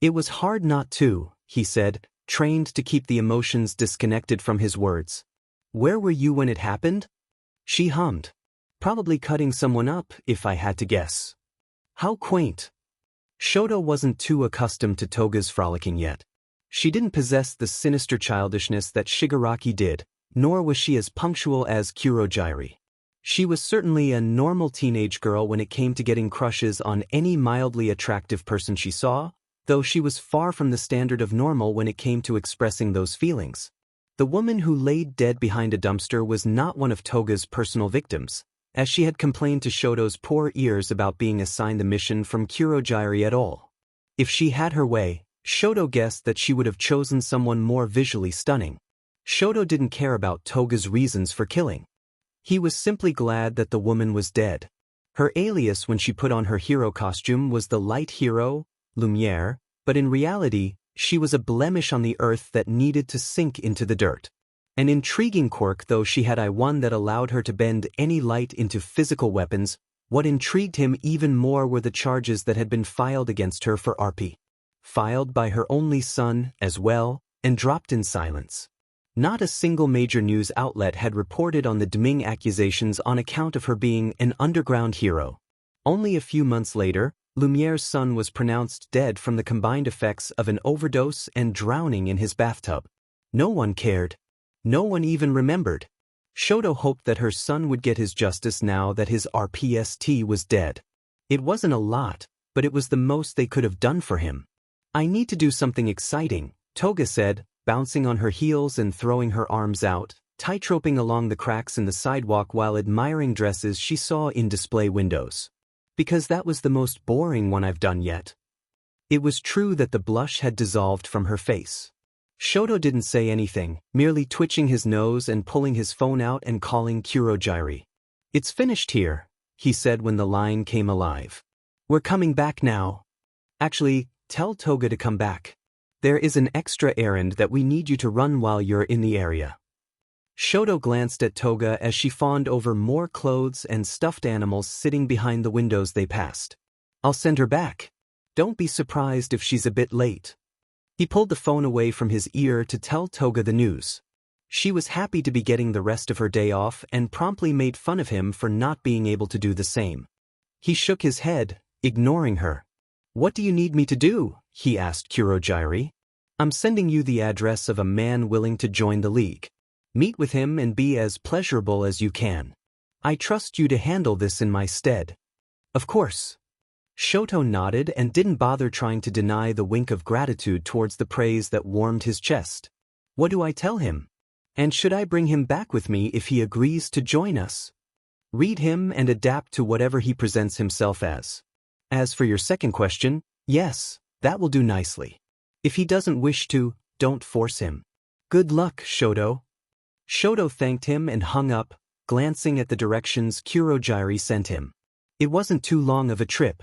It was hard not to, he said, trained to keep the emotions disconnected from his words. Where were you when it happened? She hummed. Probably cutting someone up, if I had to guess. How quaint. Shoto wasn't too accustomed to Toga's frolicking yet. She didn't possess the sinister childishness that Shigaraki did, nor was she as punctual as Kurojairi. She was certainly a normal teenage girl when it came to getting crushes on any mildly attractive person she saw, though she was far from the standard of normal when it came to expressing those feelings. The woman who laid dead behind a dumpster was not one of Toga's personal victims, as she had complained to Shoto's poor ears about being assigned the mission from Kurojairi at all. If she had her way, Shoto guessed that she would have chosen someone more visually stunning. Shoto didn't care about Toga's reasons for killing. He was simply glad that the woman was dead. Her alias when she put on her hero costume was the Light Hero, Lumiere, but in reality, she was a blemish on the earth that needed to sink into the dirt. An intriguing quirk, though she had one that allowed her to bend any light into physical weapons. What intrigued him even more were the charges that had been filed against her for RP. Filed by her only son, as well, and dropped in silence. Not a single major news outlet had reported on the Deming accusations on account of her being an underground hero. Only a few months later, Lumiere's son was pronounced dead from the combined effects of an overdose and drowning in his bathtub. No one cared. No one even remembered. Shoto hoped that her son would get his justice now that his RPST was dead. It wasn't a lot, but it was the most they could have done for him. I need to do something exciting, Toga said, bouncing on her heels and throwing her arms out, tightroping along the cracks in the sidewalk while admiring dresses she saw in display windows. Because that was the most boring one I've done yet. It was true that the blush had dissolved from her face. Shoto didn't say anything, merely twitching his nose and pulling his phone out and calling Kurojairi. It's finished here, he said when the line came alive. We're coming back now. Actually, tell Toga to come back. There is an extra errand that we need you to run while you're in the area. Shoto glanced at Toga as she fawned over more clothes and stuffed animals sitting behind the windows they passed. I'll send her back. Don't be surprised if she's a bit late. He pulled the phone away from his ear to tell Toga the news. She was happy to be getting the rest of her day off and promptly made fun of him for not being able to do the same. He shook his head, ignoring her. What do you need me to do? He asked Kurojairi. I'm sending you the address of a man willing to join the league. Meet with him and be as pleasurable as you can. I trust you to handle this in my stead. Of course. Shoto nodded and didn't bother trying to deny the wink of gratitude towards the praise that warmed his chest. What do I tell him? And should I bring him back with me if he agrees to join us? Read him and adapt to whatever he presents himself as. As for your second question, yes, that will do nicely. If he doesn't wish to, don't force him. Good luck, Shoto. Shoto thanked him and hung up, glancing at the directions Kurogiri sent him. It wasn't too long of a trip.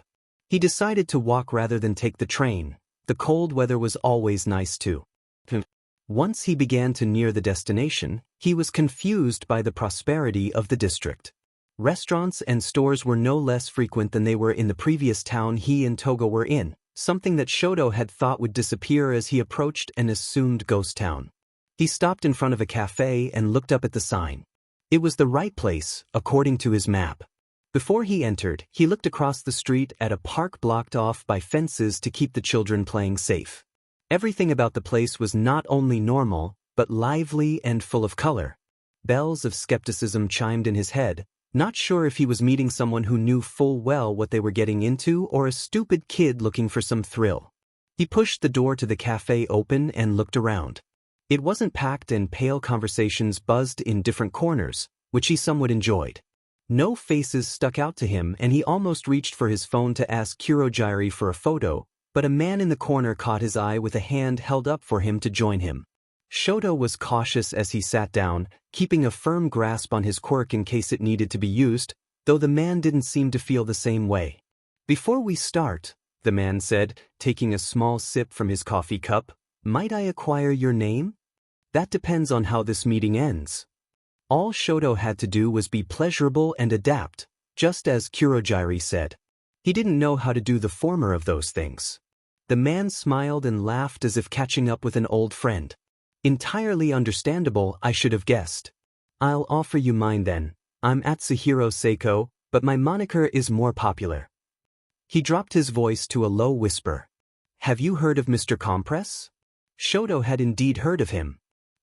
He decided to walk rather than take the train. The cold weather was always nice too. Once he began to near the destination, he was confused by the prosperity of the district. Restaurants and stores were no less frequent than they were in the previous town he and Toga were in, something that Shoto had thought would disappear as he approached an assumed ghost town. He stopped in front of a cafe and looked up at the sign. It was the right place, according to his map. Before he entered, he looked across the street at a park blocked off by fences to keep the children playing safe. Everything about the place was not only normal, but lively and full of color. Bells of skepticism chimed in his head, not sure if he was meeting someone who knew full well what they were getting into or a stupid kid looking for some thrill. He pushed the door to the cafe open and looked around. It wasn't packed and pale conversations buzzed in different corners, which he somewhat enjoyed. No faces stuck out to him and he almost reached for his phone to ask Kurogiri for a photo, but a man in the corner caught his eye with a hand held up for him to join him. Shoto was cautious as he sat down, keeping a firm grasp on his quirk in case it needed to be used, though the man didn't seem to feel the same way. "Before we start," the man said, taking a small sip from his coffee cup, "might I acquire your name?" "That depends on how this meeting ends." All Shoto had to do was be pleasurable and adapt, just as Kurogiri said. He didn't know how to do the former of those things. The man smiled and laughed as if catching up with an old friend. "Entirely understandable, I should have guessed. I'll offer you mine then. I'm Atsuhiro Seiko, but my moniker is more popular." He dropped his voice to a low whisper. "Have you heard of Mr. Compress?" Shoto had indeed heard of him.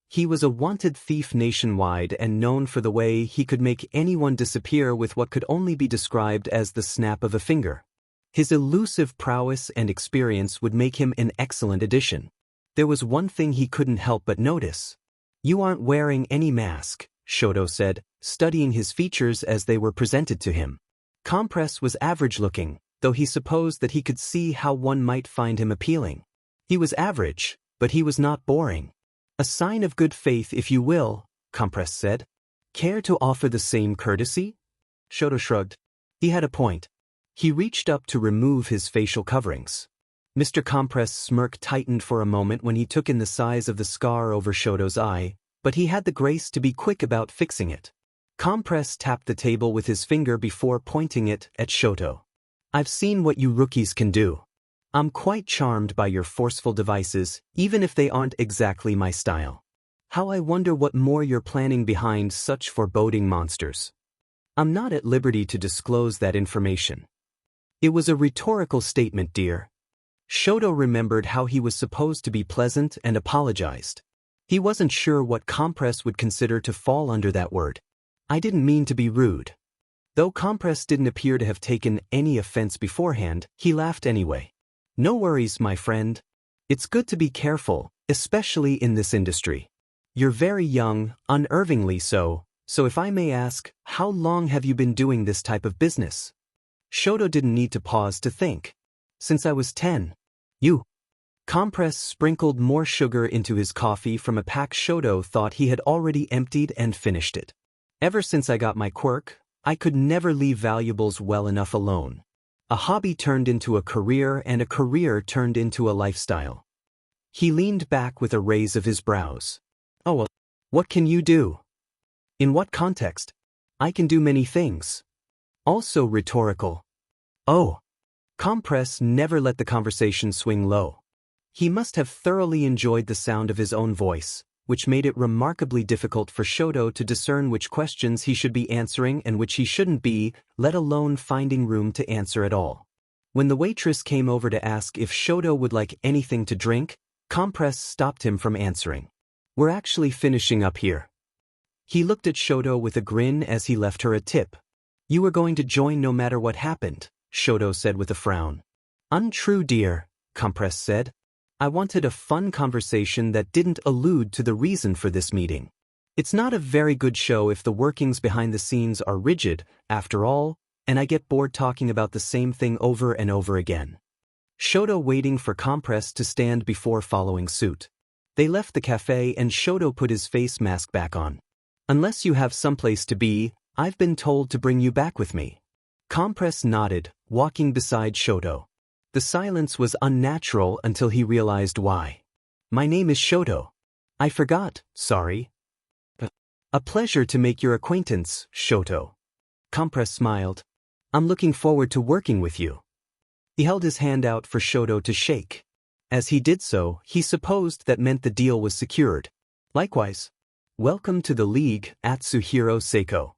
He was a wanted thief nationwide and known for the way he could make anyone disappear with what could only be described as the snap of a finger. His elusive prowess and experience would make him an excellent addition. There was one thing he couldn't help but notice. "You aren't wearing any mask," Shoto said, studying his features as they were presented to him. Compress was average-looking, though he supposed that he could see how one might find him appealing. He was average, but he was not boring. "A sign of good faith, if you will," Compress said. "Care to offer the same courtesy?" Shoto shrugged. He had a point. He reached up to remove his facial coverings. Mr. Compress' smirk tightened for a moment when he took in the size of the scar over Shoto's eye, but he had the grace to be quick about fixing it. Compress tapped the table with his finger before pointing it at Shoto. "I've seen what you rookies can do. I'm quite charmed by your forceful devices, even if they aren't exactly my style. How I wonder what more you're planning behind such foreboding monsters. I'm not at liberty to disclose that information." It was a rhetorical statement, dear. Shoto remembered how he was supposed to be pleasant and apologized. He wasn't sure what Compress would consider to fall under that word. "I didn't mean to be rude." Though Compress didn't appear to have taken any offense beforehand, he laughed anyway. "No worries, my friend. It's good to be careful, especially in this industry. You're very young, unnervingly so if I may ask, how long have you been doing this type of business?" Shoto didn't need to pause to think. "Since I was 10. You?" Compress sprinkled more sugar into his coffee from a pack Shoto thought he had already emptied and finished it. "Ever since I got my quirk, I could never leave valuables well enough alone. A hobby turned into a career and a career turned into a lifestyle." He leaned back with a raise of his brows. "Oh well, what can you do?" "In what context?" "I can do many things." Also rhetorical. "Oh." Compress never let the conversation swing low. He must have thoroughly enjoyed the sound of his own voice, which made it remarkably difficult for Shoto to discern which questions he should be answering and which he shouldn't be, let alone finding room to answer at all. When the waitress came over to ask if Shoto would like anything to drink, Compress stopped him from answering. "We're actually finishing up here." He looked at Shoto with a grin as he left her a tip. "You were going to join no matter what happened," Shoto said with a frown. "Untrue, dear," Compress said. "I wanted a fun conversation that didn't allude to the reason for this meeting. It's not a very good show if the workings behind the scenes are rigid, after all, and I get bored talking about the same thing over and over again." Shoto waiting for Compress to stand before following suit. They left the cafe and Shoto put his face mask back on. Unless you have someplace to be, I've been told to bring you back with me. Compress nodded, walking beside Shoto. The silence was unnatural until he realized why. My name is Shoto. I forgot, sorry. A pleasure to make your acquaintance, Shoto. Compress smiled. I'm looking forward to working with you. He held his hand out for Shoto to shake. As he did so, he supposed that meant the deal was secured. Likewise. Welcome to the League, Atsuhiro Seiko.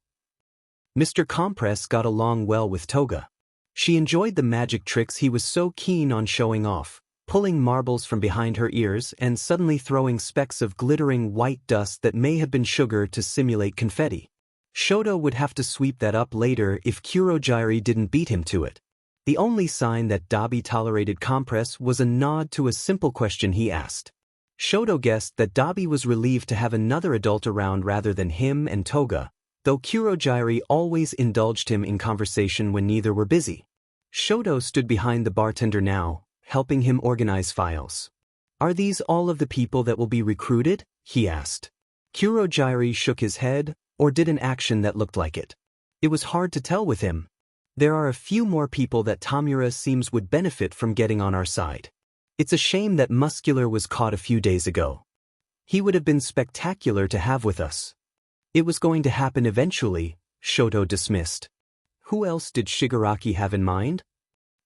Mr. Compress got along well with Toga. She enjoyed the magic tricks he was so keen on showing off, pulling marbles from behind her ears and suddenly throwing specks of glittering white dust that may have been sugar to simulate confetti. Shoto would have to sweep that up later if Kurogyari didn't beat him to it. The only sign that Dabi tolerated Compress was a nod to a simple question he asked. Shoto guessed that Dabi was relieved to have another adult around rather than him and Toga, though Kurogyari always indulged him in conversation when neither were busy. Shoto stood behind the bartender now, helping him organize files. Are these all of the people that will be recruited? He asked. Kurogyari shook his head, or did an action that looked like it. It was hard to tell with him. There are a few more people that Tamura seems would benefit from getting on our side. It's a shame that Muscular was caught a few days ago. He would have been spectacular to have with us. It was going to happen eventually, Shoto dismissed. Who else did Shigaraki have in mind?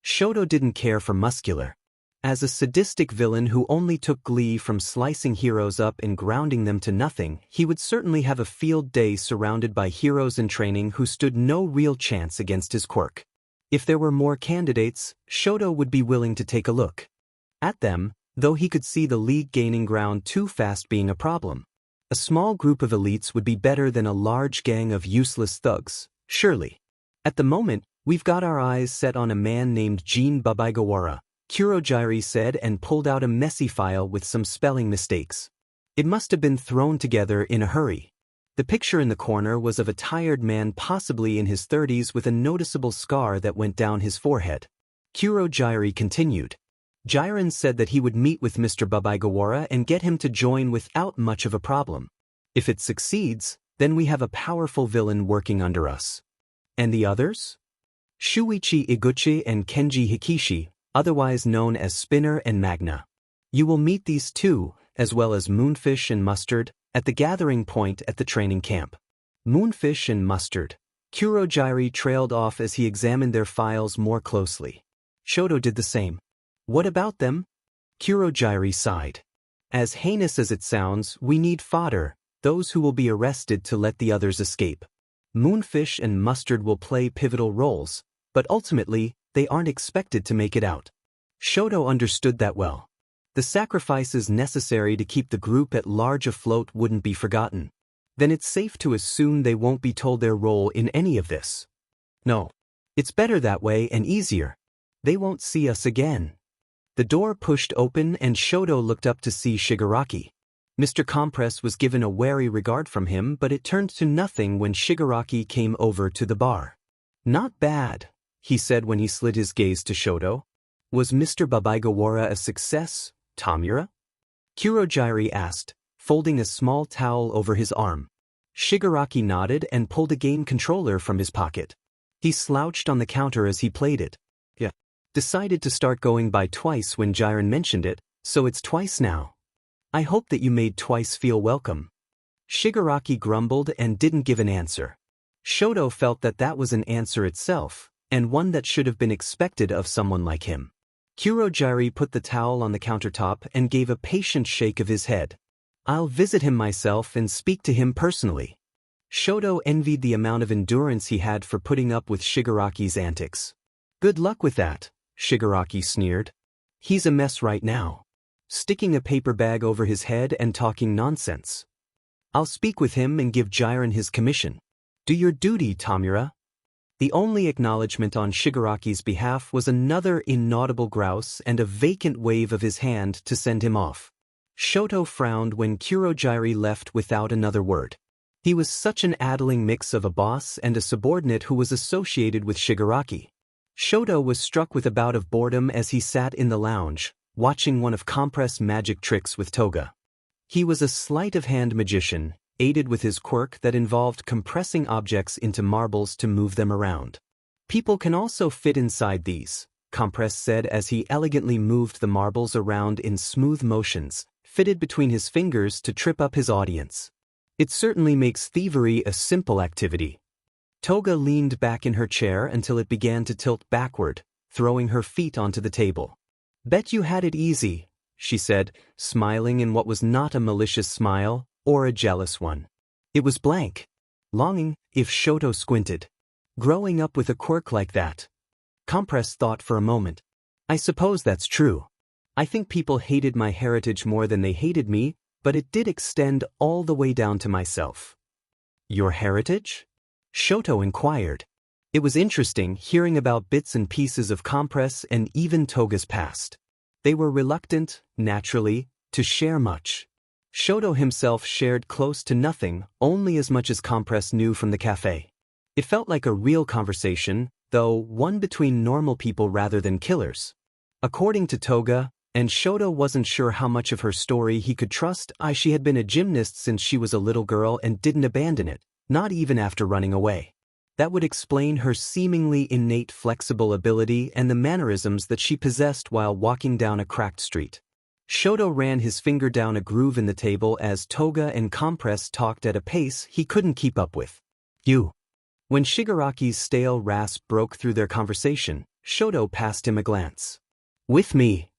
Shoto didn't care for Muscular. As a sadistic villain who only took glee from slicing heroes up and grounding them to nothing, he would certainly have a field day surrounded by heroes in training who stood no real chance against his Quirk. If there were more candidates, Shoto would be willing to take a look at them, though he could see the League gaining ground too fast being a problem. A small group of elites would be better than a large gang of useless thugs, surely. At the moment, we've got our eyes set on a man named Jin Babaigawara, Kurogyari said and pulled out a messy file with some spelling mistakes. It must have been thrown together in a hurry. The picture in the corner was of a tired man possibly in his 30s with a noticeable scar that went down his forehead. Kurogyari continued. Jiren said that he would meet with Mr. Babaigawara and get him to join without much of a problem. If it succeeds, then we have a powerful villain working under us. And the others? Shuichi Iguchi and Kenji Hikishi, otherwise known as Spinner and Magna. You will meet these two, as well as Moonfish and Mustard, at the gathering point at the training camp. Moonfish and Mustard. Kurogyari trailed off as he examined their files more closely. Shoto did the same. What about them? Kurogyari sighed. As heinous as it sounds, we need fodder, those who will be arrested to let the others escape. Moonfish and Mustard will play pivotal roles, but ultimately, they aren't expected to make it out. Shoto understood that well. The sacrifices necessary to keep the group at large afloat wouldn't be forgotten. Then it's safe to assume they won't be told their role in any of this. No. It's better that way and easier. They won't see us again. The door pushed open and Shoto looked up to see Shigaraki. Mr. Compress was given a wary regard from him, but it turned to nothing when Shigaraki came over to the bar. Not bad, he said when he slid his gaze to Shoto. Was Mr. Babaigawara a success, Tamura? Kurogyari asked, folding a small towel over his arm. Shigaraki nodded and pulled a game controller from his pocket. He slouched on the counter as he played it. Yeah. Decided to start going by twice when Jiren mentioned it, so it's twice now. I hope that you made twice feel welcome. Shigaraki grumbled and didn't give an answer. Shoto felt that that was an answer itself, and one that should have been expected of someone like him. Kurogyari put the towel on the countertop and gave a patient shake of his head. I'll visit him myself and speak to him personally. Shoto envied the amount of endurance he had for putting up with Shigaraki's antics. Good luck with that, Shigaraki sneered. He's a mess right now. Sticking a paper bag over his head and talking nonsense. I'll speak with him and give Jiren his commission. Do your duty, Tamura. The only acknowledgement on Shigaraki's behalf was another inaudible grouse and a vacant wave of his hand to send him off. Shoto frowned when Kurogyari left without another word. He was such an addling mix of a boss and a subordinate who was associated with Shigaraki. Shoto was struck with a bout of boredom as he sat in the lounge, watching one of Compress' magic tricks with Toga. He was a sleight-of-hand magician, aided with his quirk that involved compressing objects into marbles to move them around. People can also fit inside these, Compress said as he elegantly moved the marbles around in smooth motions, fitted between his fingers to trip up his audience. It certainly makes thievery a simple activity. Toga leaned back in her chair until it began to tilt backward, throwing her feet onto the table. Bet you had it easy, she said, smiling in what was not a malicious smile or a jealous one. It was blank. Longing, if Shoto squinted. Growing up with a quirk like that. Compress thought for a moment. I suppose that's true. I think people hated my heritage more than they hated me, but it did extend all the way down to myself. Your heritage? Shoto inquired. It was interesting hearing about bits and pieces of Compress and even Toga's past. They were reluctant, naturally, to share much. Shoto himself shared close to nothing, only as much as Compress knew from the cafe. It felt like a real conversation, though one between normal people rather than killers. According to Toga, and Shoto wasn't sure how much of her story he could trust. She had been a gymnast since she was a little girl and didn't abandon it, not even after running away. That would explain her seemingly innate flexible ability and the mannerisms that she possessed while walking down a cracked street. Shoto ran his finger down a groove in the table as Toga and Compress talked at a pace he couldn't keep up with. You. When Shigaraki's stale rasp broke through their conversation, Shoto passed him a glance. With me.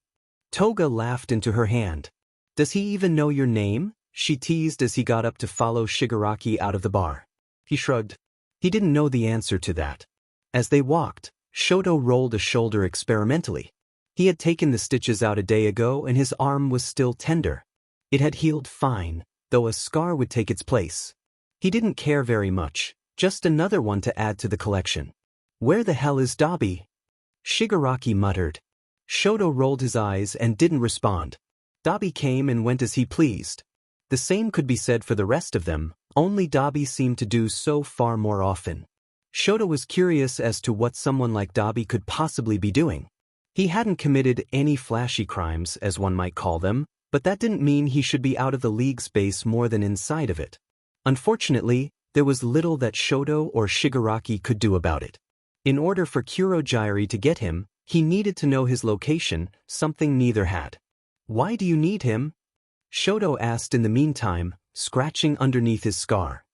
Toga laughed into her hand. Does he even know your name? She teased as he got up to follow Shigaraki out of the bar. He shrugged. He didn't know the answer to that. As they walked, Shoto rolled a shoulder experimentally. He had taken the stitches out a day ago and his arm was still tender. It had healed fine, though a scar would take its place. He didn't care very much, just another one to add to the collection. Where the hell is Dabi? Shigaraki muttered. Shoto rolled his eyes and didn't respond. Dabi came and went as he pleased. The same could be said for the rest of them, only Dabi seemed to do so far more often. Shoto was curious as to what someone like Dabi could possibly be doing. He hadn't committed any flashy crimes, as one might call them, but that didn't mean he should be out of the league space more than inside of it. Unfortunately, there was little that Shoto or Shigaraki could do about it. In order for Kurogyari to get him, he needed to know his location, something neither had. Why do you need him? Shoto asked in the meantime, scratching underneath his scar.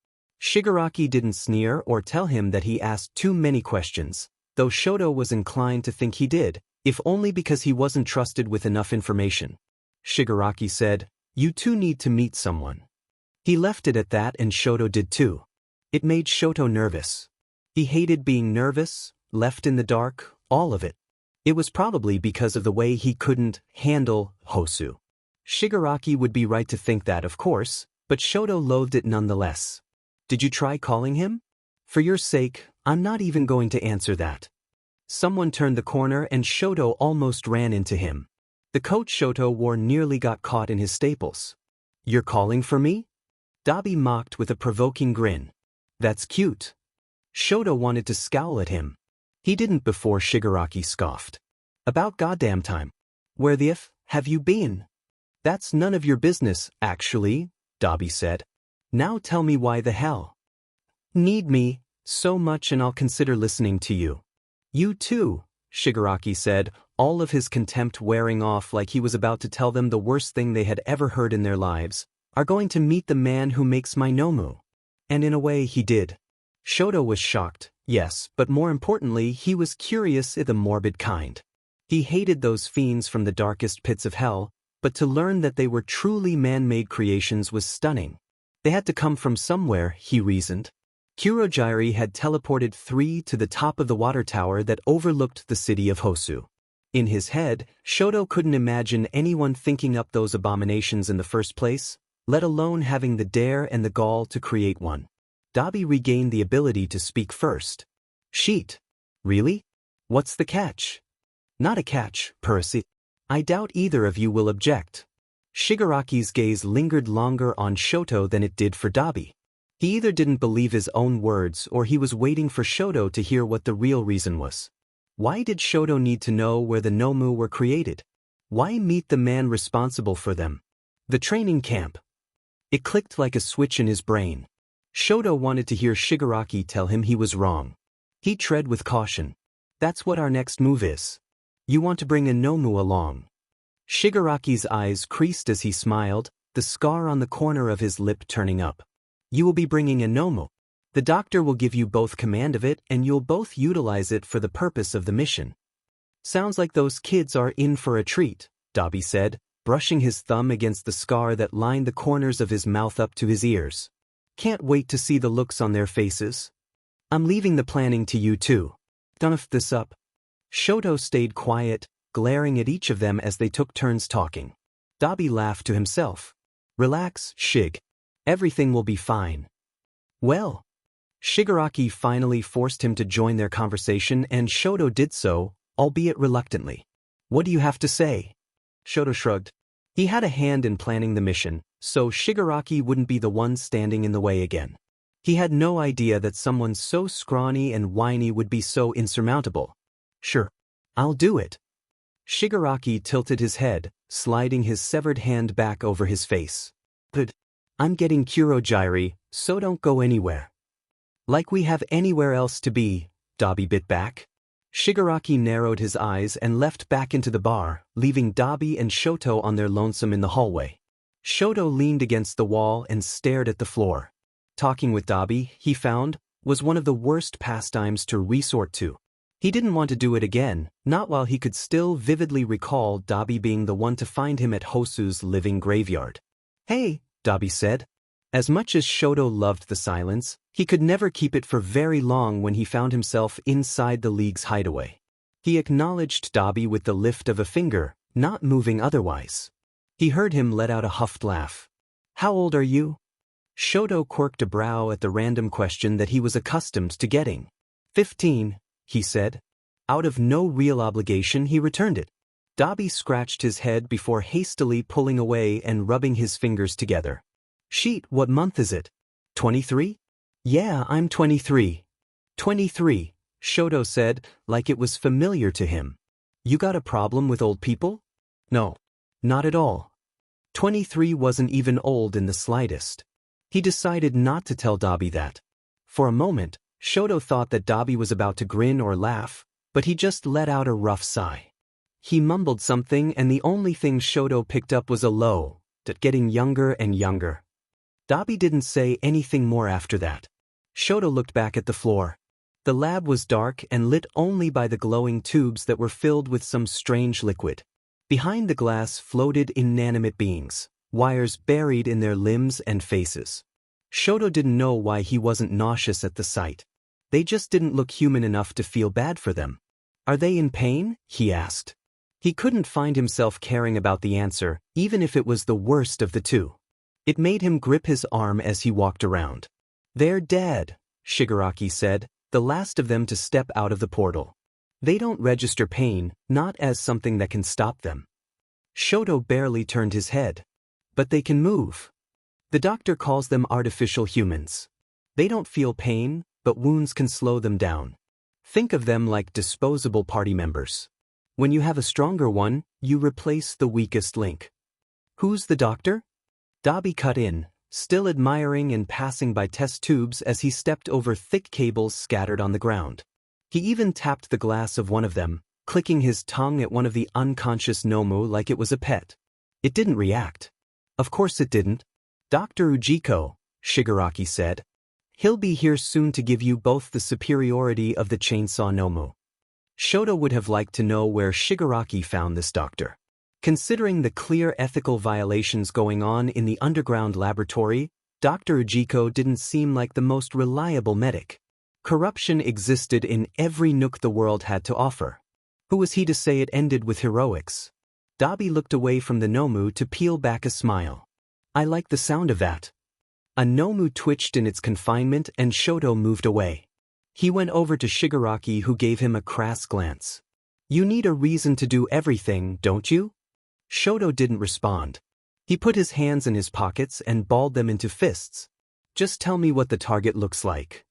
Shigaraki didn't sneer or tell him that he asked too many questions, though Shoto was inclined to think he did, if only because he wasn't trusted with enough information. Shigaraki said, "You two need to meet someone." He left it at that and Shoto did too. It made Shoto nervous. He hated being nervous, left in the dark, all of it. It was probably because of the way he couldn't handle Hosu. Shigaraki would be right to think that, of course, but Shoto loathed it nonetheless. Did you try calling him? For your sake, I'm not even going to answer that. Someone turned the corner and Shoto almost ran into him. The coat Shoto wore nearly got caught in his staples. You're calling for me? Dabi mocked with a provoking grin. That's cute. Shoto wanted to scowl at him. He didn't before Shigaraki scoffed. About goddamn time. Where the f have you been? That's none of your business, actually, Dabi said. Now tell me why the hell. Need me so much and I'll consider listening to you. You too, Shigaraki said, all of his contempt wearing off like he was about to tell them the worst thing they had ever heard in their lives, are going to meet the man who makes my Nomu. And in a way he did. Shoto was shocked, yes, but more importantly he was curious in the morbid kind. He hated those fiends from the darkest pits of hell, but to learn that they were truly man-made creations was stunning. They had to come from somewhere, he reasoned. Kurogyari had teleported 3 to the top of the water tower that overlooked the city of Hosu. In his head, Shoto couldn't imagine anyone thinking up those abominations in the first place, let alone having the dare and the gall to create one. Dabi regained the ability to speak first. Sheet. Really? What's the catch? Not a catch, Percy. I doubt either of you will object. Shigaraki's gaze lingered longer on Shoto than it did for Dabi. He either didn't believe his own words or he was waiting for Shoto to hear what the real reason was. Why did Shoto need to know where the Nomu were created? Why meet the man responsible for them? The training camp. It clicked like a switch in his brain. Shoto wanted to hear Shigaraki tell him he was wrong. He tread with caution. That's what our next move is. You want to bring a Nomu along. Shigaraki's eyes creased as he smiled, the scar on the corner of his lip turning up. You will be bringing a Nomu. The doctor will give you both command of it and you'll both utilize it for the purpose of the mission. Sounds like those kids are in for a treat, Dabi said, brushing his thumb against the scar that lined the corners of his mouth up to his ears. Can't wait to see the looks on their faces. I'm leaving the planning to you too. Don't f this up. Shoto stayed quiet, glaring at each of them as they took turns talking. Dabi laughed to himself. Relax, Shig. Everything will be fine. Well. Shigaraki finally forced him to join their conversation and Shoto did so, albeit reluctantly. What do you have to say? Shoto shrugged. He had a hand in planning the mission, so Shigaraki wouldn't be the one standing in the way again. He had no idea that someone so scrawny and whiny would be so insurmountable. Sure. I'll do it. Shigaraki tilted his head, sliding his severed hand back over his face. But I'm getting Kurogiri, so don't go anywhere. Like we have anywhere else to be, Dabi bit back. Shigaraki narrowed his eyes and left back into the bar, leaving Dabi and Shoto on their lonesome in the hallway. Shoto leaned against the wall and stared at the floor. Talking with Dabi, he found, was one of the worst pastimes to resort to. He didn't want to do it again, not while he could still vividly recall Dabi being the one to find him at Hosu's living graveyard. Hey, Dabi said. As much as Shoto loved the silence, he could never keep it for very long when he found himself inside the League's hideaway. He acknowledged Dabi with the lift of a finger, not moving otherwise. He heard him let out a huffed laugh. How old are you? Shoto quirked a brow at the random question that he was accustomed to getting. 15, he said. Out of no real obligation he returned it. Dabi scratched his head before hastily pulling away and rubbing his fingers together. Sheet, what month is it? 23? Yeah, I'm 23. 23, Shoto said, like it was familiar to him. You got a problem with old people? No, not at all. 23 wasn't even old in the slightest. He decided not to tell Dabi that. For a moment, Shoto thought that Dabi was about to grin or laugh, but he just let out a rough sigh. He mumbled something and the only thing Shoto picked up was a low, that getting younger and younger. Dabi didn't say anything more after that. Shoto looked back at the floor. The lab was dark and lit only by the glowing tubes that were filled with some strange liquid. Behind the glass floated inanimate beings, wires buried in their limbs and faces. Shoto didn't know why he wasn't nauseous at the sight. They just didn't look human enough to feel bad for them. Are they in pain? He asked. He couldn't find himself caring about the answer, even if it was the worst of the two. It made him grip his arm as he walked around. They're dead, Shigaraki said, the last of them to step out of the portal. They don't register pain, not as something that can stop them. Shoto barely turned his head. But they can move. The doctor calls them artificial humans. They don't feel pain, but wounds can slow them down. Think of them like disposable party members. When you have a stronger one, you replace the weakest link. Who's the doctor? Dabi cut in, still admiring and passing by test tubes as he stepped over thick cables scattered on the ground. He even tapped the glass of one of them, clicking his tongue at one of the unconscious Nomu like it was a pet. It didn't react. Of course it didn't. Dr. Ujiko, Shigaraki said. He'll be here soon to give you both the superiority of the chainsaw Nomu. Shoto would have liked to know where Shigaraki found this doctor. Considering the clear ethical violations going on in the underground laboratory, Dr. Ujiko didn't seem like the most reliable medic. Corruption existed in every nook the world had to offer. Who was he to say it ended with heroics? Dabi looked away from the Nomu to peel back a smile. I like the sound of that. A Nomu twitched in its confinement and Shoto moved away. He went over to Shigaraki who gave him a crass glance. You need a reason to do everything, don't you? Shoto didn't respond. He put his hands in his pockets and balled them into fists. Just tell me what the target looks like.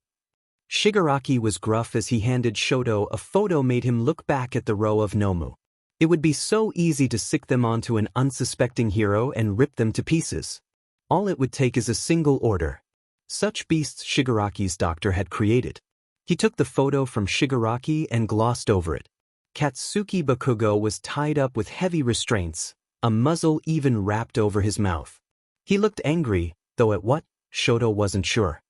Shigaraki was gruff as he handed Shoto a photo made him look back at the row of Nomu. It would be so easy to sick them onto an unsuspecting hero and rip them to pieces. All it would take is a single order. Such beasts Shigaraki's doctor had created. He took the photo from Shigaraki and glossed over it. Katsuki Bakugo was tied up with heavy restraints, a muzzle even wrapped over his mouth. He looked angry, though at what, Shoto wasn't sure.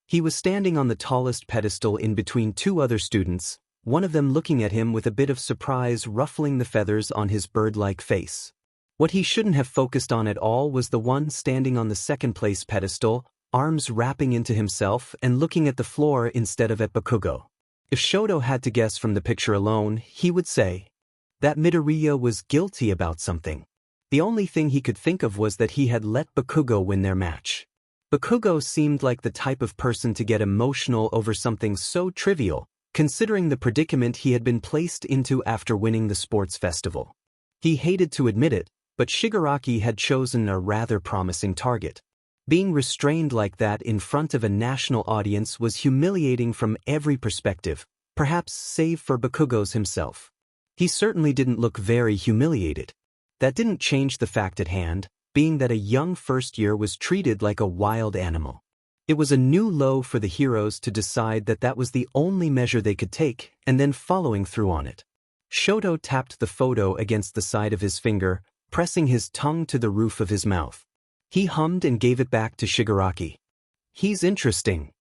He was standing on the tallest pedestal in between two other students, one of them looking at him with a bit of surprise ruffling the feathers on his bird-like face. What he shouldn't have focused on at all was the one standing on the second-place pedestal, arms wrapping into himself and looking at the floor instead of at Bakugo. If Shoto had to guess from the picture alone, he would say that Midoriya was guilty about something. The only thing he could think of was that he had let Bakugo win their match. Bakugo seemed like the type of person to get emotional over something so trivial, considering the predicament he had been placed into after winning the sports festival. He hated to admit it, but Shigaraki had chosen a rather promising target. Being restrained like that in front of a national audience was humiliating from every perspective, perhaps save for Bakugo's himself. He certainly didn't look very humiliated. That didn't change the fact at hand, being that a young first year was treated like a wild animal. It was a new low for the heroes to decide that that was the only measure they could take, and then following through on it. Shoto tapped the photo against the side of his finger, pressing his tongue to the roof of his mouth. He hummed and gave it back to Shigaraki. He's interesting.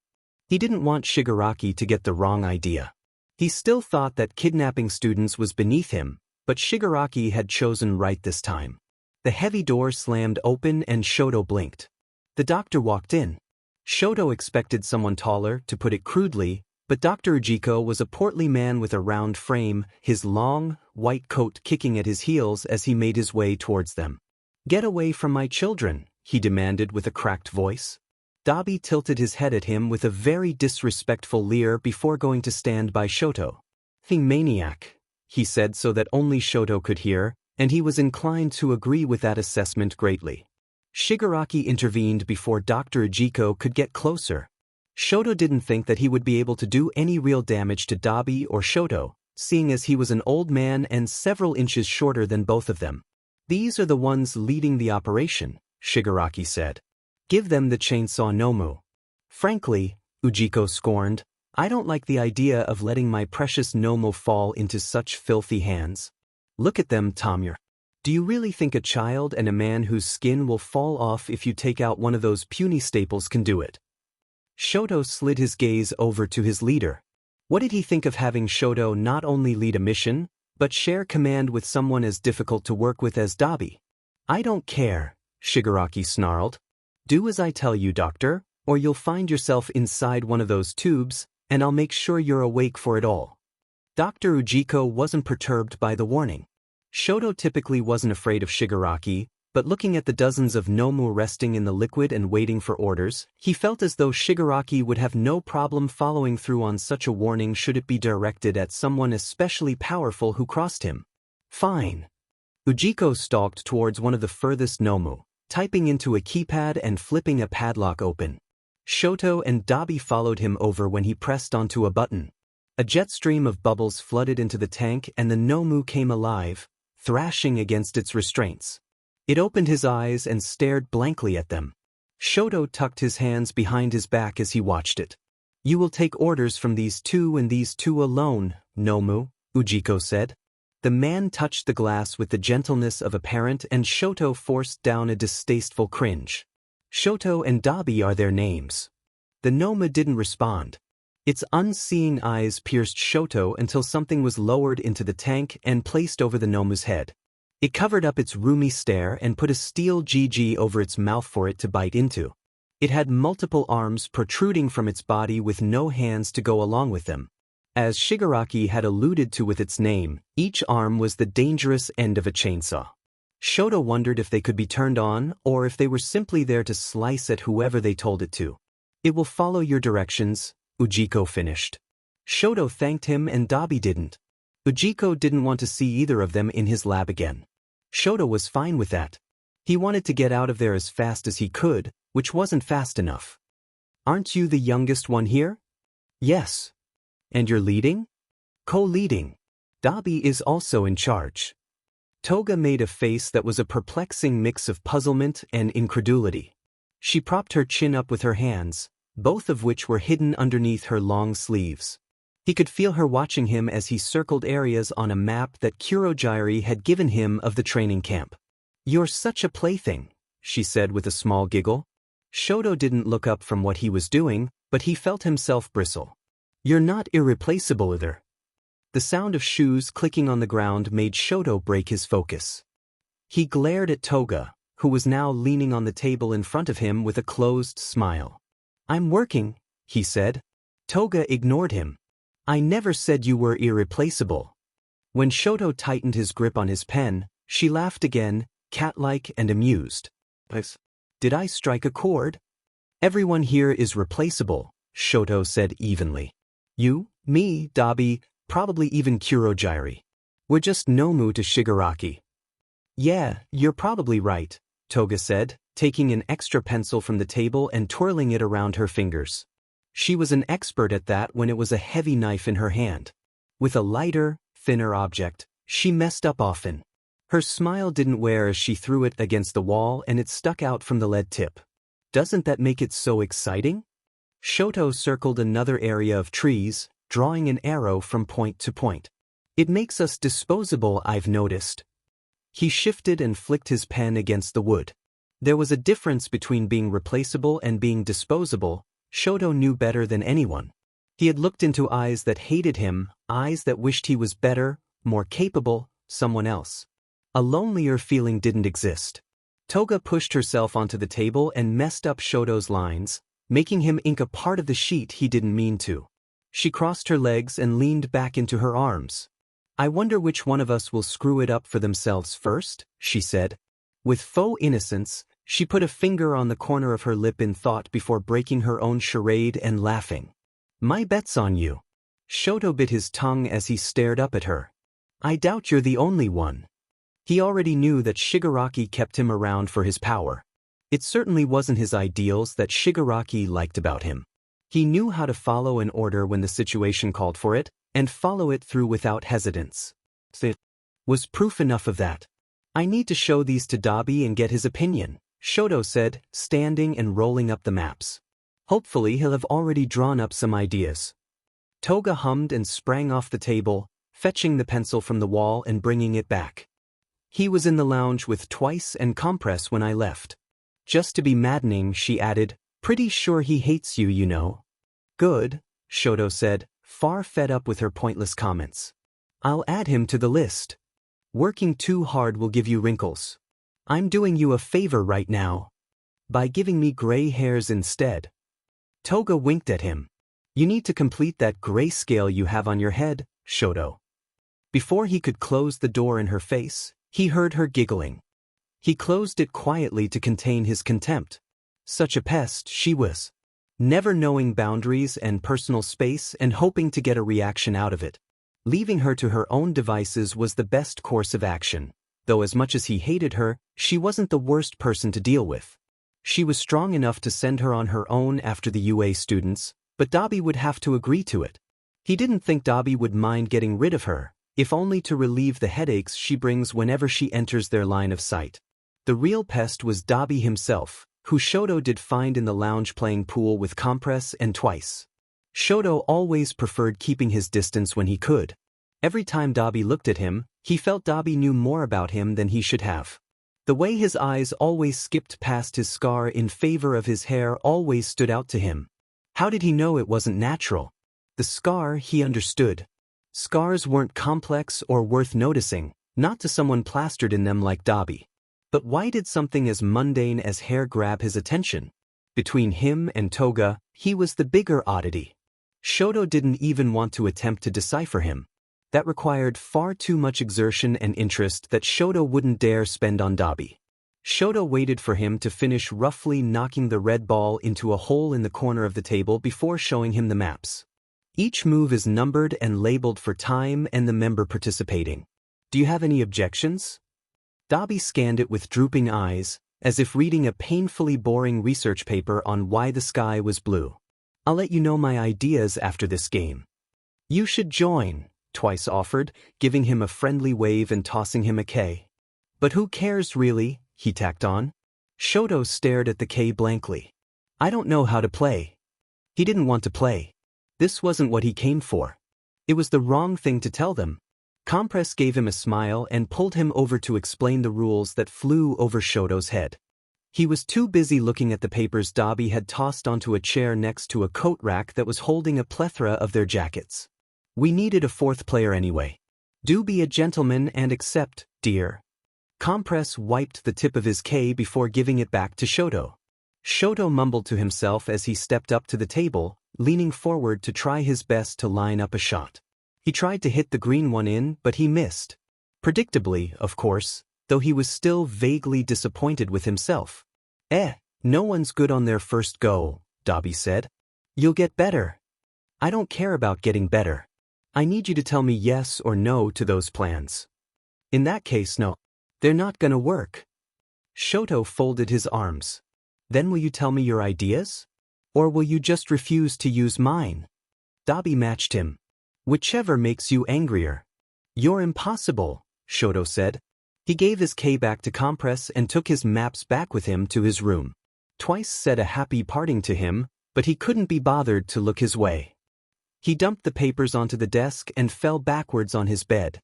He didn't want Shigaraki to get the wrong idea. He still thought that kidnapping students was beneath him, but Shigaraki had chosen right this time. The heavy door slammed open and Shoto blinked. The doctor walked in. Shoto expected someone taller, to put it crudely, but Dr. Ujiko was a portly man with a round frame, his long, white coat kicking at his heels as he made his way towards them. "Get away from my children," he demanded with a cracked voice. Dabi tilted his head at him with a very disrespectful leer before going to stand by Shoto. "Thing maniac," he said so that only Shoto could hear, and he was inclined to agree with that assessment greatly. Shigaraki intervened before Dr. Ujiko could get closer. Shoto didn't think that he would be able to do any real damage to Dabi or Shoto, seeing as he was an old man and several inches shorter than both of them. "These are the ones leading the operation," Shigaraki said. "Give them the chainsaw Nomu." "Frankly," Ujiko scorned, "I don't like the idea of letting my precious Nomu fall into such filthy hands. Look at them, Tamir. Do you really think a child and a man whose skin will fall off if you take out one of those puny staples can do it?" Shoto slid his gaze over to his leader. What did he think of having Shoto not only lead a mission, but share command with someone as difficult to work with as Dabi? "I don't care," Shigaraki snarled. "Do as I tell you, doctor, or you'll find yourself inside one of those tubes, and I'll make sure you're awake for it all." Dr. Ujiko wasn't perturbed by the warning. Shoto typically wasn't afraid of Shigaraki, but looking at the dozens of Nomu resting in the liquid and waiting for orders, he felt as though Shigaraki would have no problem following through on such a warning should it be directed at someone especially powerful who crossed him. "Fine." Ujiko stalked towards one of the furthest Nomu, typing into a keypad and flipping a padlock open. Shoto and Dabi followed him over when he pressed onto a button. A jet stream of bubbles flooded into the tank and the Nomu came alive, thrashing against its restraints. It opened his eyes and stared blankly at them. Shoto tucked his hands behind his back as he watched it. "You will take orders from these two and these two alone, Nomu," Ujiko said. The man touched the glass with the gentleness of a parent and Shoto forced down a distasteful cringe. "Shoto and Dabi are their names." The Nomu didn't respond. Its unseeing eyes pierced Shoto until something was lowered into the tank and placed over the Nomu's head. It covered up its roomy stare and put a steel GG over its mouth for it to bite into. It had multiple arms protruding from its body with no hands to go along with them. As Shigaraki had alluded to with its name, each arm was the dangerous end of a chainsaw. Shoto wondered if they could be turned on or if they were simply there to slice at whoever they told it to. "It will follow your directions," Ujiko finished. Shoto thanked him and Dabi didn't. Ujiko didn't want to see either of them in his lab again. Shoto was fine with that. He wanted to get out of there as fast as he could, which wasn't fast enough. "Aren't you the youngest one here?" "Yes." "And you're leading?" "Co-leading. Dabi is also in charge." Toga made a face that was a perplexing mix of puzzlement and incredulity. She propped her chin up with her hands, both of which were hidden underneath her long sleeves. He could feel her watching him as he circled areas on a map that Kurogyari had given him of the training camp. "You're such a plaything," she said with a small giggle. Shoto didn't look up from what he was doing, but he felt himself bristle. "You're not irreplaceable either." The sound of shoes clicking on the ground made Shoto break his focus. He glared at Toga, who was now leaning on the table in front of him with a closed smile. "I'm working," he said. Toga ignored him. "I never said you were irreplaceable." When Shoto tightened his grip on his pen, she laughed again, cat-like and amused. "Did I strike a chord?" "Everyone here is replaceable," Shoto said evenly. "You, me, Dabi, probably even Kurogyari. We're just Nomu to Shigaraki." "Yeah, you're probably right," Toga said, taking an extra pencil from the table and twirling it around her fingers. She was an expert at that when it was a heavy knife in her hand. With a lighter, thinner object, she messed up often. Her smile didn't wear as she threw it against the wall and it stuck out from the lead tip. "Doesn't that make it so exciting?" Shoto circled another area of trees, drawing an arrow from point to point. "It makes us disposable, I've noticed." He shifted and flicked his pen against the wood. There was a difference between being replaceable and being disposable. Shoto knew better than anyone. He had looked into eyes that hated him, eyes that wished he was better, more capable, someone else. A lonelier feeling didn't exist. Toga pushed herself onto the table and messed up Shoto's lines, making him ink a part of the sheet he didn't mean to. She crossed her legs and leaned back into her arms. "I wonder which one of us will screw it up for themselves first," she said. With faux innocence, she put a finger on the corner of her lip in thought before breaking her own charade and laughing. "My bet's on you." Shoto bit his tongue as he stared up at her. "I doubt you're the only one." He already knew that Shigaraki kept him around for his power. It certainly wasn't his ideals that Shigaraki liked about him. He knew how to follow an order when the situation called for it, and follow it through without hesitance. It was proof enough of that. "I need to show these to Dabi and get his opinion," Shoto said, standing and rolling up the maps. "Hopefully he'll have already drawn up some ideas." Toga hummed and sprang off the table, fetching the pencil from the wall and bringing it back. "He was in the lounge with Twice and Compress when I left." Just to be maddening, she added, "Pretty sure he hates you, you know." "Good," Shoto said, far fed up with her pointless comments. "I'll add him to the list. Working too hard will give you wrinkles. I'm doing you a favor right now. By giving me gray hairs instead." Toga winked at him. "You need to complete that grayscale you have on your head, Shoto." Before he could close the door in her face, he heard her giggling. He closed it quietly to contain his contempt. Such a pest she was. Never knowing boundaries and personal space and hoping to get a reaction out of it. Leaving her to her own devices was the best course of action. Though as much as he hated her, she wasn't the worst person to deal with. She was strong enough to send her on her own after the UA students, but Dabi would have to agree to it. He didn't think Dabi would mind getting rid of her, if only to relieve the headaches she brings whenever she enters their line of sight. The real pest was Dabi himself, who Shoto did find in the lounge playing pool with Compress and Twice. Shoto always preferred keeping his distance when he could. Every time Dabi looked at him, he felt Dabi knew more about him than he should have. The way his eyes always skipped past his scar in favor of his hair always stood out to him. How did he know it wasn't natural? The scar, he understood. Scars weren't complex or worth noticing, not to someone plastered in them like Dabi. But why did something as mundane as hair grab his attention? Between him and Toga, he was the bigger oddity. Shoto didn't even want to attempt to decipher him. That required far too much exertion and interest that Shoto wouldn't dare spend on Dabi. Shoto waited for him to finish roughly knocking the red ball into a hole in the corner of the table before showing him the maps. Each move is numbered and labeled for time and the member participating. "Do you have any objections?" Dabi scanned it with drooping eyes, as if reading a painfully boring research paper on why the sky was blue. "I'll let you know my ideas after this game." "You should join," Twice offered, giving him a friendly wave and tossing him a K. "But who cares really?" he tacked on. Shoto stared at the K blankly. I don't know how to play. He didn't want to play. This wasn't what he came for. It was the wrong thing to tell them. Compress gave him a smile and pulled him over to explain the rules that flew over Shoto's head. He was too busy looking at the papers Dobby had tossed onto a chair next to a coat rack that was holding a plethora of their jackets. We needed a fourth player anyway. Do be a gentleman and accept, dear. Compress wiped the tip of his K before giving it back to Shoto. Shoto mumbled to himself as he stepped up to the table, leaning forward to try his best to line up a shot. He tried to hit the green one in, but he missed. Predictably, of course, though he was still vaguely disappointed with himself. No one's good on their first go, Dobby said. You'll get better. I don't care about getting better. I need you to tell me yes or no to those plans. In that case, no. They're not gonna work. Shoto folded his arms. Then will you tell me your ideas? Or will you just refuse to use mine? Dobby matched him. Whichever makes you angrier. You're impossible, Shoto said. He gave his K back to Compress and took his maps back with him to his room. Twice said a happy parting to him, but he couldn't be bothered to look his way. He dumped the papers onto the desk and fell backwards on his bed.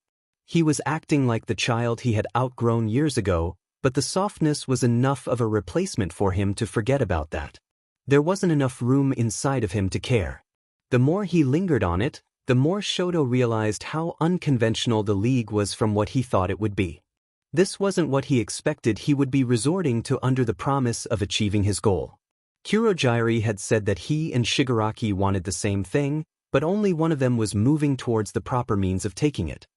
He was acting like the child he had outgrown years ago, but the softness was enough of a replacement for him to forget about that. There wasn't enough room inside of him to care. The more he lingered on it, the more Shoto realized how unconventional the league was from what he thought it would be. This wasn't what he expected he would be resorting to under the promise of achieving his goal. Kurogyari had said that he and Shigaraki wanted the same thing, but only one of them was moving towards the proper means of taking it.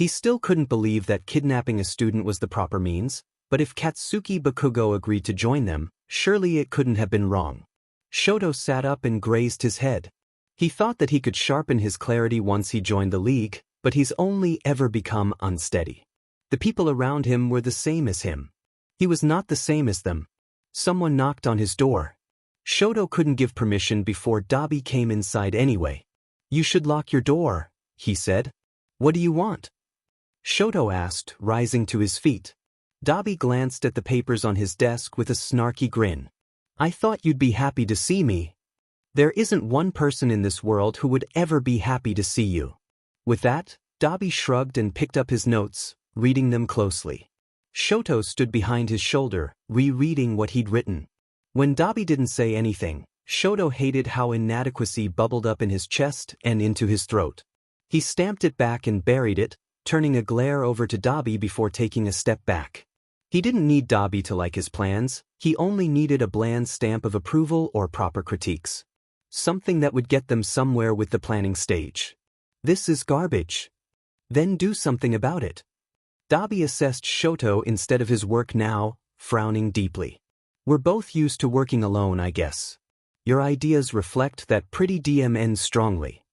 He still couldn't believe that kidnapping a student was the proper means, but if Katsuki Bakugo agreed to join them, surely it couldn't have been wrong. Shoto sat up and grazed his head. He thought that he could sharpen his clarity once he joined the league, but he's only ever become unsteady. The people around him were the same as him. He was not the same as them. Someone knocked on his door. Shoto couldn't give permission before Dobby came inside anyway. You should lock your door, he said. What do you want? Shoto asked, rising to his feet. Dobby glanced at the papers on his desk with a snarky grin. I thought you'd be happy to see me. There isn't one person in this world who would ever be happy to see you. With that, Dobby shrugged and picked up his notes, reading them closely. Shoto stood behind his shoulder, rereading what he'd written. When Dobby didn't say anything, Shoto hated how inadequacy bubbled up in his chest and into his throat. He stamped it back and buried it, turning a glare over to Dobby before taking a step back. He didn't need Dobby to like his plans, he only needed a bland stamp of approval or proper critiques. Something that would get them somewhere with the planning stage. This is garbage. Then do something about it. Dobby assessed Shoto instead of his work now, frowning deeply. We're both used to working alone, I guess. Your ideas reflect that pretty DMN strongly.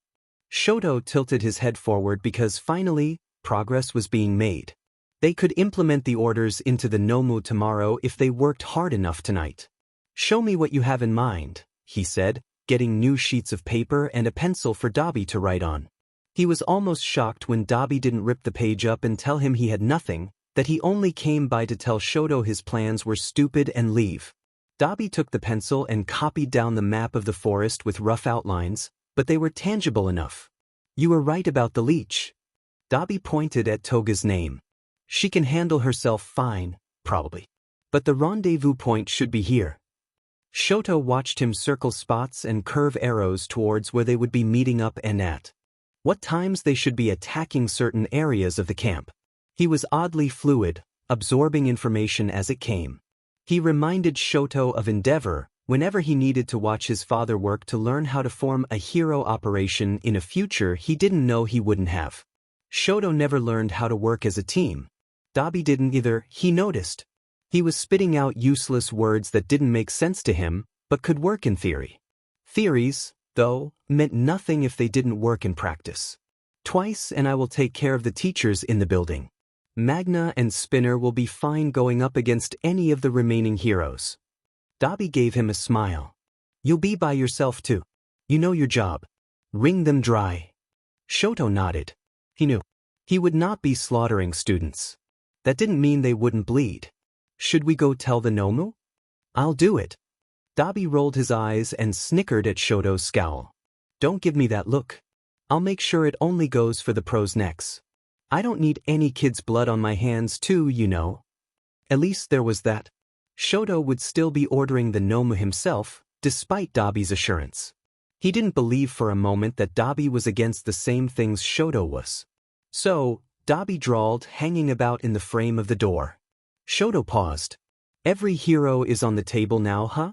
Shoto tilted his head forward because finally, progress was being made. They could implement the orders into the Nomu tomorrow if they worked hard enough tonight. Show me what you have in mind, he said, getting new sheets of paper and a pencil for Dobby to write on. He was almost shocked when Dobby didn't rip the page up and tell him he had nothing, that he only came by to tell Shoto his plans were stupid and leave. Dobby took the pencil and copied down the map of the forest with rough outlines, but they were tangible enough. You were right about the leech. Dobby pointed at Toga's name. She can handle herself fine, probably. But the rendezvous point should be here. Shoto watched him circle spots and curve arrows towards where they would be meeting up and at what times they should be attacking certain areas of the camp. He was oddly fluid, absorbing information as it came. He reminded Shoto of Endeavor whenever he needed to watch his father work to learn how to form a hero operation in a future he didn't know he wouldn't have. Shoto never learned how to work as a team. Dobby didn't either, he noticed. He was spitting out useless words that didn't make sense to him, but could work in theory. Theories, though, meant nothing if they didn't work in practice. Twice and I will take care of the teachers in the building. Magna and Spinner will be fine going up against any of the remaining heroes. Dobby gave him a smile. You'll be by yourself too. You know your job. Wring them dry. Shoto nodded. He knew. He would not be slaughtering students. That didn't mean they wouldn't bleed. Should we go tell the Nomu? I'll do it. Dabi rolled his eyes and snickered at Shoto's scowl. Don't give me that look. I'll make sure it only goes for the pros' necks. I don't need any kid's blood on my hands too, you know. At least there was that. Shoto would still be ordering the Nomu himself, despite Dabi's assurance. He didn't believe for a moment that Dabi was against the same things Shoto was. So, Dabi drawled, hanging about in the frame of the door. Shoto paused. Every hero is on the table now, huh?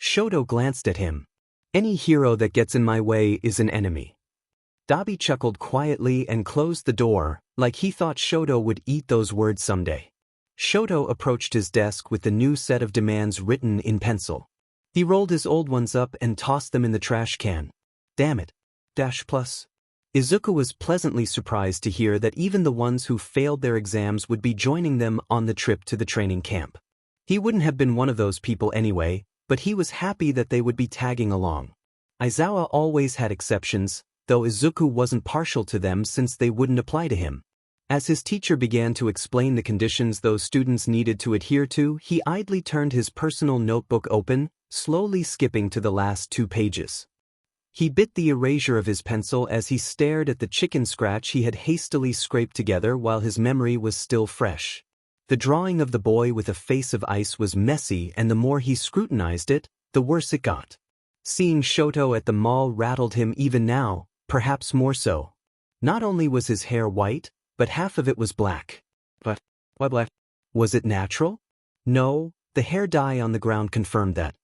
Shoto glanced at him. Any hero that gets in my way is an enemy. Dabi chuckled quietly and closed the door, like he thought Shoto would eat those words someday. Shoto approached his desk with the new set of demands written in pencil. He rolled his old ones up and tossed them in the trash can. Damn it. Plus. Izuku was pleasantly surprised to hear that even the ones who failed their exams would be joining them on the trip to the training camp. He wouldn't have been one of those people anyway, but he was happy that they would be tagging along. Aizawa always had exceptions, though Izuku wasn't partial to them since they wouldn't apply to him. As his teacher began to explain the conditions those students needed to adhere to, he idly turned his personal notebook open, slowly skipping to the last 2 pages. He bit the erasure of his pencil as he stared at the chicken scratch he had hastily scraped together while his memory was still fresh. The drawing of the boy with a face of ice was messy, and the more he scrutinized it, the worse it got. Seeing Shoto at the mall rattled him even now, perhaps more so. Not only was his hair white, but half of it was black. But, why black? Was it natural? No, the hair dye on the ground confirmed that.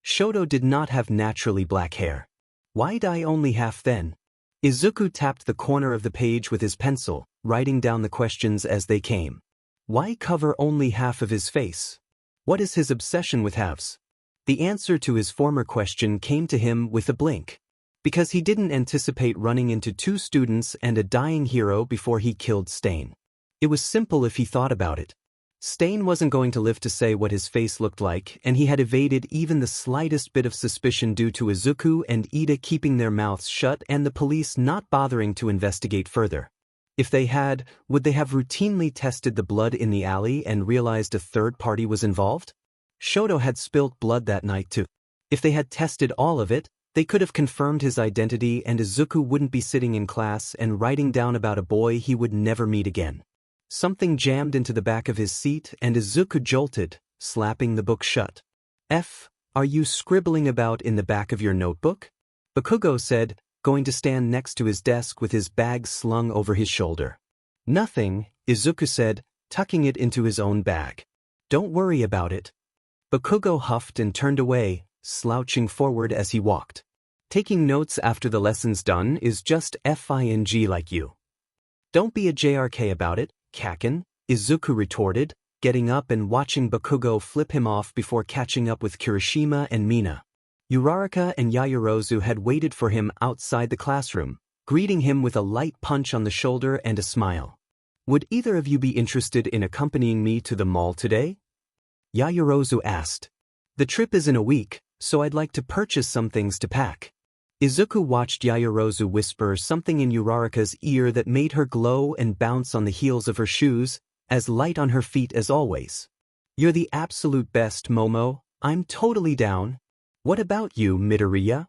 Shoto did not have naturally black hair. Why dye only half then? Izuku tapped the corner of the page with his pencil, writing down the questions as they came. Why cover only half of his face? What is his obsession with halves? The answer to his former question came to him with a blink. Because he didn't anticipate running into 2 students and a dying hero before he killed Stain. It was simple if he thought about it. Stain wasn't going to live to say what his face looked like, and he had evaded even the slightest bit of suspicion due to Izuku and Ida keeping their mouths shut and the police not bothering to investigate further. If they had, would they have routinely tested the blood in the alley and realized a third party was involved? Shoto had spilt blood that night too. If they had tested all of it, they could have confirmed his identity and Izuku wouldn't be sitting in class and writing down about a boy he would never meet again. Something jammed into the back of his seat and Izuku jolted, slapping the book shut. Are you scribbling about in the back of your notebook? Bakugo said, going to stand next to his desk with his bag slung over his shoulder. Nothing, Izuku said, tucking it into his own bag. Don't worry about it. Bakugo huffed and turned away, slouching forward as he walked. Taking notes after the lesson's done is just FING like you. Don't be a JRK about it, Kaken, Izuku retorted, getting up and watching Bakugo flip him off before catching up with Kirishima and Mina. Uraraka and Yaoyorozu had waited for him outside the classroom, greeting him with a light punch on the shoulder and a smile. Would either of you be interested in accompanying me to the mall today? Yaoyorozu asked. The trip is in a week, so I'd like to purchase some things to pack. Izuku watched Yaoyorozu whisper something in Uraraka's ear that made her glow and bounce on the heels of her shoes, as light on her feet as always. You're the absolute best, Momo. I'm totally down. What about you, Midoriya?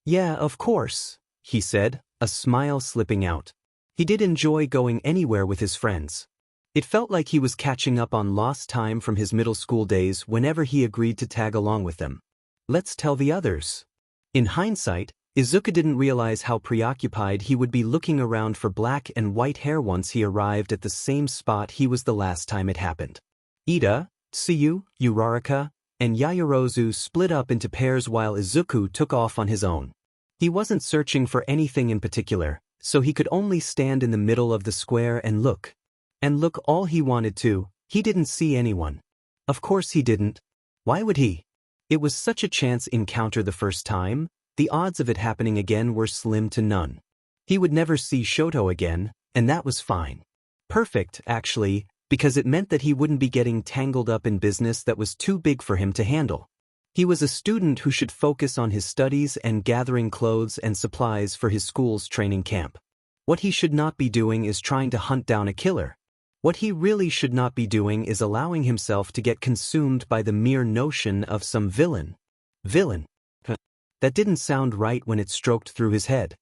Yeah, of course, he said, a smile slipping out. He did enjoy going anywhere with his friends. It felt like he was catching up on lost time from his middle school days whenever he agreed to tag along with them. Let's tell the others. In hindsight, Izuku didn't realize how preoccupied he would be looking around for black and white hair once he arrived at the same spot he was the last time it happened. Ida, Tsuyu, Uraraka, and Yaoyorozu split up into pairs while Izuku took off on his own. He wasn't searching for anything in particular, so he could only stand in the middle of the square and look. And look all he wanted to, he didn't see anyone. Of course he didn't. Why would he? It was such a chance encounter the first time. The odds of it happening again were slim to none. He would never see Shoto again, and that was fine. Perfect, actually, because it meant that he wouldn't be getting tangled up in business that was too big for him to handle. He was a student who should focus on his studies and gathering clothes and supplies for his school's training camp. What he should not be doing is trying to hunt down a killer. What he really should not be doing is allowing himself to get consumed by the mere notion of some villain. Villain? That didn't sound right when it stroked through his head.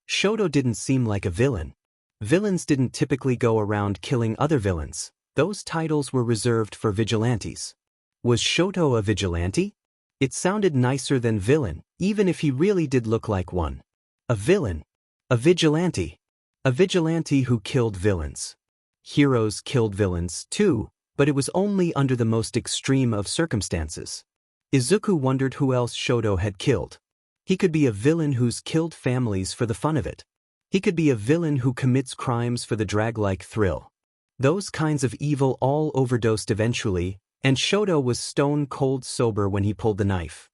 Shoto didn't seem like a villain. Villains didn't typically go around killing other villains. Those titles were reserved for vigilantes. Was Shoto a vigilante? It sounded nicer than villain, even if he really did look like one. A villain. A vigilante. A vigilante who killed villains. Heroes killed villains, too, but it was only under the most extreme of circumstances. Izuku wondered who else Shoto had killed. He could be a villain who's killed families for the fun of it. He could be a villain who commits crimes for the drag-like thrill. Those kinds of evil all overdosed eventually, and Shoto was stone-cold sober when he pulled the knife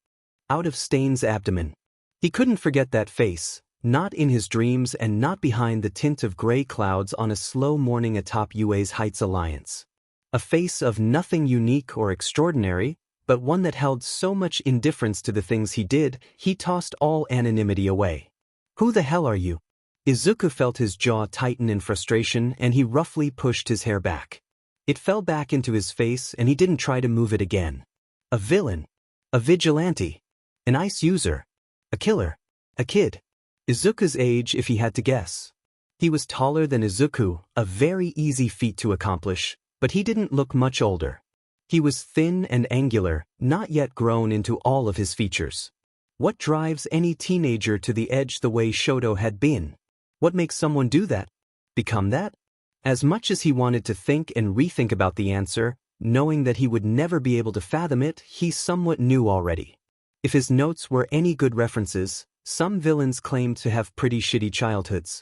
out of Stain's abdomen. He couldn't forget that face, not in his dreams and not behind the tint of gray clouds on a slow morning atop UA's Heights Alliance. A face of nothing unique or extraordinary, but one that held so much indifference to the things he did, he tossed all anonymity away. Who the hell are you? Izuku felt his jaw tighten in frustration and he roughly pushed his hair back. It fell back into his face and he didn't try to move it again. A villain. A vigilante. An ice user. A killer. A kid. Izuku's age if he had to guess. He was taller than Izuku, a very easy feat to accomplish, but he didn't look much older. He was thin and angular, not yet grown into all of his features. What drives any teenager to the edge the way Shoto had been? What makes someone do that? Become that? As much as he wanted to think and rethink about the answer, knowing that he would never be able to fathom it, he somewhat knew already. If his notes were any good references, some villains claimed to have pretty shitty childhoods.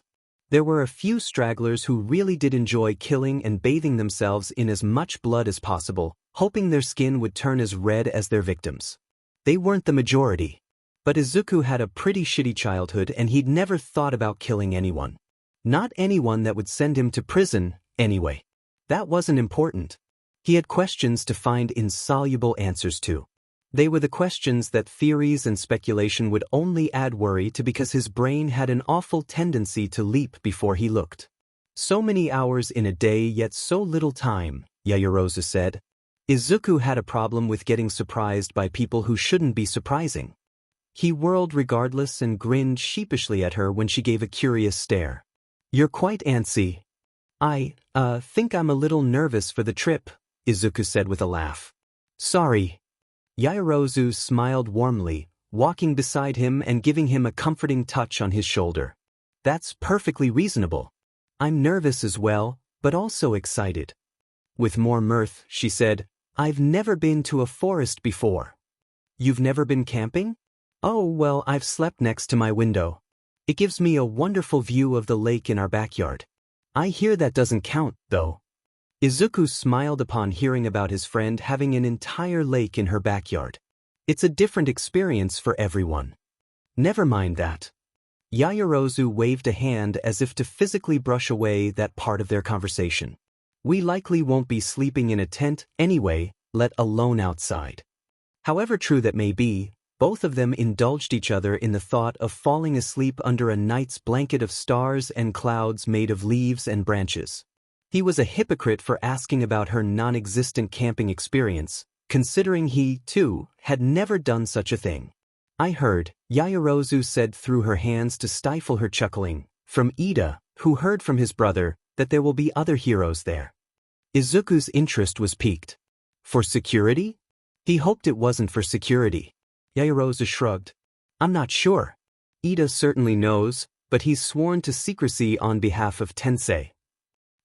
There were a few stragglers who really did enjoy killing and bathing themselves in as much blood as possible, hoping their skin would turn as red as their victims. They weren't the majority. But Izuku had a pretty shitty childhood and he'd never thought about killing anyone. Not anyone that would send him to prison, anyway. That wasn't important. He had questions to find insoluble answers to. They were the questions that theories and speculation would only add worry to because his brain had an awful tendency to leap before he looked. So many hours in a day yet so little time, Yaoyorozu said. Izuku had a problem with getting surprised by people who shouldn't be surprising. He whirled regardless and grinned sheepishly at her when she gave a curious stare. You're quite antsy. I think I'm a little nervous for the trip, Izuku said with a laugh. Sorry. Yaoyorozu smiled warmly, walking beside him and giving him a comforting touch on his shoulder. That's perfectly reasonable. I'm nervous as well, but also excited. With more mirth, she said, I've never been to a forest before. You've never been camping? Oh, well, I've slept next to my window. It gives me a wonderful view of the lake in our backyard. I hear that doesn't count, though. Izuku smiled upon hearing about his friend having an entire lake in her backyard. It's a different experience for everyone. Never mind that. Yaoyorozu waved a hand as if to physically brush away that part of their conversation. We likely won't be sleeping in a tent anyway, let alone outside. However true that may be, both of them indulged each other in the thought of falling asleep under a night's blanket of stars and clouds made of leaves and branches. He was a hypocrite for asking about her non-existent camping experience, considering he, too, had never done such a thing. I heard, Yaoyorozu said through her hands to stifle her chuckling, from Ida, who heard from his brother, that there will be other heroes there. Izuku's interest was piqued. For security? He hoped it wasn't for security. Yaoyorozu shrugged. I'm not sure. Ida certainly knows, but he's sworn to secrecy on behalf of Tensei.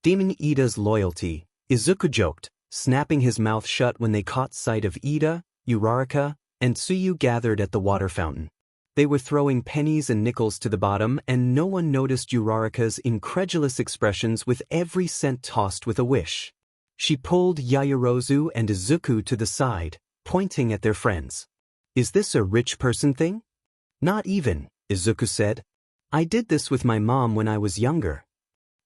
Deeming Ida's loyalty, Izuku joked, snapping his mouth shut when they caught sight of Ida, Uraraka, and Tsuyu gathered at the water fountain. They were throwing pennies and nickels to the bottom and no one noticed Uraraka's incredulous expressions with every cent tossed with a wish. She pulled Yaoyorozu and Izuku to the side, pointing at their friends. Is this a rich person thing? Not even, Izuku said. I did this with my mom when I was younger.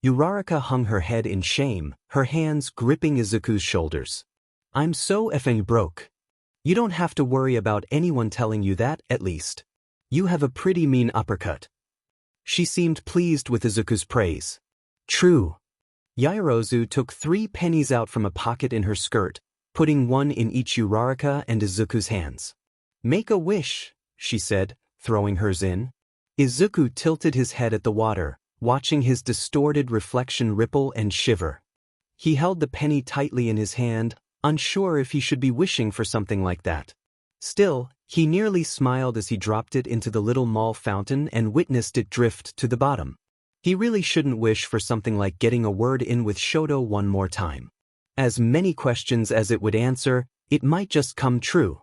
Uraraka hung her head in shame, her hands gripping Izuku's shoulders. I'm so effing broke. You don't have to worry about anyone telling you that, at least. You have a pretty mean uppercut. She seemed pleased with Izuku's praise. True. Yairozu took 3 pennies out from a pocket in her skirt, putting one in each Uraraka and Izuku's hands. "Make a wish," she said, throwing hers in. Izuku tilted his head at the water, watching his distorted reflection ripple and shiver. He held the penny tightly in his hand, unsure if he should be wishing for something like that. Still, he nearly smiled as he dropped it into the little mall fountain and witnessed it drift to the bottom. He really shouldn't wish for something like getting a word in with Shoto one more time. As many questions as it would answer, it might just come true.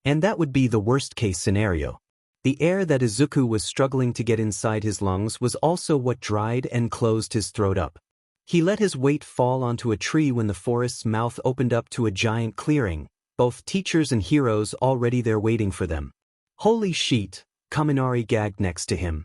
And that would be the worst-case scenario. The air that Izuku was struggling to get inside his lungs was also what dried and closed his throat up. He let his weight fall onto a tree when the forest's mouth opened up to a giant clearing, both teachers and heroes already there waiting for them. "Holy sheet," Kaminari gagged next to him.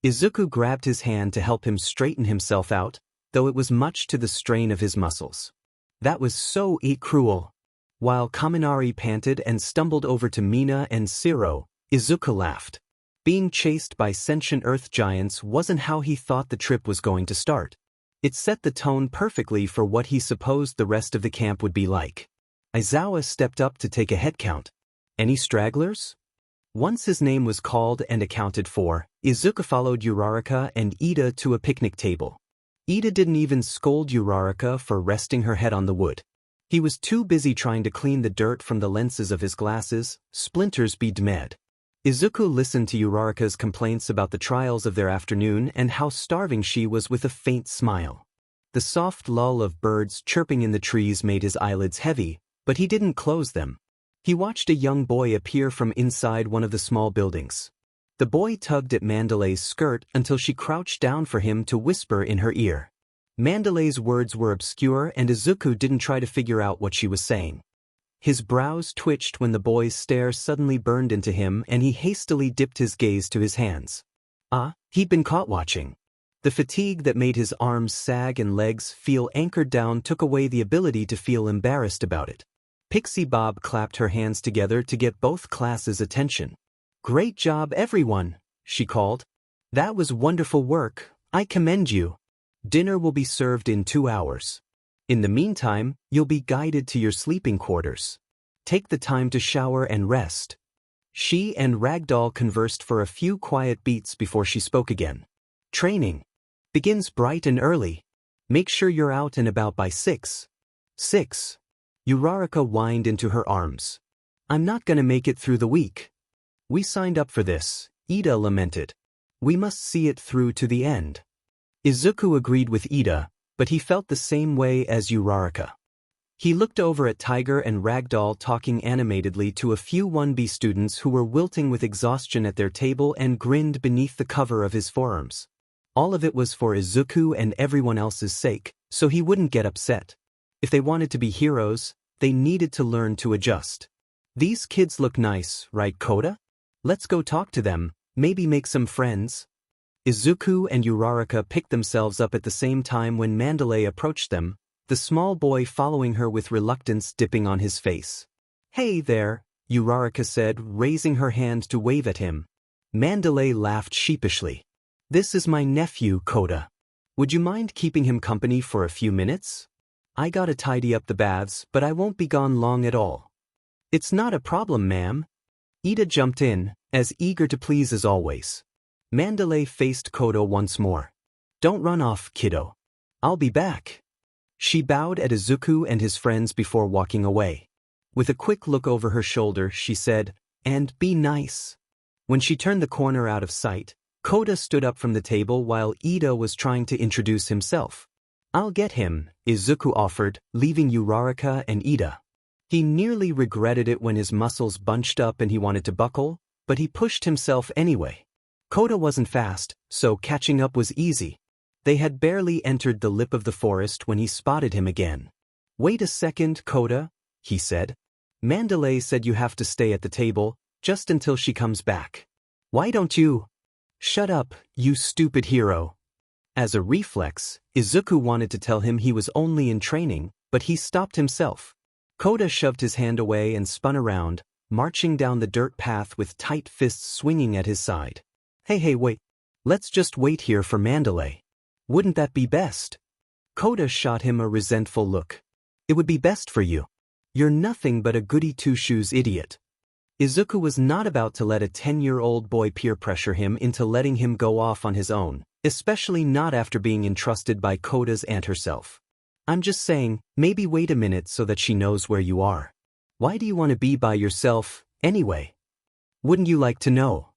Izuku grabbed his hand to help him straighten himself out, though it was much to the strain of his muscles. "That was so cruel." While Kaminari panted and stumbled over to Mina and Siro, Izuku laughed. Being chased by sentient earth giants wasn't how he thought the trip was going to start. It set the tone perfectly for what he supposed the rest of the camp would be like. Aizawa stepped up to take a head count. "Any stragglers?" Once his name was called and accounted for, Izuku followed Uraraka and Ida to a picnic table. Ida didn't even scold Uraraka for resting her head on the wood. He was too busy trying to clean the dirt from the lenses of his glasses, splinters be dmed. Izuku listened to Uraraka's complaints about the trials of their afternoon and how starving she was with a faint smile. The soft lull of birds chirping in the trees made his eyelids heavy, but he didn't close them. He watched a young boy appear from inside one of the small buildings. The boy tugged at Mandalay's skirt until she crouched down for him to whisper in her ear. Mandalay's words were obscure and Izuku didn't try to figure out what she was saying. His brows twitched when the boy's stare suddenly burned into him and he hastily dipped his gaze to his hands. He'd been caught watching. The fatigue that made his arms sag and legs feel anchored down took away the ability to feel embarrassed about it. Pixie Bob clapped her hands together to get both classes' attention. "Great job, everyone," she called. "That was wonderful work, I commend you. Dinner will be served in 2 hours. In the meantime, you'll be guided to your sleeping quarters. Take the time to shower and rest." She and Ragdoll conversed for a few quiet beats before she spoke again. "Training begins bright and early. Make sure you're out and about by 6. 6. Uraraka whined into her arms. "I'm not gonna make it through the week." "We signed up for this," Ida lamented. "We must see it through to the end." Izuku agreed with Ida, but he felt the same way as Uraraka. He looked over at Tiger and Ragdoll talking animatedly to a few 1B students who were wilting with exhaustion at their table and grinned beneath the cover of his forearms. All of it was for Izuku and everyone else's sake, so he wouldn't get upset. If they wanted to be heroes, they needed to learn to adjust. "These kids look nice, right, Koda? Let's go talk to them, maybe make some friends." Izuku and Uraraka picked themselves up at the same time when Mandalay approached them, the small boy following her with reluctance dipping on his face. "Hey there," Uraraka said, raising her hand to wave at him. Mandalay laughed sheepishly. "This is my nephew, Koda. Would you mind keeping him company for a few minutes? I gotta tidy up the baths, but I won't be gone long at all." "It's not a problem, ma'am." Ida jumped in, as eager to please as always. Mandalay faced Koda once more. "Don't run off, kiddo. I'll be back." She bowed at Izuku and his friends before walking away. With a quick look over her shoulder, she said, "And be nice." When she turned the corner out of sight, Koda stood up from the table while Ida was trying to introduce himself. "I'll get him," Izuku offered, leaving Uraraka and Ida. He nearly regretted it when his muscles bunched up and he wanted to buckle, but he pushed himself anyway. Koda wasn't fast, so catching up was easy. They had barely entered the lip of the forest when he spotted him again. "Wait a second, Koda," he said. "Mandalay said you have to stay at the table, just until she comes back. Why don't you—" "Shut up, you stupid hero." As a reflex, Izuku wanted to tell him he was only in training, but he stopped himself. Koda shoved his hand away and spun around, marching down the dirt path with tight fists swinging at his side. Hey, wait. Let's just wait here for Mandalay. Wouldn't that be best?" Koda shot him a resentful look. It would be best for you. You're nothing but a goody-two-shoes idiot. Izuku was not about to let a 10-year-old boy peer pressure him into letting him go off on his own, especially not after being entrusted by Koda's aunt herself. I'm just saying, maybe wait a minute so that she knows where you are. Why do you want to be by yourself, anyway? Wouldn't you like to know?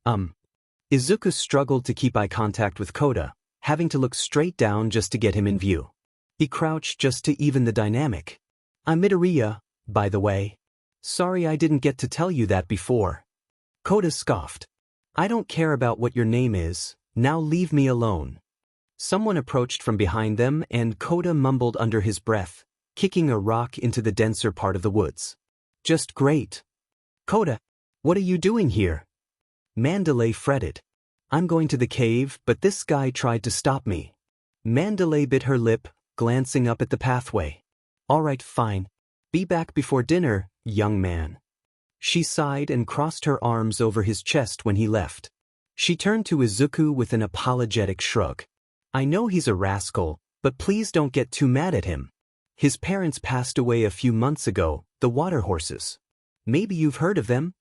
Izuku struggled to keep eye contact with Koda, having to look straight down just to get him in view. He crouched just to even the dynamic. I'm Midoriya, by the way. Sorry I didn't get to tell you that before. Koda scoffed. I don't care about what your name is, now leave me alone. Someone approached from behind them and Koda mumbled under his breath, kicking a rock into the denser part of the woods. Just great. Koda, what are you doing here? Mandalay fretted. I'm going to the cave, but this guy tried to stop me. Mandalay bit her lip, glancing up at the pathway. All right, fine. Be back before dinner, young man. She sighed and crossed her arms over his chest when he left. She turned to Izuku with an apologetic shrug. I know he's a rascal, but please don't get too mad at him. His parents passed away a few months ago, the water horses. Maybe you've heard of them?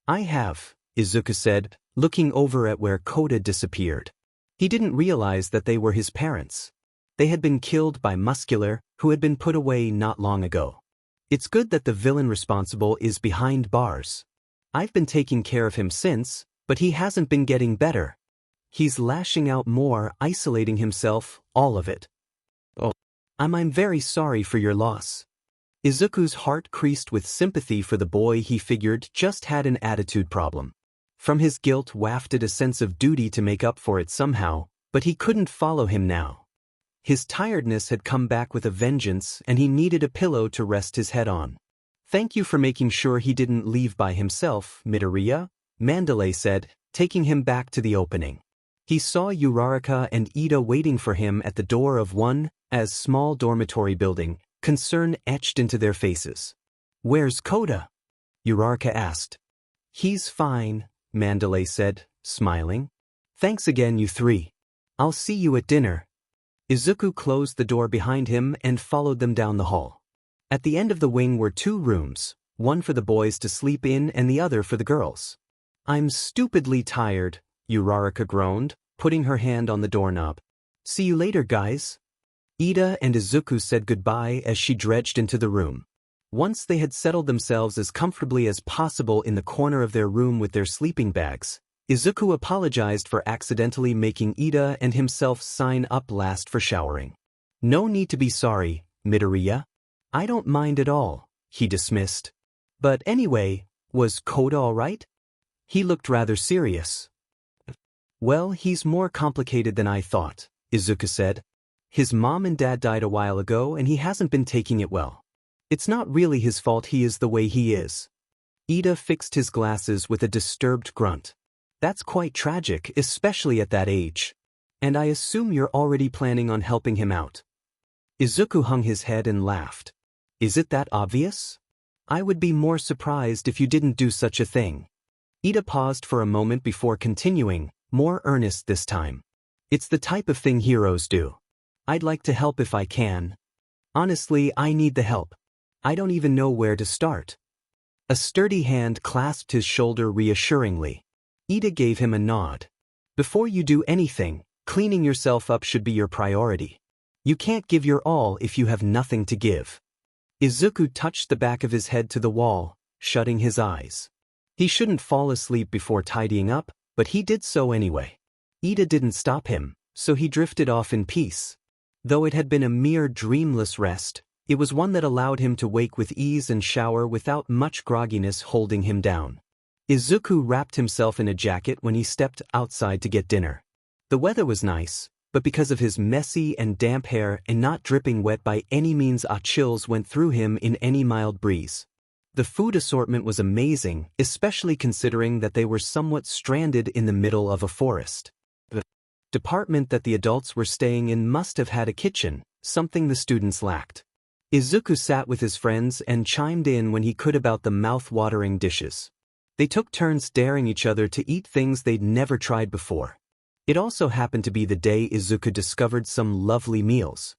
I have, Izuku said, looking over at where Koda disappeared. He didn't realize that they were his parents. They had been killed by Muscular, who had been put away not long ago. It's good that the villain responsible is behind bars. I've been taking care of him since, but he hasn't been getting better. He's lashing out more, isolating himself, all of it. Oh, I'm very sorry for your loss. Izuku's heart creased with sympathy for the boy he figured just had an attitude problem. From his guilt wafted a sense of duty to make up for it somehow, but he couldn't follow him now. His tiredness had come back with a vengeance and he needed a pillow to rest his head on. Thank you for making sure he didn't leave by himself, Midoriya, Mandalay said, taking him back to the opening. He saw Uraraka and Ida waiting for him at the door of one, as small dormitory building, concern etched into their faces. Where's Koda? Uraraka asked. He's fine, Mandalay said, smiling. Thanks again, you three. I'll see you at dinner. Izuku closed the door behind him and followed them down the hall. At the end of the wing were 2 rooms, one for the boys to sleep in and the other for the girls. I'm stupidly tired, Uraraka groaned, putting her hand on the doorknob. See you later, guys. Ida and Izuku said goodbye as she dredged into the room. Once they had settled themselves as comfortably as possible in the corner of their room with their sleeping bags, Izuku apologized for accidentally making Ida and himself sign up last for showering. No need to be sorry, Midoriya. I don't mind at all, he dismissed. But anyway, was Koda all right? He looked rather serious. Well, he's more complicated than I thought, Izuku said. His mom and dad died a while ago and he hasn't been taking it well. It's not really his fault he is the way he is. Ida fixed his glasses with a disturbed grunt. That's quite tragic, especially at that age. And I assume you're already planning on helping him out. Izuku hung his head and laughed. Is it that obvious? I would be more surprised if you didn't do such a thing. Ida paused for a moment before continuing, more earnest this time. It's the type of thing heroes do. I'd like to help if I can. Honestly, I need the help. I don't even know where to start. A sturdy hand clasped his shoulder reassuringly. Ida gave him a nod. Before you do anything, cleaning yourself up should be your priority. You can't give your all if you have nothing to give. Izuku touched the back of his head to the wall, shutting his eyes. He shouldn't fall asleep before tidying up, but he did so anyway. Ida didn't stop him, so he drifted off in peace. Though it had been a mere dreamless rest, it was one that allowed him to wake with ease and shower without much grogginess holding him down. Izuku wrapped himself in a jacket when he stepped outside to get dinner. The weather was nice, but because of his messy and damp hair and not dripping wet by any means, chills went through him in any mild breeze. The food assortment was amazing, especially considering that they were somewhat stranded in the middle of a forest. The department that the adults were staying in must have had a kitchen, something the students lacked. Izuku sat with his friends and chimed in when he could about the mouth-watering dishes. They took turns daring each other to eat things they'd never tried before. It also happened to be the day Izuku discovered some lovely meals.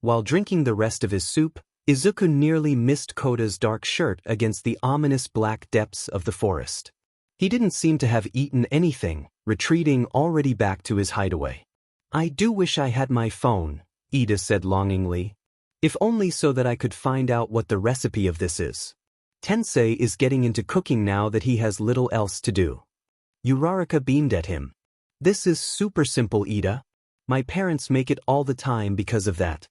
While drinking the rest of his soup, Izuku nearly missed Koda's dark shirt against the ominous black depths of the forest. He didn't seem to have eaten anything, retreating already back to his hideaway. "I do wish I had my phone," Ida said longingly. "If only so that I could find out what the recipe of this is. Tensei is getting into cooking now that he has little else to do." Uraraka beamed at him. "This is super simple, Ida. My parents make it all the time because of that.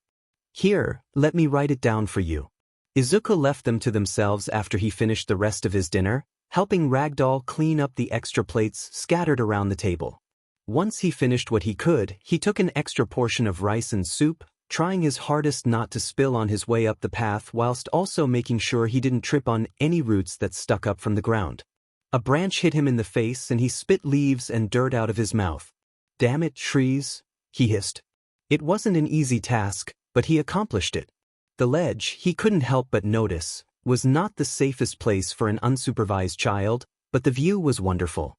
Here, let me write it down for you." Izuku left them to themselves after he finished the rest of his dinner, helping Ragdoll clean up the extra plates scattered around the table. Once he finished what he could, he took an extra portion of rice and soup, trying his hardest not to spill on his way up the path whilst also making sure he didn't trip on any roots that stuck up from the ground. A branch hit him in the face and he spit leaves and dirt out of his mouth. "Damn it, trees," he hissed. It wasn't an easy task, but he accomplished it. The ledge, he couldn't help but notice, was not the safest place for an unsupervised child, but the view was wonderful.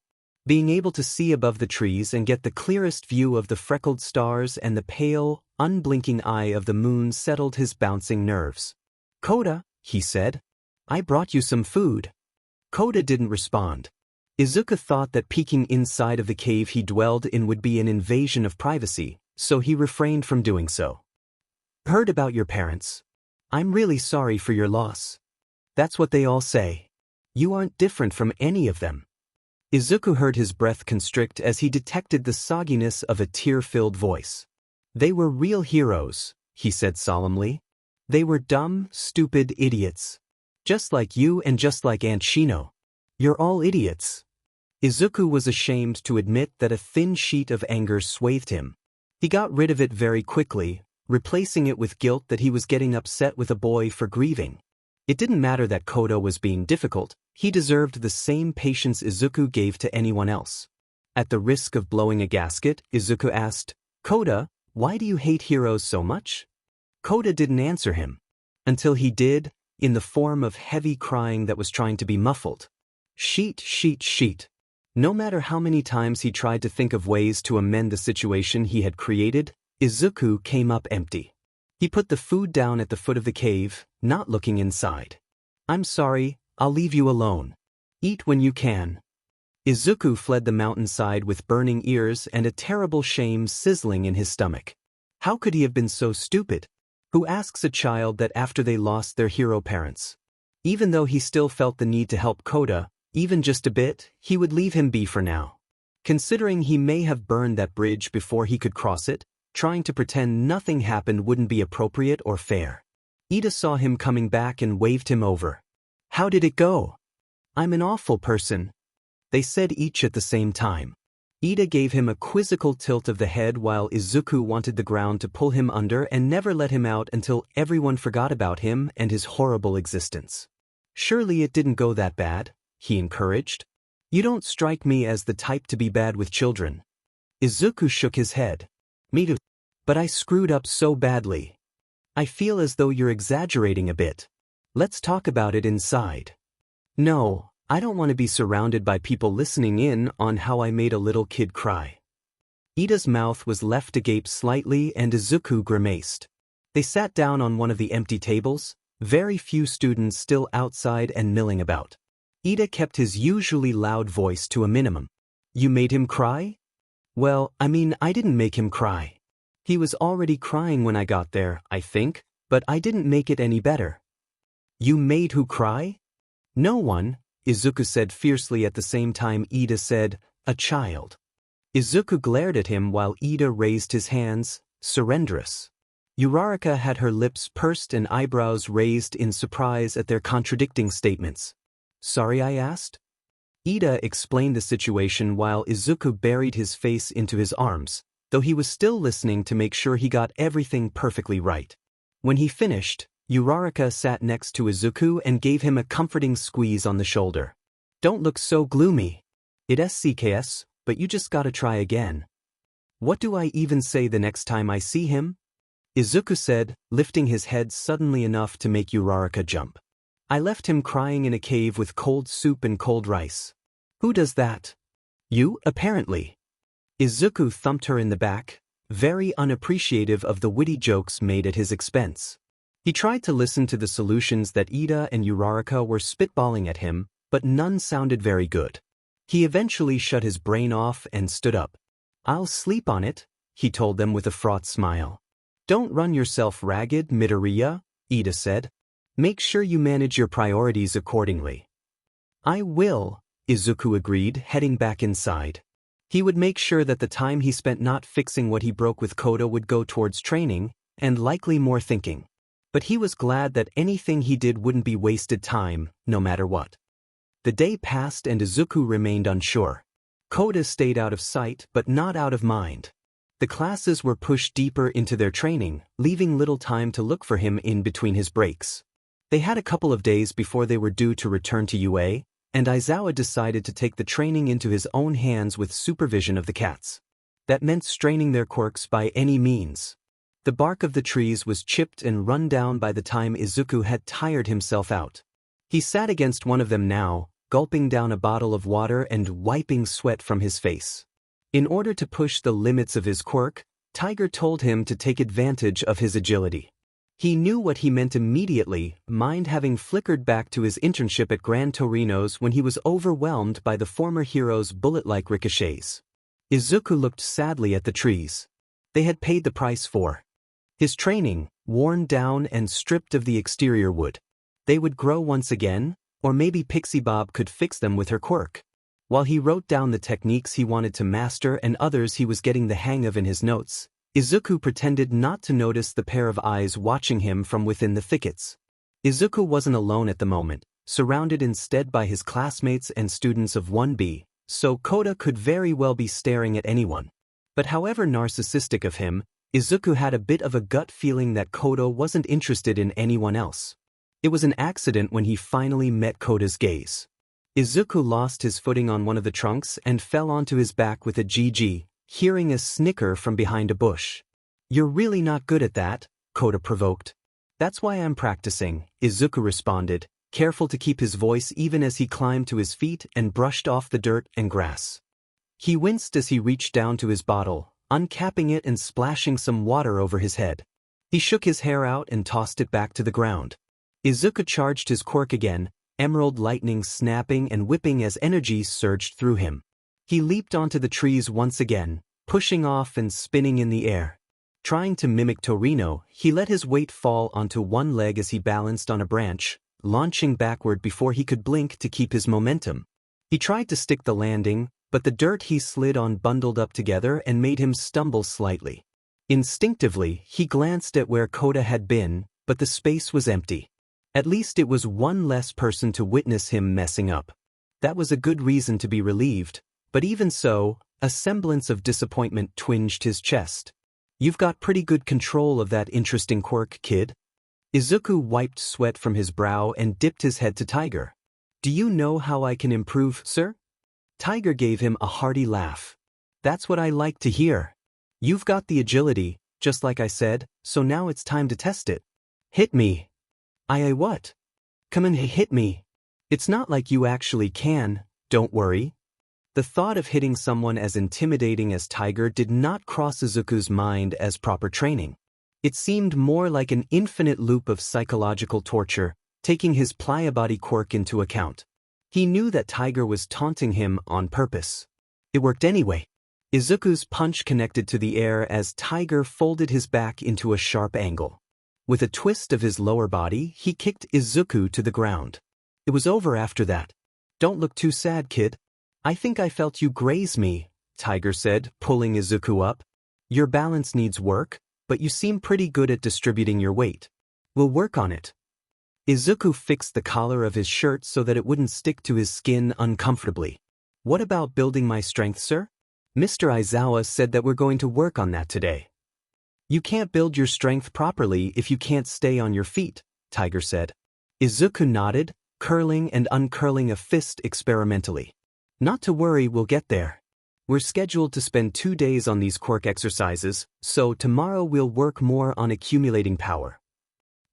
Being able to see above the trees and get the clearest view of the freckled stars and the pale, unblinking eye of the moon settled his bouncing nerves. "Koda," he said, "I brought you some food." Koda didn't respond. Izuku thought that peeking inside of the cave he dwelled in would be an invasion of privacy, so he refrained from doing so. "Heard about your parents. I'm really sorry for your loss. That's what they all say. You aren't different from any of them." Izuku heard his breath constrict as he detected the sogginess of a tear-filled voice. "They were real heroes," he said solemnly. "They were dumb, stupid idiots. Just like you and just like Aunt Shino. You're all idiots." Izuku was ashamed to admit that a thin sheet of anger swathed him. He got rid of it very quickly, replacing it with guilt that he was getting upset with a boy for grieving. It didn't matter that Koda was being difficult, he deserved the same patience Izuku gave to anyone else. At the risk of blowing a gasket, Izuku asked, "Koda, why do you hate heroes so much?" Koda didn't answer him. Until he did, in the form of heavy crying that was trying to be muffled. Sheet, sheet, sheet. No matter how many times he tried to think of ways to amend the situation he had created, Izuku came up empty. He put the food down at the foot of the cave, not looking inside. "I'm sorry, I'll leave you alone. Eat when you can." Izuku fled the mountainside with burning ears and a terrible shame sizzling in his stomach. How could he have been so stupid? Who asks a child that after they lost their hero parents? Even though he still felt the need to help Koda, even just a bit, he would leave him be for now. Considering he may have burned that bridge before he could cross it, trying to pretend nothing happened wouldn't be appropriate or fair. Ida saw him coming back and waved him over. "How did it go?" "I'm an awful person," they said each at the same time. Ida gave him a quizzical tilt of the head while Izuku wanted the ground to pull him under and never let him out until everyone forgot about him and his horrible existence. "Surely it didn't go that bad," he encouraged. "You don't strike me as the type to be bad with children." Izuku shook his head. "Me too. But I screwed up so badly. I feel as though you're exaggerating a bit. Let's talk about it inside." "No, I don't want to be surrounded by people listening in on how I made a little kid cry." Ida's mouth was left agape slightly and Izuku grimaced. They sat down on one of the empty tables, very few students still outside and milling about. Ida kept his usually loud voice to a minimum. "You made him cry?" "Well, I mean, I didn't make him cry. He was already crying when I got there, I think, but I didn't make it any better." "You made who cry?" "No one," Izuku said fiercely at the same time Ida said, "A child." Izuku glared at him while Ida raised his hands, surrenderous. Uraraka had her lips pursed and eyebrows raised in surprise at their contradicting statements. "Sorry I asked?" Ida explained the situation while Izuku buried his face into his arms, though he was still listening to make sure he got everything perfectly right. When he finished, Uraraka sat next to Izuku and gave him a comforting squeeze on the shoulder. "Don't look so gloomy. It's CKS, but you just gotta try again." "What do I even say the next time I see him?" Izuku said, lifting his head suddenly enough to make Uraraka jump. "I left him crying in a cave with cold soup and cold rice." "Who does that?" "You, apparently." Izuku thumped her in the back. very unappreciative of the witty jokes made at his expense. He tried to listen to the solutions that Ida and Uraraka were spitballing at him, but none sounded very good. He eventually shut his brain off and stood up. "I'll sleep on it," he told them with a fraught smile. "Don't run yourself ragged, Midoriya," Ida said. "Make sure you manage your priorities accordingly." "I will," Izuku agreed, heading back inside. He would make sure that the time he spent not fixing what he broke with Koda would go towards training, and likely more thinking. But he was glad that anything he did wouldn't be wasted time, no matter what. The day passed and Izuku remained unsure. Koda stayed out of sight but not out of mind. The classes were pushed deeper into their training, leaving little time to look for him in between his breaks. They had a couple of days before they were due to return to UA, and Aizawa decided to take the training into his own hands with supervision of the cats. That meant straining their quirks by any means. The bark of the trees was chipped and run down by the time Izuku had tired himself out. He sat against one of them now, gulping down a bottle of water and wiping sweat from his face. In order to push the limits of his quirk, Tiger told him to take advantage of his agility. He knew what he meant immediately, mind having flickered back to his internship at Gran Torino's when he was overwhelmed by the former hero's bullet-like ricochets. Izuku looked sadly at the trees. They had paid the price for his training, worn down and stripped of the exterior wood. They would grow once again, or maybe Pixie Bob could fix them with her quirk. While he wrote down the techniques he wanted to master and others he was getting the hang of in his notes, Izuku pretended not to notice the pair of eyes watching him from within the thickets. Izuku wasn't alone at the moment, surrounded instead by his classmates and students of 1B, so Koda could very well be staring at anyone. But however narcissistic of him, Izuku had a bit of a gut feeling that Koda wasn't interested in anyone else. It was an accident when he finally met Koda's gaze. Izuku lost his footing on one of the trunks and fell onto his back with a GG, hearing a snicker from behind a bush. "You're really not good at that," Koda provoked. "That's why I'm practicing," Izuku responded, careful to keep his voice even as he climbed to his feet and brushed off the dirt and grass. He winced as he reached down to his bottle, uncapping it and splashing some water over his head. He shook his hair out and tossed it back to the ground. Izuku charged his quirk again, emerald lightning snapping and whipping as energy surged through him. He leaped onto the trees once again, pushing off and spinning in the air. Trying to mimic Torino, he let his weight fall onto one leg as he balanced on a branch, launching backward before he could blink to keep his momentum. He tried to stick the landing, but the dirt he slid on bundled up together and made him stumble slightly. Instinctively, he glanced at where Koda had been, but the space was empty. At least it was one less person to witness him messing up. That was a good reason to be relieved. But even so, a semblance of disappointment twinged his chest. "You've got pretty good control of that interesting quirk, kid." Izuku wiped sweat from his brow and dipped his head to Tiger. "Do you know how I can improve, sir?" Tiger gave him a hearty laugh. "That's what I like to hear. You've got the agility, just like I said, so now it's time to test it. Hit me." I what? "Come and hit me. It's not like you actually can, don't worry." The thought of hitting someone as intimidating as Tiger did not cross Izuku's mind as proper training. It seemed more like an infinite loop of psychological torture, taking his pliabody quirk into account. He knew that Tiger was taunting him on purpose. It worked anyway. Izuku's punch connected to the air as Tiger folded his back into a sharp angle. With a twist of his lower body, he kicked Izuku to the ground. It was over after that. "Don't look too sad, kid. I think I felt you graze me," Tiger said, pulling Izuku up. "Your balance needs work, but you seem pretty good at distributing your weight. We'll work on it." Izuku fixed the collar of his shirt so that it wouldn't stick to his skin uncomfortably. "What about building my strength, sir? Mr. Aizawa said that we're going to work on that today." "You can't build your strength properly if you can't stay on your feet," Tiger said. Izuku nodded, curling and uncurling a fist experimentally. "Not to worry, we'll get there. We're scheduled to spend 2 days on these quirk exercises, so tomorrow we'll work more on accumulating power."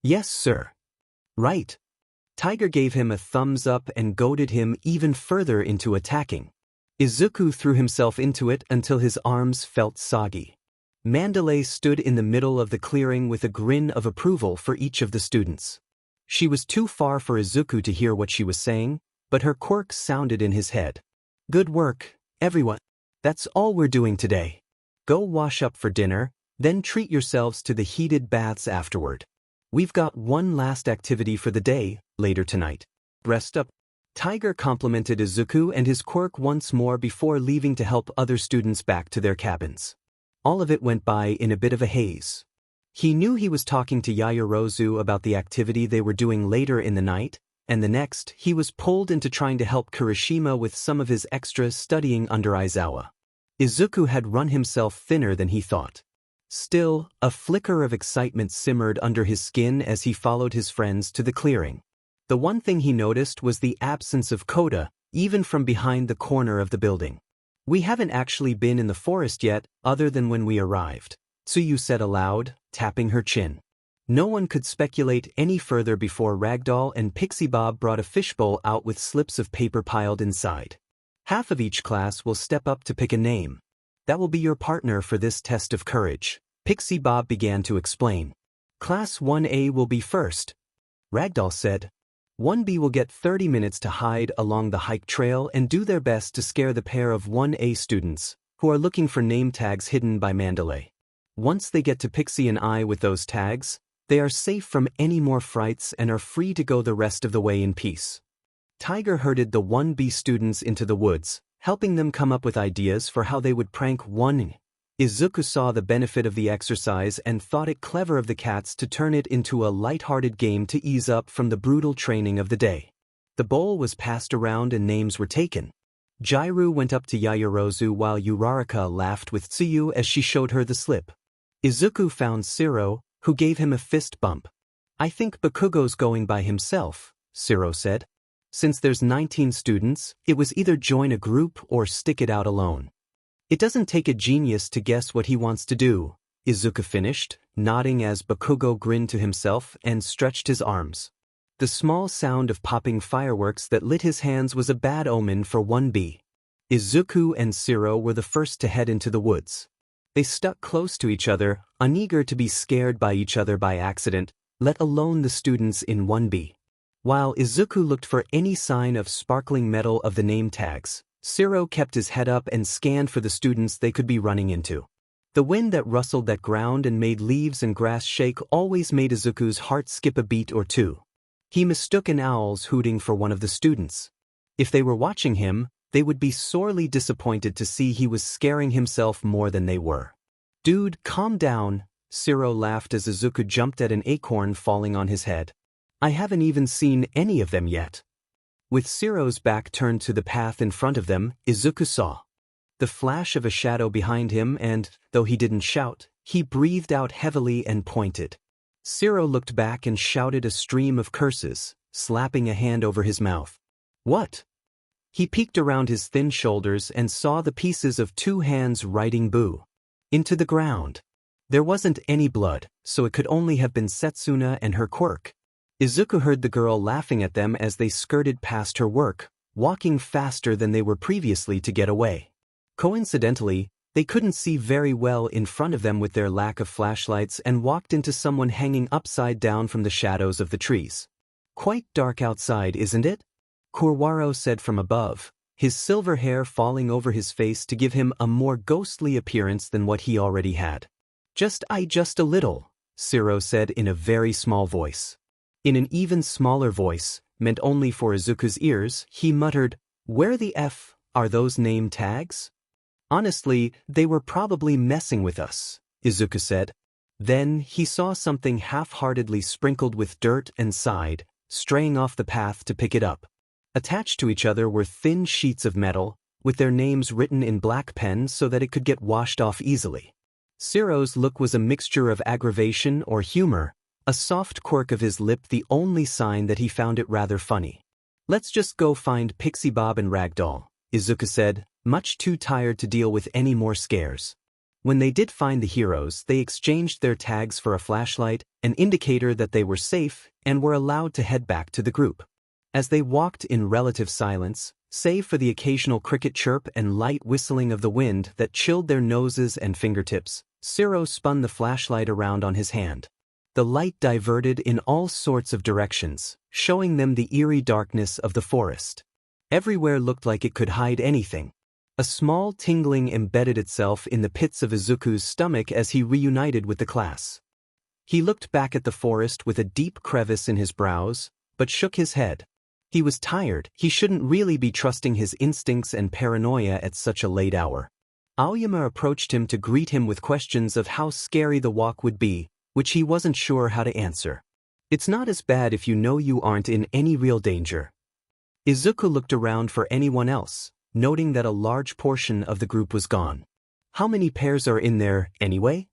"Yes, sir." "Right." Tiger gave him a thumbs up and goaded him even further into attacking. Izuku threw himself into it until his arms felt soggy. Mandalay stood in the middle of the clearing with a grin of approval for each of the students. She was too far for Izuku to hear what she was saying, but her quirk sounded in his head. Good work, everyone. That's all we're doing today. Go wash up for dinner, then treat yourselves to the heated baths afterward. We've got one last activity for the day, later tonight. Rest up. Tiger complimented Izuku and his quirk once more before leaving to help other students back to their cabins. All of it went by in a bit of a haze. He knew he was talking to Yaoyorozu about the activity they were doing later in the night, and the next, he was pulled into trying to help Kirishima with some of his extras studying under Aizawa. Izuku had run himself thinner than he thought. Still, a flicker of excitement simmered under his skin as he followed his friends to the clearing. The one thing he noticed was the absence of Koda, even from behind the corner of the building. We haven't actually been in the forest yet, other than when we arrived, Tsuyu said aloud, tapping her chin. No one could speculate any further before Ragdoll and Pixie Bob brought a fishbowl out with slips of paper piled inside. Half of each class will step up to pick a name. That will be your partner for this test of courage, Pixie Bob began to explain. Class 1A will be first, Ragdoll said. 1B will get 30 minutes to hide along the hike trail and do their best to scare the pair of 1A students, who are looking for name tags hidden by Mandalay. Once they get to Pixie and I with those tags, they are safe from any more frights and are free to go the rest of the way in peace. Tiger herded the 1B students into the woods, helping them come up with ideas for how they would prank 1. Izuku saw the benefit of the exercise and thought it clever of the cats to turn it into a light-hearted game to ease up from the brutal training of the day. The bowl was passed around and names were taken. Jairu went up to Yaoyorozu while Uraraka laughed with Tsuyu as she showed her the slip. Izuku found Shiro, who gave him a fist bump. I think Bakugo's going by himself, Shiro said. Since there's 19 students, it was either join a group or stick it out alone. It doesn't take a genius to guess what he wants to do, Izuku finished, nodding as Bakugo grinned to himself and stretched his arms. The small sound of popping fireworks that lit his hands was a bad omen for 1B. Izuku and Shiro were the first to head into the woods. They stuck close to each other, uneager to be scared by each other by accident, let alone the students in 1B. While Izuku looked for any sign of sparkling metal of the name tags, Shiro kept his head up and scanned for the students they could be running into. The wind that rustled that ground and made leaves and grass shake always made Izuku's heart skip a beat or two. He mistook an owl's hooting for one of the students. If they were watching him, they would be sorely disappointed to see he was scaring himself more than they were. Dude, calm down, Shiro laughed as Izuku jumped at an acorn falling on his head. I haven't even seen any of them yet. With Shiro's back turned to the path in front of them, Izuku saw the flash of a shadow behind him and, though he didn't shout, he breathed out heavily and pointed. Shiro looked back and shouted a stream of curses, slapping a hand over his mouth. What? He peeked around his thin shoulders and saw the pieces of 2 hands writing boo into the ground. There wasn't any blood, so it could only have been Setsuna and her quirk. Izuku heard the girl laughing at them as they skirted past her work, walking faster than they were previously to get away. Coincidentally, they couldn't see very well in front of them with their lack of flashlights and walked into someone hanging upside down from the shadows of the trees. Quite dark outside, isn't it? Kurwaro said from above, his silver hair falling over his face to give him a more ghostly appearance than what he already had. Just a little, Shiro said in a very small voice. In an even smaller voice, meant only for Izuku's ears, he muttered, Where the F are those name tags? Honestly, they were probably messing with us, Izuku said. Then he saw something half-heartedly sprinkled with dirt and sighed, straying off the path to pick it up. Attached to each other were thin sheets of metal, with their names written in black pen so that it could get washed off easily. Shiro's look was a mixture of aggravation or humor, a soft quirk of his lip the only sign that he found it rather funny. Let's just go find Pixie Bob and Ragdoll, Izuku said, much too tired to deal with any more scares. When they did find the heroes, they exchanged their tags for a flashlight, an indicator that they were safe, and were allowed to head back to the group. As they walked in relative silence, save for the occasional cricket chirp and light whistling of the wind that chilled their noses and fingertips, Siro spun the flashlight around on his hand. The light diverted in all sorts of directions, showing them the eerie darkness of the forest. Everywhere looked like it could hide anything. A small tingling embedded itself in the pits of Izuku's stomach as he reunited with the class. He looked back at the forest with a deep crevice in his brows, but shook his head. He was tired. He shouldn't really be trusting his instincts and paranoia at such a late hour. Aoyama approached him to greet him with questions of how scary the walk would be, which he wasn't sure how to answer. It's not as bad if you know you aren't in any real danger. Izuku looked around for anyone else, noting that a large portion of the group was gone. How many pairs are in there, anyway?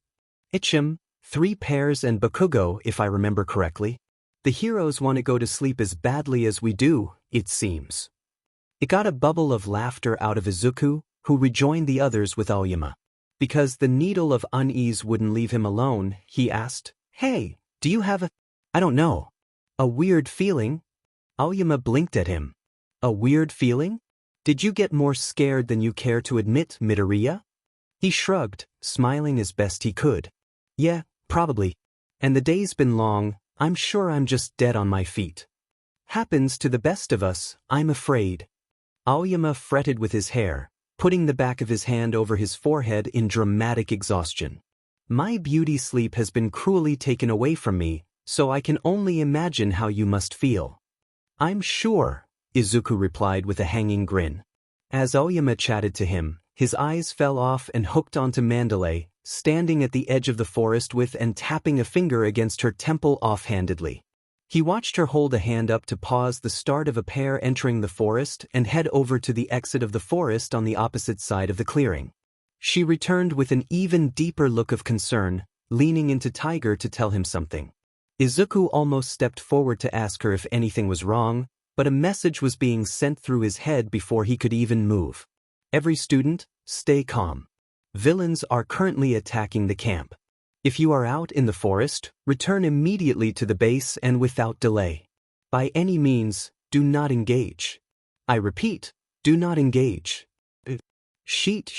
Ichim, 3 pairs and Bakugo, if I remember correctly. The heroes want to go to sleep as badly as we do, it seems. It got a bubble of laughter out of Izuku, who rejoined the others with Aoyama. Because the needle of unease wouldn't leave him alone, he asked, "Hey, do you have I don't know, a weird feeling?" Aoyama blinked at him. "A weird feeling? Did you get more scared than you care to admit, Midoriya?" He shrugged, smiling as best he could. "Yeah, probably. And the day's been long, I'm sure I'm just dead on my feet. Happens to the best of us, I'm afraid." Aoyama fretted with his hair, putting the back of his hand over his forehead in dramatic exhaustion. "My beauty sleep has been cruelly taken away from me, so I can only imagine how you must feel." "I'm sure," Izuku replied with a hanging grin. As Aoyama chatted to him, his eyes fell off and hooked onto Mandalay, standing at the edge of the forest with and tapping a finger against her temple offhandedly. He watched her hold a hand up to pause the start of a pair entering the forest and head over to the exit of the forest on the opposite side of the clearing. She returned with an even deeper look of concern, leaning into Tiger to tell him something. Izuku almost stepped forward to ask her if anything was wrong, but a message was being sent through his head before he could even move. "Every student, stay calm. Villains are currently attacking the camp. If you are out in the forest, return immediately to the base and without delay. By any means, do not engage. I repeat, do not engage." Sheet.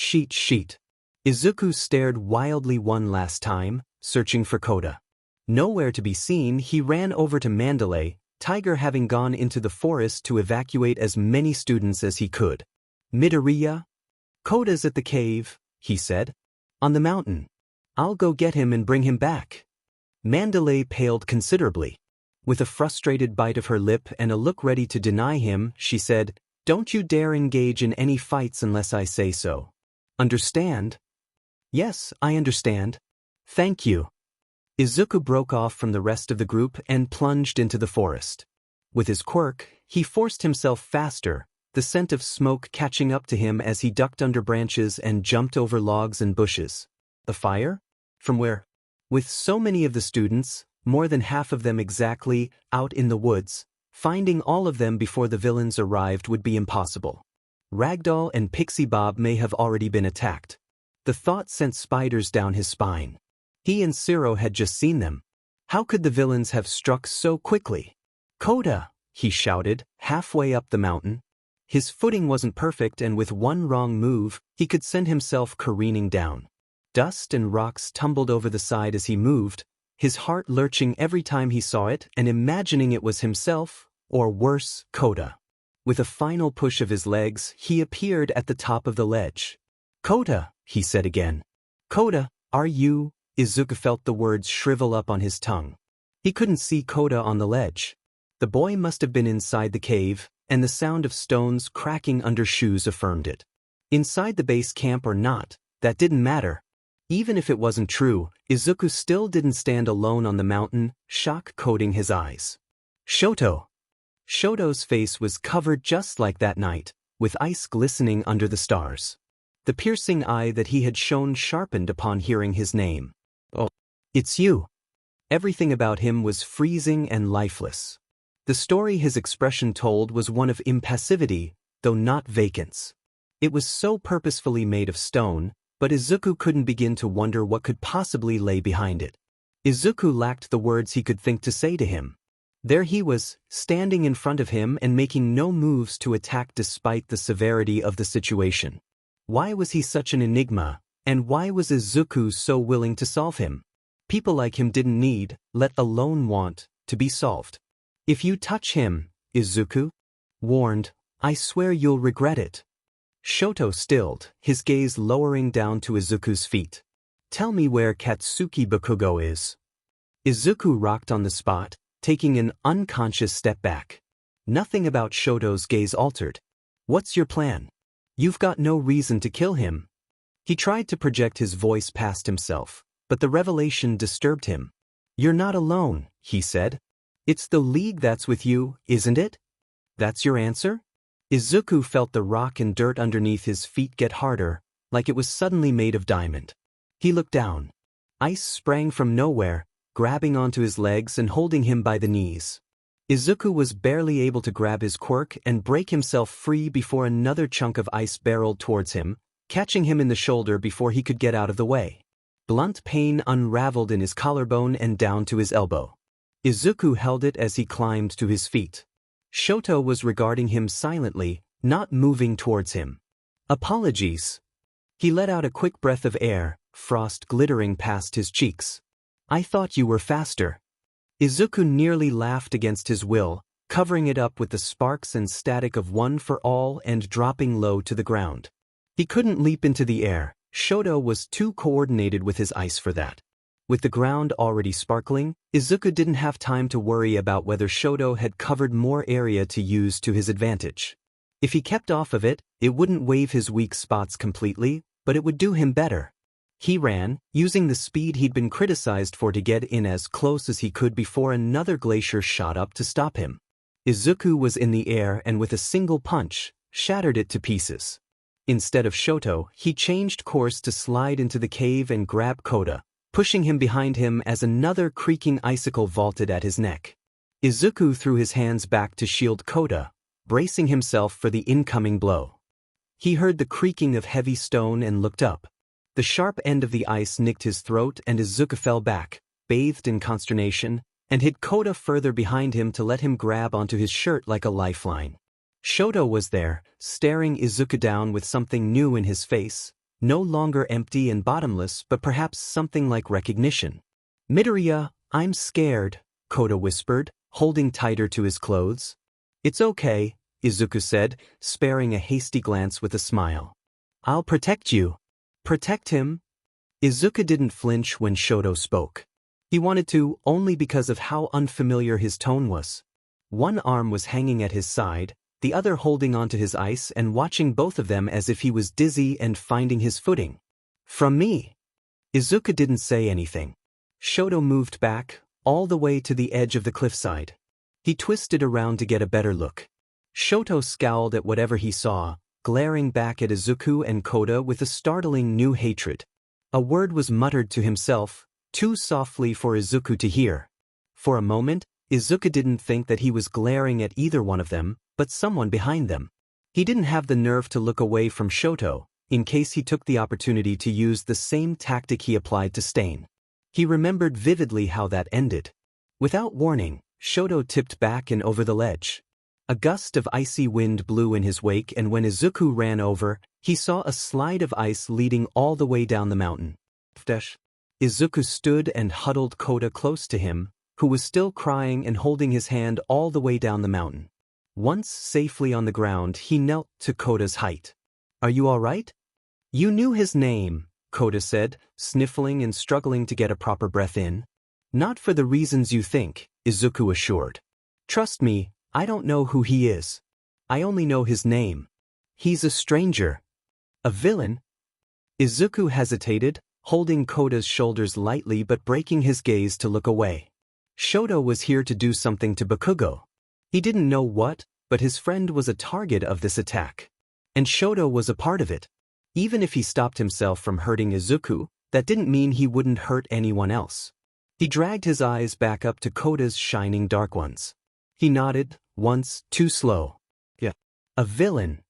Izuku stared wildly one last time, searching for Koda. Nowhere to be seen, he ran over to Mandalay, Tiger having gone into the forest to evacuate as many students as he could. "Midoriya? Koda's at the cave," he said. "On the mountain. I'll go get him and bring him back." Mandalay paled considerably. With a frustrated bite of her lip and a look ready to deny him, she said, "Don't you dare engage in any fights unless I say so. Understand?" "Yes, I understand. Thank you." Izuku broke off from the rest of the group and plunged into the forest. With his quirk, he forced himself faster, the scent of smoke catching up to him as he ducked under branches and jumped over logs and bushes. The fire? From where? With so many of the students, more than half of them exactly, out in the woods, finding all of them before the villains arrived would be impossible. Ragdoll and Pixie Bob may have already been attacked. The thought sent spiders down his spine. He and Siro had just seen them. How could the villains have struck so quickly? "Koda!" he shouted, halfway up the mountain. His footing wasn't perfect, and with one wrong move, he could send himself careening down. Dust and rocks tumbled over the side as he moved, his heart lurching every time he saw it and imagining it was himself, or worse, Koda. With a final push of his legs, he appeared at the top of the ledge. "Koda," he said again. "Koda, are you?" Izuku felt the words shrivel up on his tongue. He couldn't see Koda on the ledge. The boy must have been inside the cave, and the sound of stones cracking under shoes affirmed it. Inside the base camp or not, that didn't matter. Even if it wasn't true, Izuku still didn't stand alone on the mountain, shock coating his eyes. Shoto. Shoto's face was covered just like that night, with ice glistening under the stars. The piercing eye that he had shown sharpened upon hearing his name. "Oh, it's you." Everything about him was freezing and lifeless. The story his expression told was one of impassivity, though not vacance. It was so purposefully made of stone, but Izuku couldn't begin to wonder what could possibly lay behind it. Izuku lacked the words he could think to say to him. There he was, standing in front of him and making no moves to attack despite the severity of the situation. Why was he such an enigma, And why was Izuku so willing to solve him? People like him didn't need, let alone want, to be solved. If you touch him, Izuku warned, I swear you'll regret it. Shoto stilled, his gaze lowering down to Izuku's feet. Tell me where Katsuki Bakugo is. Izuku rocked on the spot, taking an unconscious step back. Nothing about Shoto's gaze altered. What's your plan? You've got no reason to kill him. He tried to project his voice past himself, but the revelation disturbed him. You're not alone, he said. It's the League that's with you, isn't it? That's your answer? Izuku felt the rock and dirt underneath his feet get harder, like it was suddenly made of diamond. He looked down. Ice sprang from nowhere, grabbing onto his legs and holding him by the knees. Izuku was barely able to grab his quirk and break himself free before another chunk of ice barreled towards him, catching him in the shoulder before he could get out of the way. Blunt pain unraveled in his collarbone and down to his elbow. Izuku held it as he climbed to his feet. Shoto was regarding him silently, not moving towards him. Apologies. He let out a quick breath of air, frost glittering past his cheeks. I thought you were faster. Izuku nearly laughed against his will, covering it up with the sparks and static of One for All and dropping low to the ground. He couldn't leap into the air. Shoto was too coordinated with his ice for that. With the ground already sparkling, Izuku didn't have time to worry about whether Shoto had covered more area to use to his advantage. If he kept off of it, it wouldn't waive his weak spots completely, but it would do him better. He ran, using the speed he'd been criticized for to get in as close as he could before another glacier shot up to stop him. Izuku was in the air and with a single punch, shattered it to pieces. Instead of Shoto, he changed course to slide into the cave and grab Koda, pushing him behind him as another creaking icicle vaulted at his neck. Izuku threw his hands back to shield Koda, bracing himself for the incoming blow. He heard the creaking of heavy stone and looked up. The sharp end of the ice nicked his throat and Izuku fell back, bathed in consternation, and hid Koda further behind him to let him grab onto his shirt like a lifeline. Shoto was there, staring Izuku down with something new in his face, no longer empty and bottomless but perhaps something like recognition. Midoriya, I'm scared, Koda whispered, holding tighter to his clothes. It's okay, Izuku said, sparing a hasty glance with a smile. I'll protect you. Protect him? Izuku didn't flinch when Shoto spoke. He wanted to, only because of how unfamiliar his tone was. One arm was hanging at his side, the other holding onto his ice and watching both of them as if he was dizzy and finding his footing. From me. Izuku didn't say anything. Shoto moved back, all the way to the edge of the cliffside. He twisted around to get a better look. Shoto scowled at whatever he saw, glaring back at Izuku and Koda with a startling new hatred. A word was muttered to himself, too softly for Izuku to hear. For a moment, Izuku didn't think that he was glaring at either one of them, but someone behind them. He didn't have the nerve to look away from Shoto, in case he took the opportunity to use the same tactic he applied to Stain. He remembered vividly how that ended. Without warning, Shoto tipped back and over the ledge. A gust of icy wind blew in his wake and when Izuku ran over, he saw a slide of ice leading all the way down the mountain. Izuku stood and huddled Koda close to him, who was still crying and holding his hand all the way down the mountain. Once safely on the ground, he knelt to Koda's height. Are you all right? You knew his name, Koda said, sniffling and struggling to get a proper breath in. Not for the reasons you think, Izuku assured. Trust me, I don't know who he is. I only know his name. He's a stranger. A villain? Izuku hesitated, holding Koda's shoulders lightly but breaking his gaze to look away. Shoto was here to do something to Bakugo. He didn't know what, but his friend was a target of this attack. And Shoto was a part of it. Even if he stopped himself from hurting Izuku, that didn't mean he wouldn't hurt anyone else. He dragged his eyes back up to Koda's shining dark ones. He nodded, once, too slow. Yeah. A villain.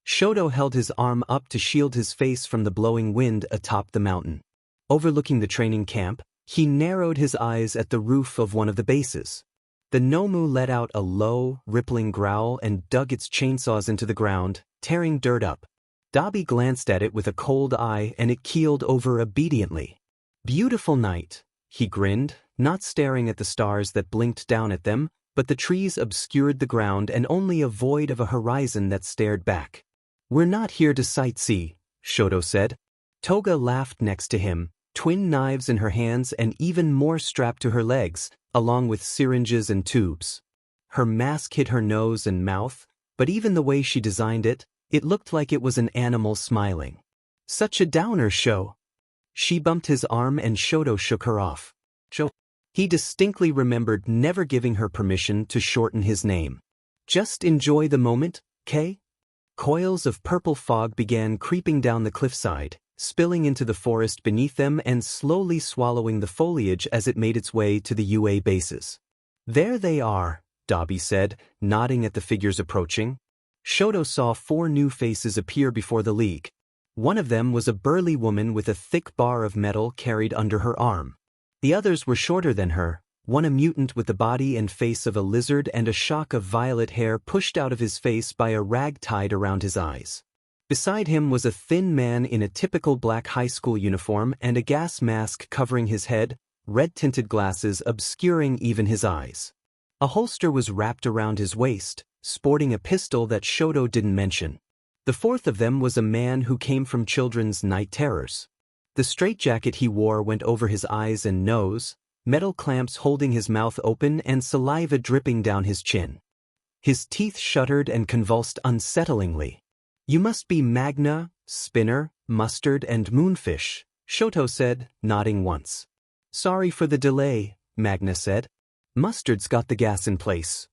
Shoto held his arm up to shield his face from the blowing wind atop the mountain. Overlooking the training camp, he narrowed his eyes at the roof of one of the bases. The Nomu let out a low, rippling growl and dug its chainsaws into the ground, tearing dirt up. Dabi glanced at it with a cold eye and it keeled over obediently. Beautiful night, he grinned, not staring at the stars that blinked down at them, but the trees obscured the ground and only a void of a horizon that stared back. We're not here to sightsee, Shoto said. Toga laughed next to him, twin knives in her hands and even more strapped to her legs, along with syringes and tubes. Her mask hid her nose and mouth, but even the way she designed it, it looked like it was an animal smiling. Such a downer show. She bumped his arm and Shoto shook her off. He distinctly remembered never giving her permission to shorten his name. Just enjoy the moment, Kay? Coils of purple fog began creeping down the cliffside, spilling into the forest beneath them and slowly swallowing the foliage as it made its way to the UA bases. There they are, Dabi said, nodding at the figures approaching. Shoto saw 4 new faces appear before the League. One of them was a burly woman with a thick bar of metal carried under her arm. The others were shorter than her, one a mutant with the body and face of a lizard and a shock of violet hair pushed out of his face by a rag tied around his eyes. Beside him was a thin man in a typical black high school uniform and a gas mask covering his head, red-tinted glasses obscuring even his eyes. A holster was wrapped around his waist, sporting a pistol that Shoto didn't mention. The fourth of them was a man who came from children's night terrors. The straitjacket he wore went over his eyes and nose, metal clamps holding his mouth open and saliva dripping down his chin. His teeth shuddered and convulsed unsettlingly. You must be Magna, Spinner, Mustard, and Moonfish, Shoto said, nodding once. Sorry for the delay, Magna said. Mustard's got the gas in place.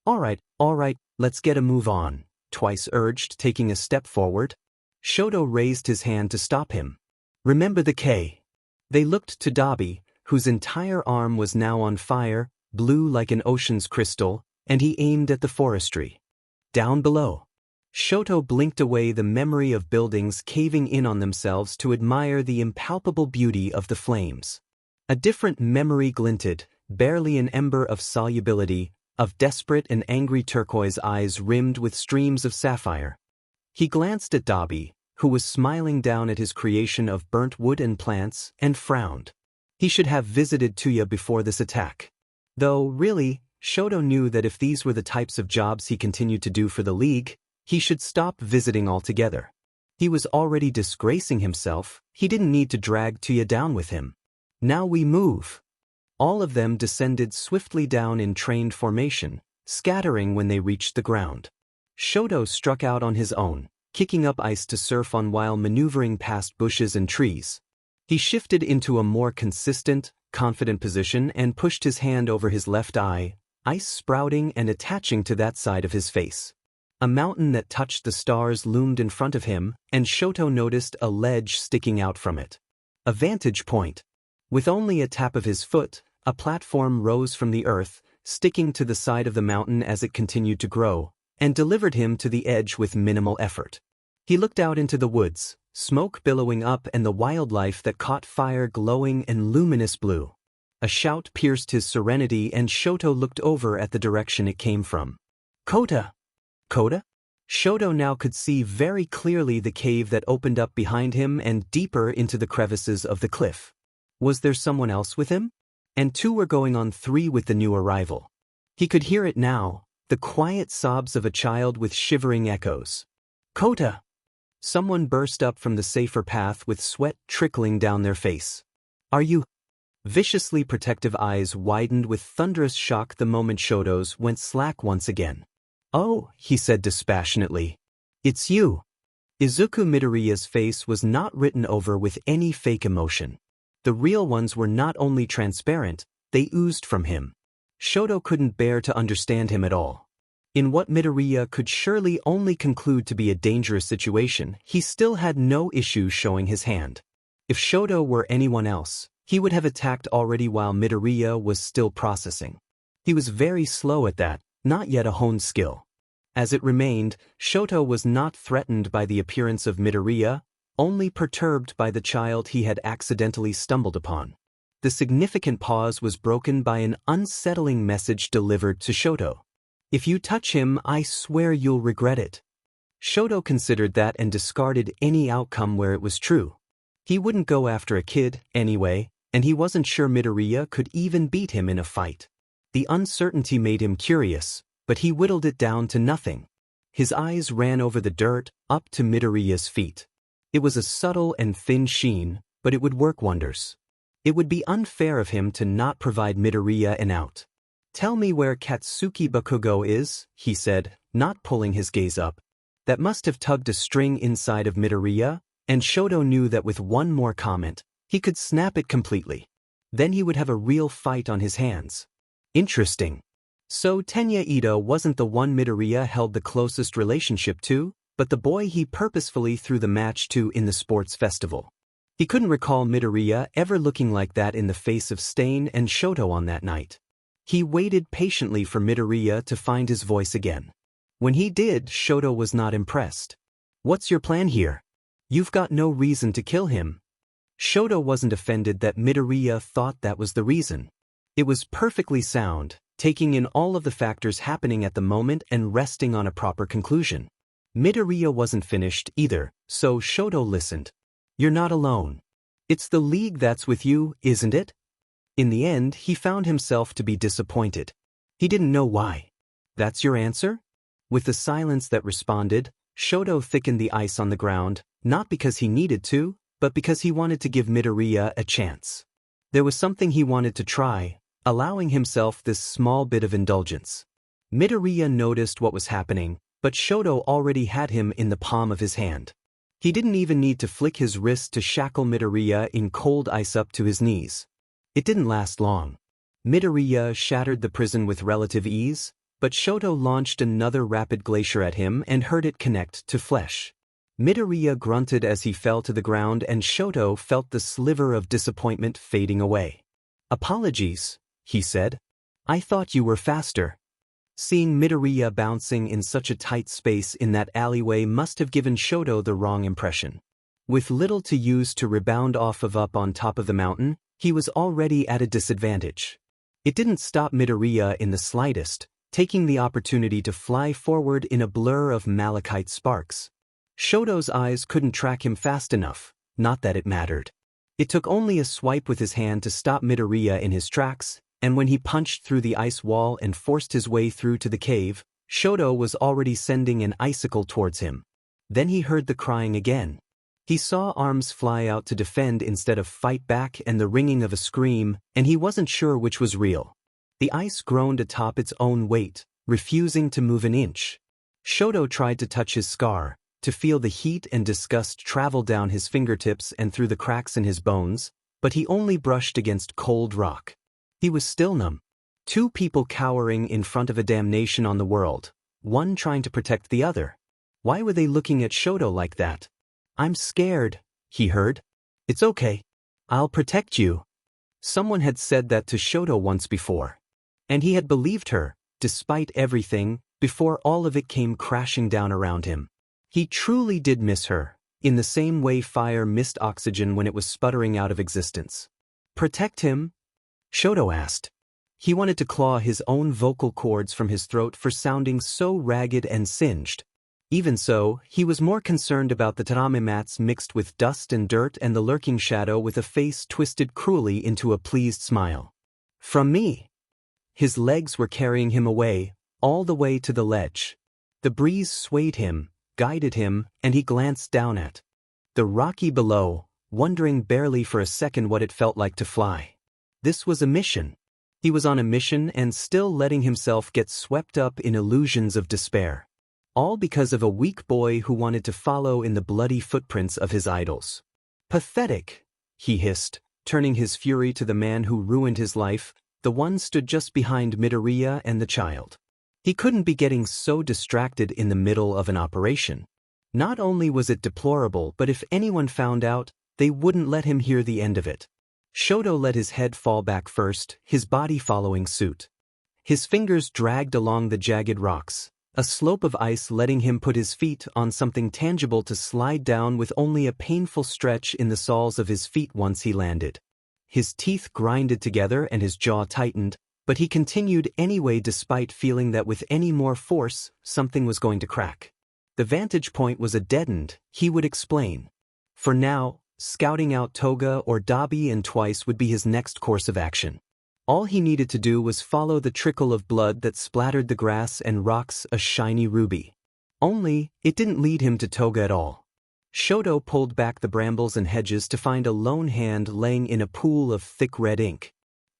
All right, let's get a move on, Twice urged, taking a step forward. Shoto raised his hand to stop him. Remember the K. They looked to Dabi, whose entire arm was now on fire, blue like an ocean's crystal, and he aimed at the forestry. Down below. Shoto blinked away the memory of buildings caving in on themselves to admire the impalpable beauty of the flames. A different memory glinted, barely an ember of solubility, of desperate and angry turquoise eyes rimmed with streams of sapphire. He glanced at Dabi, who was smiling down at his creation of burnt wood and plants, and frowned. He should have visited Tuya before this attack. Though, really, Shoto knew that if these were the types of jobs he continued to do for the League, he should stop visiting altogether. He was already disgracing himself, he didn't need to drag Tuya down with him. Now we move. All of them descended swiftly down in trained formation, scattering when they reached the ground. Shoto struck out on his own, kicking up ice to surf on while maneuvering past bushes and trees. He shifted into a more consistent, confident position and pushed his hand over his left eye, ice sprouting and attaching to that side of his face. A mountain that touched the stars loomed in front of him, and Shoto noticed a ledge sticking out from it. A vantage point. With only a tap of his foot, a platform rose from the earth, sticking to the side of the mountain as it continued to grow, and delivered him to the edge with minimal effort. He looked out into the woods, smoke billowing up and the wildlife that caught fire glowing in luminous blue. A shout pierced his serenity and Shoto looked over at the direction it came from. Kota! Kota? Shoto now could see very clearly the cave that opened up behind him and deeper into the crevices of the cliff. Was there someone else with him? And 2 were going on 3 with the new arrival. He could hear it now, the quiet sobs of a child with shivering echoes. Kota! Someone burst up from the safer path with sweat trickling down their face. Are you? Viciously protective eyes widened with thunderous shock the moment Shoto's went slack once again. Oh, he said dispassionately. It's you. Izuku Midoriya's face was not written over with any fake emotion. The real ones were not only transparent, they oozed from him. Shoto couldn't bear to understand him at all. In what Midoriya could surely only conclude to be a dangerous situation, he still had no issue showing his hand. If Shoto were anyone else, he would have attacked already while Midoriya was still processing. He was very slow at that, not yet a honed skill. As it remained, Shoto was not threatened by the appearance of Midoriya, only perturbed by the child he had accidentally stumbled upon. The significant pause was broken by an unsettling message delivered to Shoto. If you touch him, I swear you'll regret it. Shoto considered that and discarded any outcome where it was true. He wouldn't go after a kid, anyway, and he wasn't sure Midoriya could even beat him in a fight. The uncertainty made him curious, but he whittled it down to nothing. His eyes ran over the dirt, up to Midoriya's feet. It was a subtle and thin sheen, but it would work wonders. It would be unfair of him to not provide Midoriya an out. "Tell me where Katsuki Bakugo is," he said, not pulling his gaze up. That must have tugged a string inside of Midoriya, and Shoto knew that with one more comment, he could snap it completely. Then he would have a real fight on his hands. Interesting. So Tenya Ito wasn't the one Midoriya held the closest relationship to, but the boy he purposefully threw the match to in the sports festival. He couldn't recall Midoriya ever looking like that in the face of Stain and Shoto on that night. He waited patiently for Midoriya to find his voice again. When he did, Shoto was not impressed. "What's your plan here? You've got no reason to kill him." Shoto wasn't offended that Midoriya thought that was the reason. It was perfectly sound, taking in all of the factors happening at the moment and resting on a proper conclusion. Midoriya wasn't finished either, so Shoto listened. "You're not alone. It's the League that's with you, isn't it?" In the end, he found himself to be disappointed. He didn't know why. "That's your answer?" With the silence that responded, Shoto thickened the ice on the ground, not because he needed to, but because he wanted to give Midoriya a chance. There was something he wanted to try, allowing himself this small bit of indulgence. Midoriya noticed what was happening, but Shoto already had him in the palm of his hand. He didn't even need to flick his wrist to shackle Midoriya in cold ice up to his knees. It didn't last long. Midoriya shattered the prison with relative ease, but Shoto launched another rapid glacier at him and heard it connect to flesh. Midoriya grunted as he fell to the ground and Shoto felt the sliver of disappointment fading away. "Apologies," he said. "I thought you were faster." Seeing Midoriya bouncing in such a tight space in that alleyway must have given Shoto the wrong impression. With little to use to rebound off of up on top of the mountain, he was already at a disadvantage. It didn't stop Midoriya in the slightest, taking the opportunity to fly forward in a blur of malachite sparks. Shoto's eyes couldn't track him fast enough, not that it mattered. It took only a swipe with his hand to stop Midoriya in his tracks, and when he punched through the ice wall and forced his way through to the cave, Shoto was already sending an icicle towards him. Then he heard the crying again. He saw arms fly out to defend instead of fight back and the ringing of a scream, and he wasn't sure which was real. The ice groaned atop its own weight, refusing to move an inch. Shoto tried to touch his scar, to feel the heat and disgust travel down his fingertips and through the cracks in his bones, but he only brushed against cold rock. He was still numb. Two people cowering in front of a damnation on the world, one trying to protect the other. Why were they looking at Shoto like that? "I'm scared," he heard. "It's okay. I'll protect you." Someone had said that to Shoto once before. And he had believed her, despite everything, before all of it came crashing down around him. He truly did miss her, in the same way fire missed oxygen when it was sputtering out of existence. "Protect him?" Shoto asked. He wanted to claw his own vocal cords from his throat for sounding so ragged and singed. Even so, he was more concerned about the tatami mats mixed with dust and dirt and the lurking shadow with a face twisted cruelly into a pleased smile. "From me." His legs were carrying him away, all the way to the ledge. The breeze swayed him, guided him, and he glanced down at the rocky below, wondering barely for a second what it felt like to fly. This was a mission. He was on a mission and still letting himself get swept up in illusions of despair. All because of a weak boy who wanted to follow in the bloody footprints of his idols. "Pathetic," he hissed, turning his fury to the man who ruined his life. The one stood just behind Midoriya and the child. He couldn't be getting so distracted in the middle of an operation. Not only was it deplorable, but if anyone found out, they wouldn't let him hear the end of it. Shoto let his head fall back first, his body following suit. His fingers dragged along the jagged rocks, a slope of ice letting him put his feet on something tangible to slide down with only a painful stretch in the soles of his feet once he landed. His teeth grinded together and his jaw tightened, but he continued anyway despite feeling that with any more force, something was going to crack. The vantage point was a dead end, he would explain. For now, scouting out Toga or Dabi and twice would be his next course of action. All he needed to do was follow the trickle of blood that splattered the grass and rocks a shiny ruby. Only, it didn't lead him to Toga at all. Shoto pulled back the brambles and hedges to find a lone hand laying in a pool of thick red ink.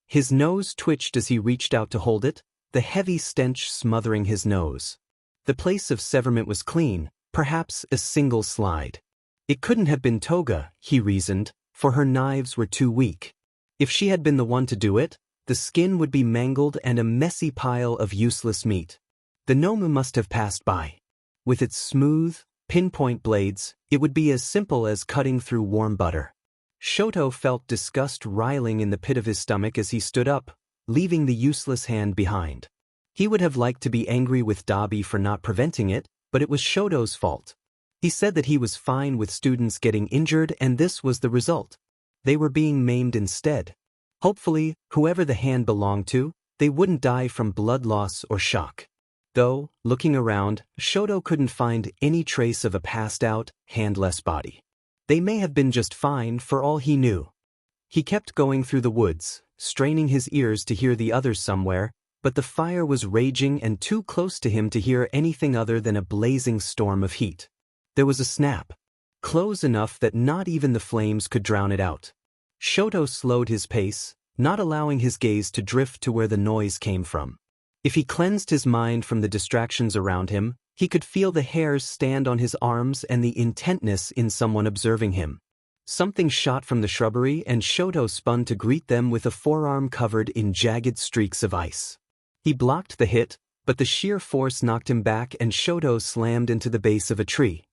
His nose twitched as he reached out to hold it, the heavy stench smothering his nose. The place of severement was clean, perhaps a single slide. It couldn't have been Toga, he reasoned, for her knives were too weak. If she had been the one to do it, the skin would be mangled and a messy pile of useless meat. The gnome must have passed by. With its smooth, pinpoint blades, it would be as simple as cutting through warm butter. Shoto felt disgust riling in the pit of his stomach as he stood up, leaving the useless hand behind. He would have liked to be angry with Dabi for not preventing it, but it was Shoto's fault. He said that he was fine with students getting injured and this was the result. They were being maimed instead. Hopefully, whoever the hand belonged to, they wouldn't die from blood loss or shock. Though, looking around, Shoto couldn't find any trace of a passed-out, handless body. They may have been just fine for all he knew. He kept going through the woods, straining his ears to hear the others somewhere, but the fire was raging and too close to him to hear anything other than a blazing storm of heat. There was a snap. Close enough that not even the flames could drown it out. Shoto slowed his pace, not allowing his gaze to drift to where the noise came from. If he cleansed his mind from the distractions around him, he could feel the hairs stand on his arms and the intentness in someone observing him. Something shot from the shrubbery and Shoto spun to greet them with a forearm covered in jagged streaks of ice. He blocked the hit, but the sheer force knocked him back and Shoto slammed into the base of a tree.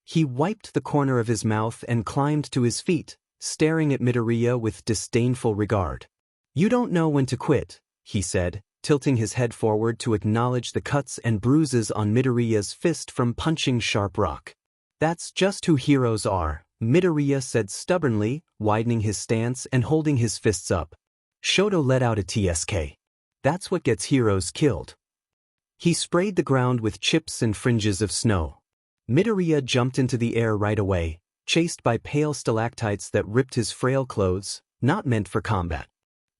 He wiped the corner of his mouth and climbed to his feet, staring at Midoriya with disdainful regard. "You don't know when to quit," he said, tilting his head forward to acknowledge the cuts and bruises on Midoriya's fist from punching sharp rock. "That's just who heroes are," Midoriya said stubbornly, widening his stance and holding his fists up. Shoto let out a tsk. "That's what gets heroes killed." He sprayed the ground with chips and fringes of snow. Midoriya jumped into the air right away, chased by pale stalactites that ripped his frail clothes, not meant for combat.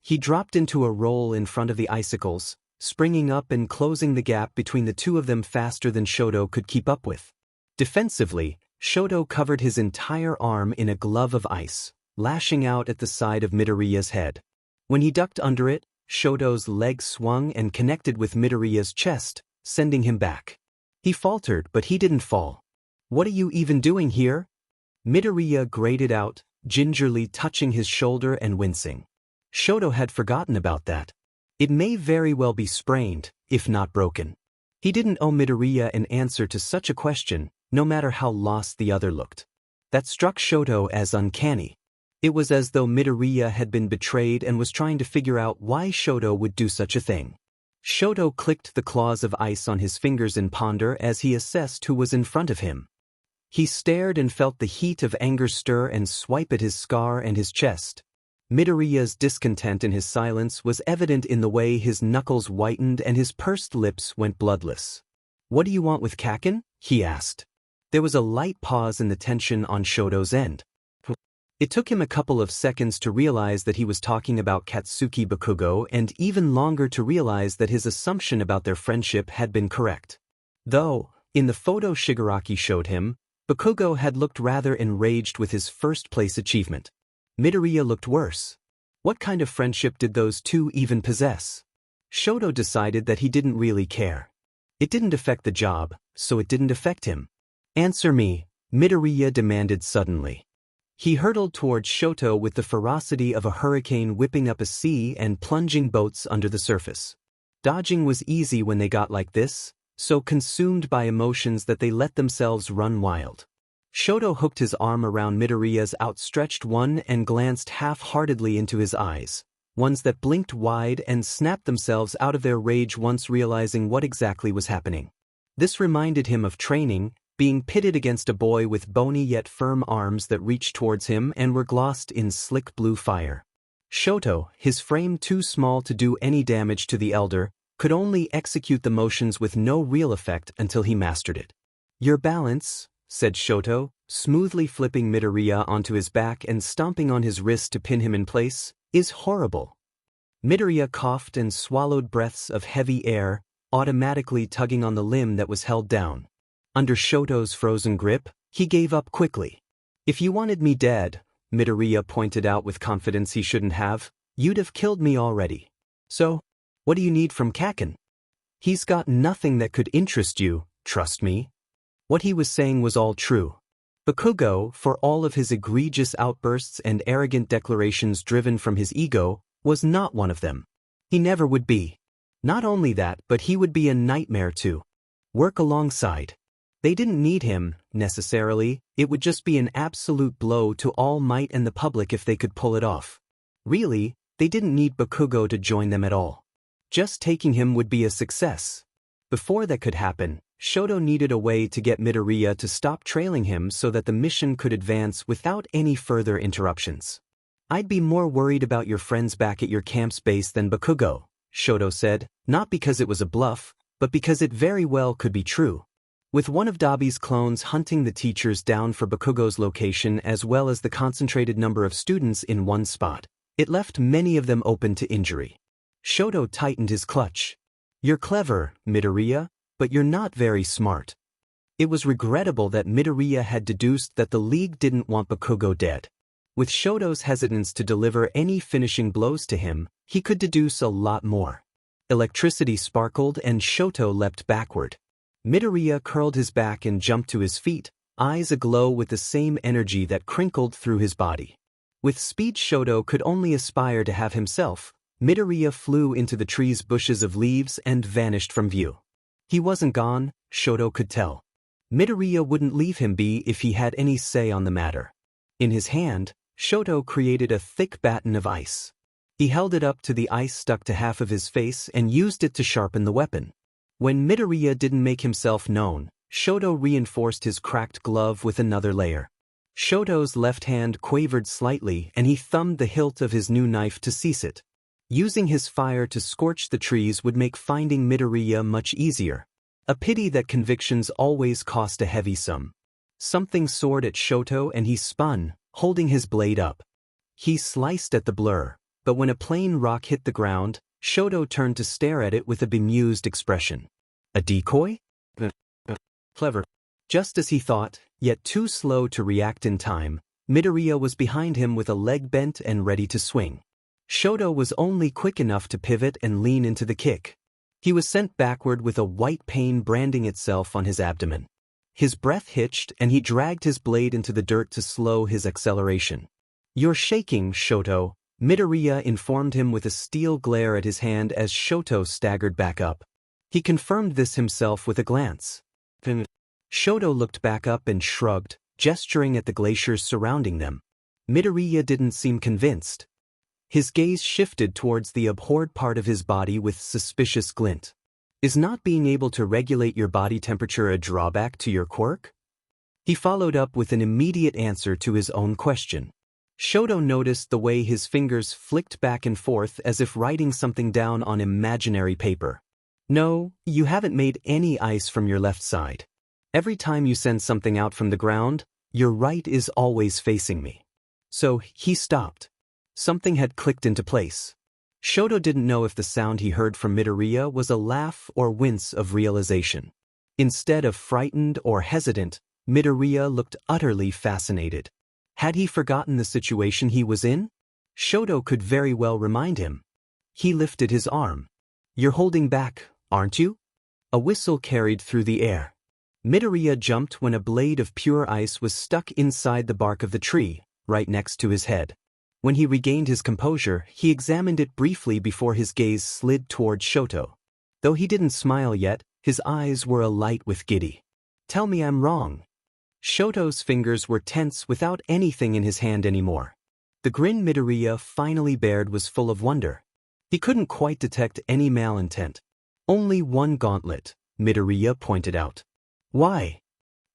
He dropped into a roll in front of the icicles, springing up and closing the gap between the two of them faster than Shoto could keep up with. Defensively, Shoto covered his entire arm in a glove of ice, lashing out at the side of Midoriya's head. When he ducked under it, Shoto's leg swung and connected with Midoriya's chest, sending him back. He faltered, but he didn't fall. "What are you even doing here?" Midoriya grated out, gingerly touching his shoulder and wincing. Shoto had forgotten about that. It may very well be sprained, if not broken. He didn't owe Midoriya an answer to such a question, no matter how lost the other looked. That struck Shoto as uncanny. It was as though Midoriya had been betrayed and was trying to figure out why Shoto would do such a thing. Shoto clicked the claws of ice on his fingers in ponder as he assessed who was in front of him. He stared and felt the heat of anger stir and swipe at his scar and his chest. Midoriya's discontent in his silence was evident in the way his knuckles whitened and his pursed lips went bloodless. "What do you want with Kaken?" he asked. There was a light pause in the tension on Shoto's end. It took him a couple of seconds to realize that he was talking about Katsuki Bakugo and even longer to realize that his assumption about their friendship had been correct. Though, in the photo Shigaraki showed him, Bakugo had looked rather enraged with his first-place achievement. Midoriya looked worse. What kind of friendship did those two even possess? Shoto decided that he didn't really care. It didn't affect the job, so it didn't affect him. "Answer me," Midoriya demanded suddenly. He hurtled toward Shoto with the ferocity of a hurricane whipping up a sea and plunging boats under the surface. Dodging was easy when they got like this, so consumed by emotions that they let themselves run wild. Shoto hooked his arm around Midoriya's outstretched one and glanced half-heartedly into his eyes, ones that blinked wide and snapped themselves out of their rage once realizing what exactly was happening. This reminded him of training, being pitted against a boy with bony yet firm arms that reached towards him and were glossed in slick blue fire. Shoto, his frame too small to do any damage to the elder, could only execute the motions with no real effect until he mastered it. Your balance, said Shoto, smoothly flipping Midoriya onto his back and stomping on his wrist to pin him in place, is horrible. Midoriya coughed and swallowed breaths of heavy air, automatically tugging on the limb that was held down. Under Shoto's frozen grip, he gave up quickly. If you wanted me dead, Midoriya pointed out with confidence he shouldn't have, you'd have killed me already. So, what do you need from Kaken? He's got nothing that could interest you, trust me. What he was saying was all true. Bakugo, for all of his egregious outbursts and arrogant declarations driven from his ego, was not one of them. He never would be. Not only that, but he would be a nightmare to work alongside. They didn't need him, necessarily, it would just be an absolute blow to All Might and the public if they could pull it off. Really, they didn't need Bakugo to join them at all. Just taking him would be a success. Before that could happen, Shoto needed a way to get Midoriya to stop trailing him so that the mission could advance without any further interruptions. I'd be more worried about your friends back at your camp's base than Bakugo, Shoto said, not because it was a bluff, but because it very well could be true. With one of Dabi's clones hunting the teachers down for Bakugo's location as well as the concentrated number of students in one spot, it left many of them open to injury. Shoto tightened his clutch. You're clever, Midoriya, but you're not very smart. It was regrettable that Midoriya had deduced that the League didn't want Bakugo dead. With Shoto's hesitance to deliver any finishing blows to him, he could deduce a lot more. Electricity sparkled and Shoto leapt backward. Midoriya curled his back and jumped to his feet, eyes aglow with the same energy that crinkled through his body. With speed Shoto could only aspire to have himself, Midoriya flew into the tree's bushes of leaves and vanished from view. He wasn't gone, Shoto could tell. Midoriya wouldn't leave him be if he had any say on the matter. In his hand, Shoto created a thick baton of ice. He held it up to the ice stuck to half of his face and used it to sharpen the weapon. When Midoriya didn't make himself known, Shoto reinforced his cracked glove with another layer. Shoto's left hand quavered slightly and he thumbed the hilt of his new knife to seize it. Using his fire to scorch the trees would make finding Midoriya much easier. A pity that convictions always cost a heavy sum. Something soared at Shoto and he spun, holding his blade up. He sliced at the blur, but when a plain rock hit the ground, Shoto turned to stare at it with a bemused expression. A decoy? Clever. Just as he thought, yet too slow to react in time, Midoriya was behind him with a leg bent and ready to swing. Shoto was only quick enough to pivot and lean into the kick. He was sent backward with a white pain branding itself on his abdomen. His breath hitched and he dragged his blade into the dirt to slow his acceleration. You're shaking, Shoto, Midoriya informed him with a steel glare at his hand as Shoto staggered back up. He confirmed this himself with a glance. Shoto looked back up and shrugged, gesturing at the glaciers surrounding them. Midoriya didn't seem convinced. His gaze shifted towards the abhorred part of his body with suspicious glint. Is not being able to regulate your body temperature a drawback to your quirk? He followed up with an immediate answer to his own question. Shoto noticed the way his fingers flicked back and forth as if writing something down on imaginary paper. No, you haven't made any ice from your left side. Every time you send something out from the ground, your right is always facing me. So he stopped. Something had clicked into place. Shoto didn't know if the sound he heard from Midoriya was a laugh or wince of realization. Instead of frightened or hesitant, Midoriya looked utterly fascinated. Had he forgotten the situation he was in? Shoto could very well remind him. He lifted his arm. You're holding back, aren't you? A whistle carried through the air. Midoriya jumped when a blade of pure ice was stuck inside the bark of the tree, right next to his head. When he regained his composure, he examined it briefly before his gaze slid toward Shoto. Though he didn't smile yet, his eyes were alight with giddy. Tell me I'm wrong. Shoto's fingers were tense without anything in his hand anymore. The grin Midoriya finally bared was full of wonder. He couldn't quite detect any malintent. Only one gauntlet, Midoriya pointed out. Why?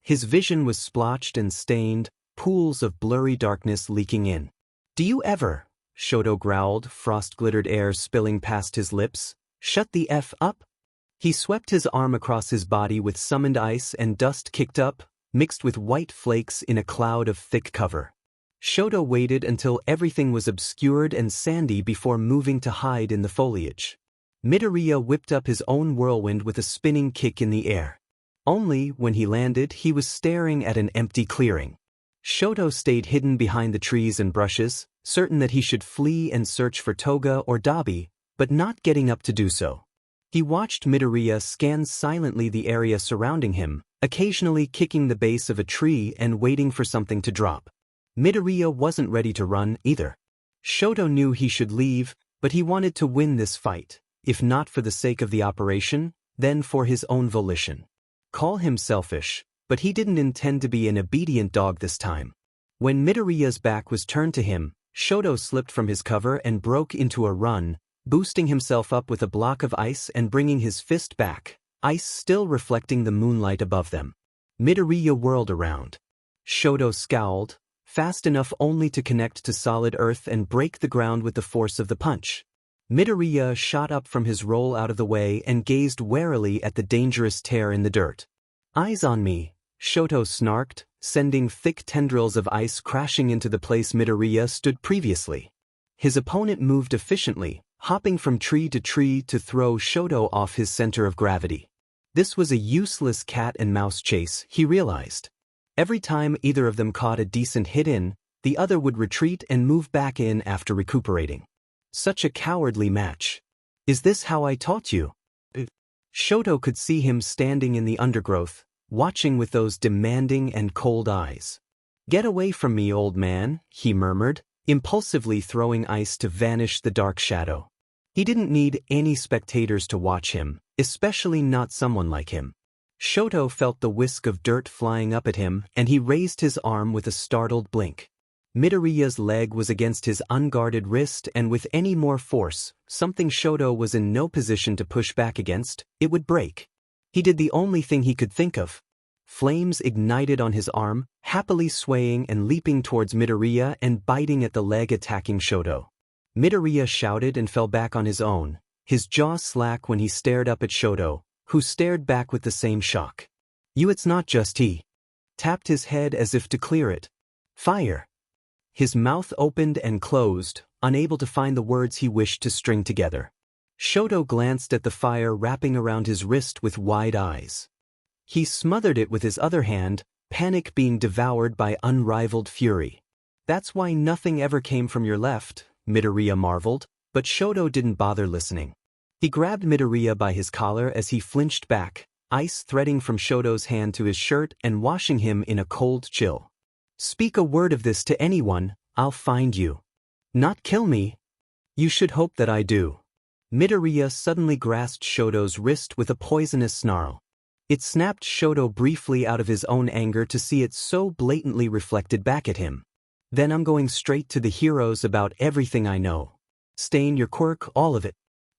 His vision was splotched and stained, pools of blurry darkness leaking in. Do you ever, Shoto growled, frost-glittered air spilling past his lips, shut the F up? He swept his arm across his body with summoned ice and dust kicked up, mixed with white flakes in a cloud of thick cover. Shoto waited until everything was obscured and sandy before moving to hide in the foliage. Midoriya whipped up his own whirlwind with a spinning kick in the air. Only, when he landed, he was staring at an empty clearing. Shoto stayed hidden behind the trees and brushes, certain that he should flee and search for Toga or Dabi, but not getting up to do so. He watched Midoriya scan silently the area surrounding him, occasionally kicking the base of a tree and waiting for something to drop. Midoriya wasn't ready to run, either. Shoto knew he should leave, but he wanted to win this fight, if not for the sake of the operation, then for his own volition. Call him selfish, but he didn't intend to be an obedient dog this time. When Midoriya's back was turned to him, Shoto slipped from his cover and broke into a run, boosting himself up with a block of ice and bringing his fist back, ice still reflecting the moonlight above them. Midoriya whirled around. Shoto scowled, fast enough only to connect to solid earth and break the ground with the force of the punch. Midoriya shot up from his roll out of the way and gazed warily at the dangerous tear in the dirt. Eyes on me, Shoto snarked, sending thick tendrils of ice crashing into the place Midoriya stood previously. His opponent moved efficiently, hopping from tree to tree to throw Shoto off his center of gravity. This was a useless cat-and-mouse chase, he realized. Every time either of them caught a decent hit in, the other would retreat and move back in after recuperating. Such a cowardly match. Is this how I taught you? Shoto could see him standing in the undergrowth, watching with those demanding and cold eyes. Get away from me, old man, he murmured, impulsively throwing ice to vanish the dark shadow. He didn't need any spectators to watch him, especially not someone like him. Shoto felt the whisk of dirt flying up at him, and he raised his arm with a startled blink. Midoriya's leg was against his unguarded wrist, and with any more force, something Shoto was in no position to push back against, it would break. He did the only thing he could think of. Flames ignited on his arm, happily swaying and leaping towards Midoriya and biting at the leg attacking Shoto. Midoriya shouted and fell back on his own, his jaw slack when he stared up at Shoto, who stared back with the same shock. It's not just he. Tapped his head as if to clear it. Fire. His mouth opened and closed, unable to find the words he wished to string together. Shoto glanced at the fire wrapping around his wrist with wide eyes. He smothered it with his other hand, panic being devoured by unrivaled fury. That's why nothing ever came from your left, Midoriya marveled, but Shoto didn't bother listening. He grabbed Midoriya by his collar as he flinched back, ice threading from Shoto's hand to his shirt and washing him in a cold chill. Speak a word of this to anyone, I'll find you. Not kill me. You should hope that I do. Midoriya suddenly grasped Shoto's wrist with a poisonous snarl. It snapped Shoto briefly out of his own anger to see it so blatantly reflected back at him. Then I'm going straight to the heroes about everything I know. Stain your quirk, all of it.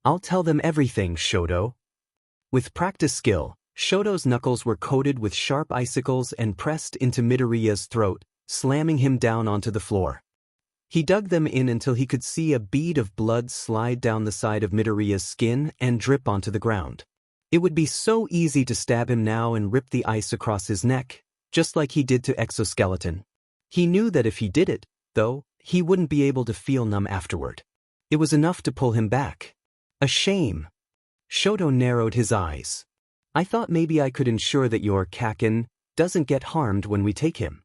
I'll tell them everything, Shoto. With practice skill, Shoto's knuckles were coated with sharp icicles and pressed into Midoriya's throat, slamming him down onto the floor. He dug them in until he could see a bead of blood slide down the side of Midoriya's skin and drip onto the ground. It would be so easy to stab him now and rip the ice across his neck, just like he did to Exoskeleton. He knew that if he did it, though, he wouldn't be able to feel numb afterward. It was enough to pull him back. A shame. Shoto narrowed his eyes. I thought maybe I could ensure that your Kaken doesn't get harmed when we take him.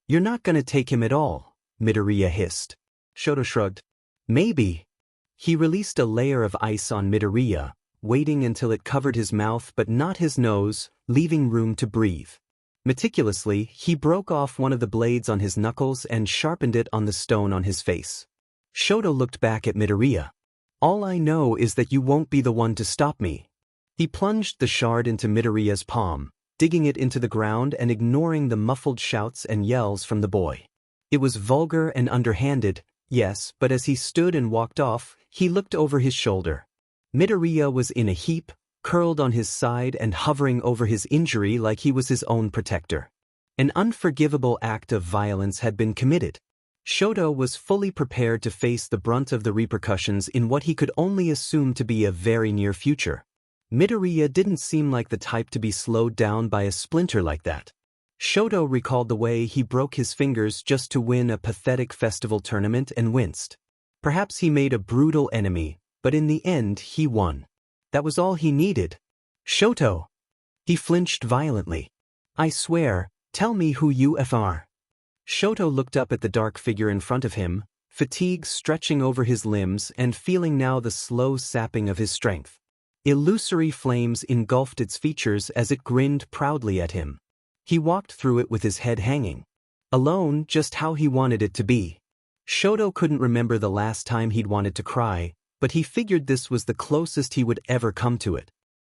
You're not gonna take him at all, Midoriya hissed. Shoto shrugged. Maybe. He released a layer of ice on Midoriya, waiting until it covered his mouth but not his nose, leaving room to breathe. Meticulously, he broke off one of the blades on his knuckles and sharpened it on the stone on his face. Shoto looked back at Midoriya. All I know is that you won't be the one to stop me. He plunged the shard into Midoriya's palm, digging it into the ground and ignoring the muffled shouts and yells from the boy. It was vulgar and underhanded, yes, but as he stood and walked off, he looked over his shoulder. Midoriya was in a heap, curled on his side and hovering over his injury like he was his own protector. An unforgivable act of violence had been committed. Shoto was fully prepared to face the brunt of the repercussions in what he could only assume to be a very near future. Midoriya didn't seem like the type to be slowed down by a splinter like that. Shoto recalled the way he broke his fingers just to win a pathetic festival tournament and winced. Perhaps he made a brutal enemy, but in the end he won. That was all he needed. Shoto! He flinched violently. I swear, tell me who you are. Shoto looked up at the dark figure in front of him, fatigue stretching over his limbs and feeling now the slow sapping of his strength. Illusory flames engulfed its features as it grinned proudly at him. He walked through it with his head hanging. Alone, just how he wanted it to be. Shoto couldn't remember the last time he'd wanted to cry, but he figured this was the closest he would ever come to it.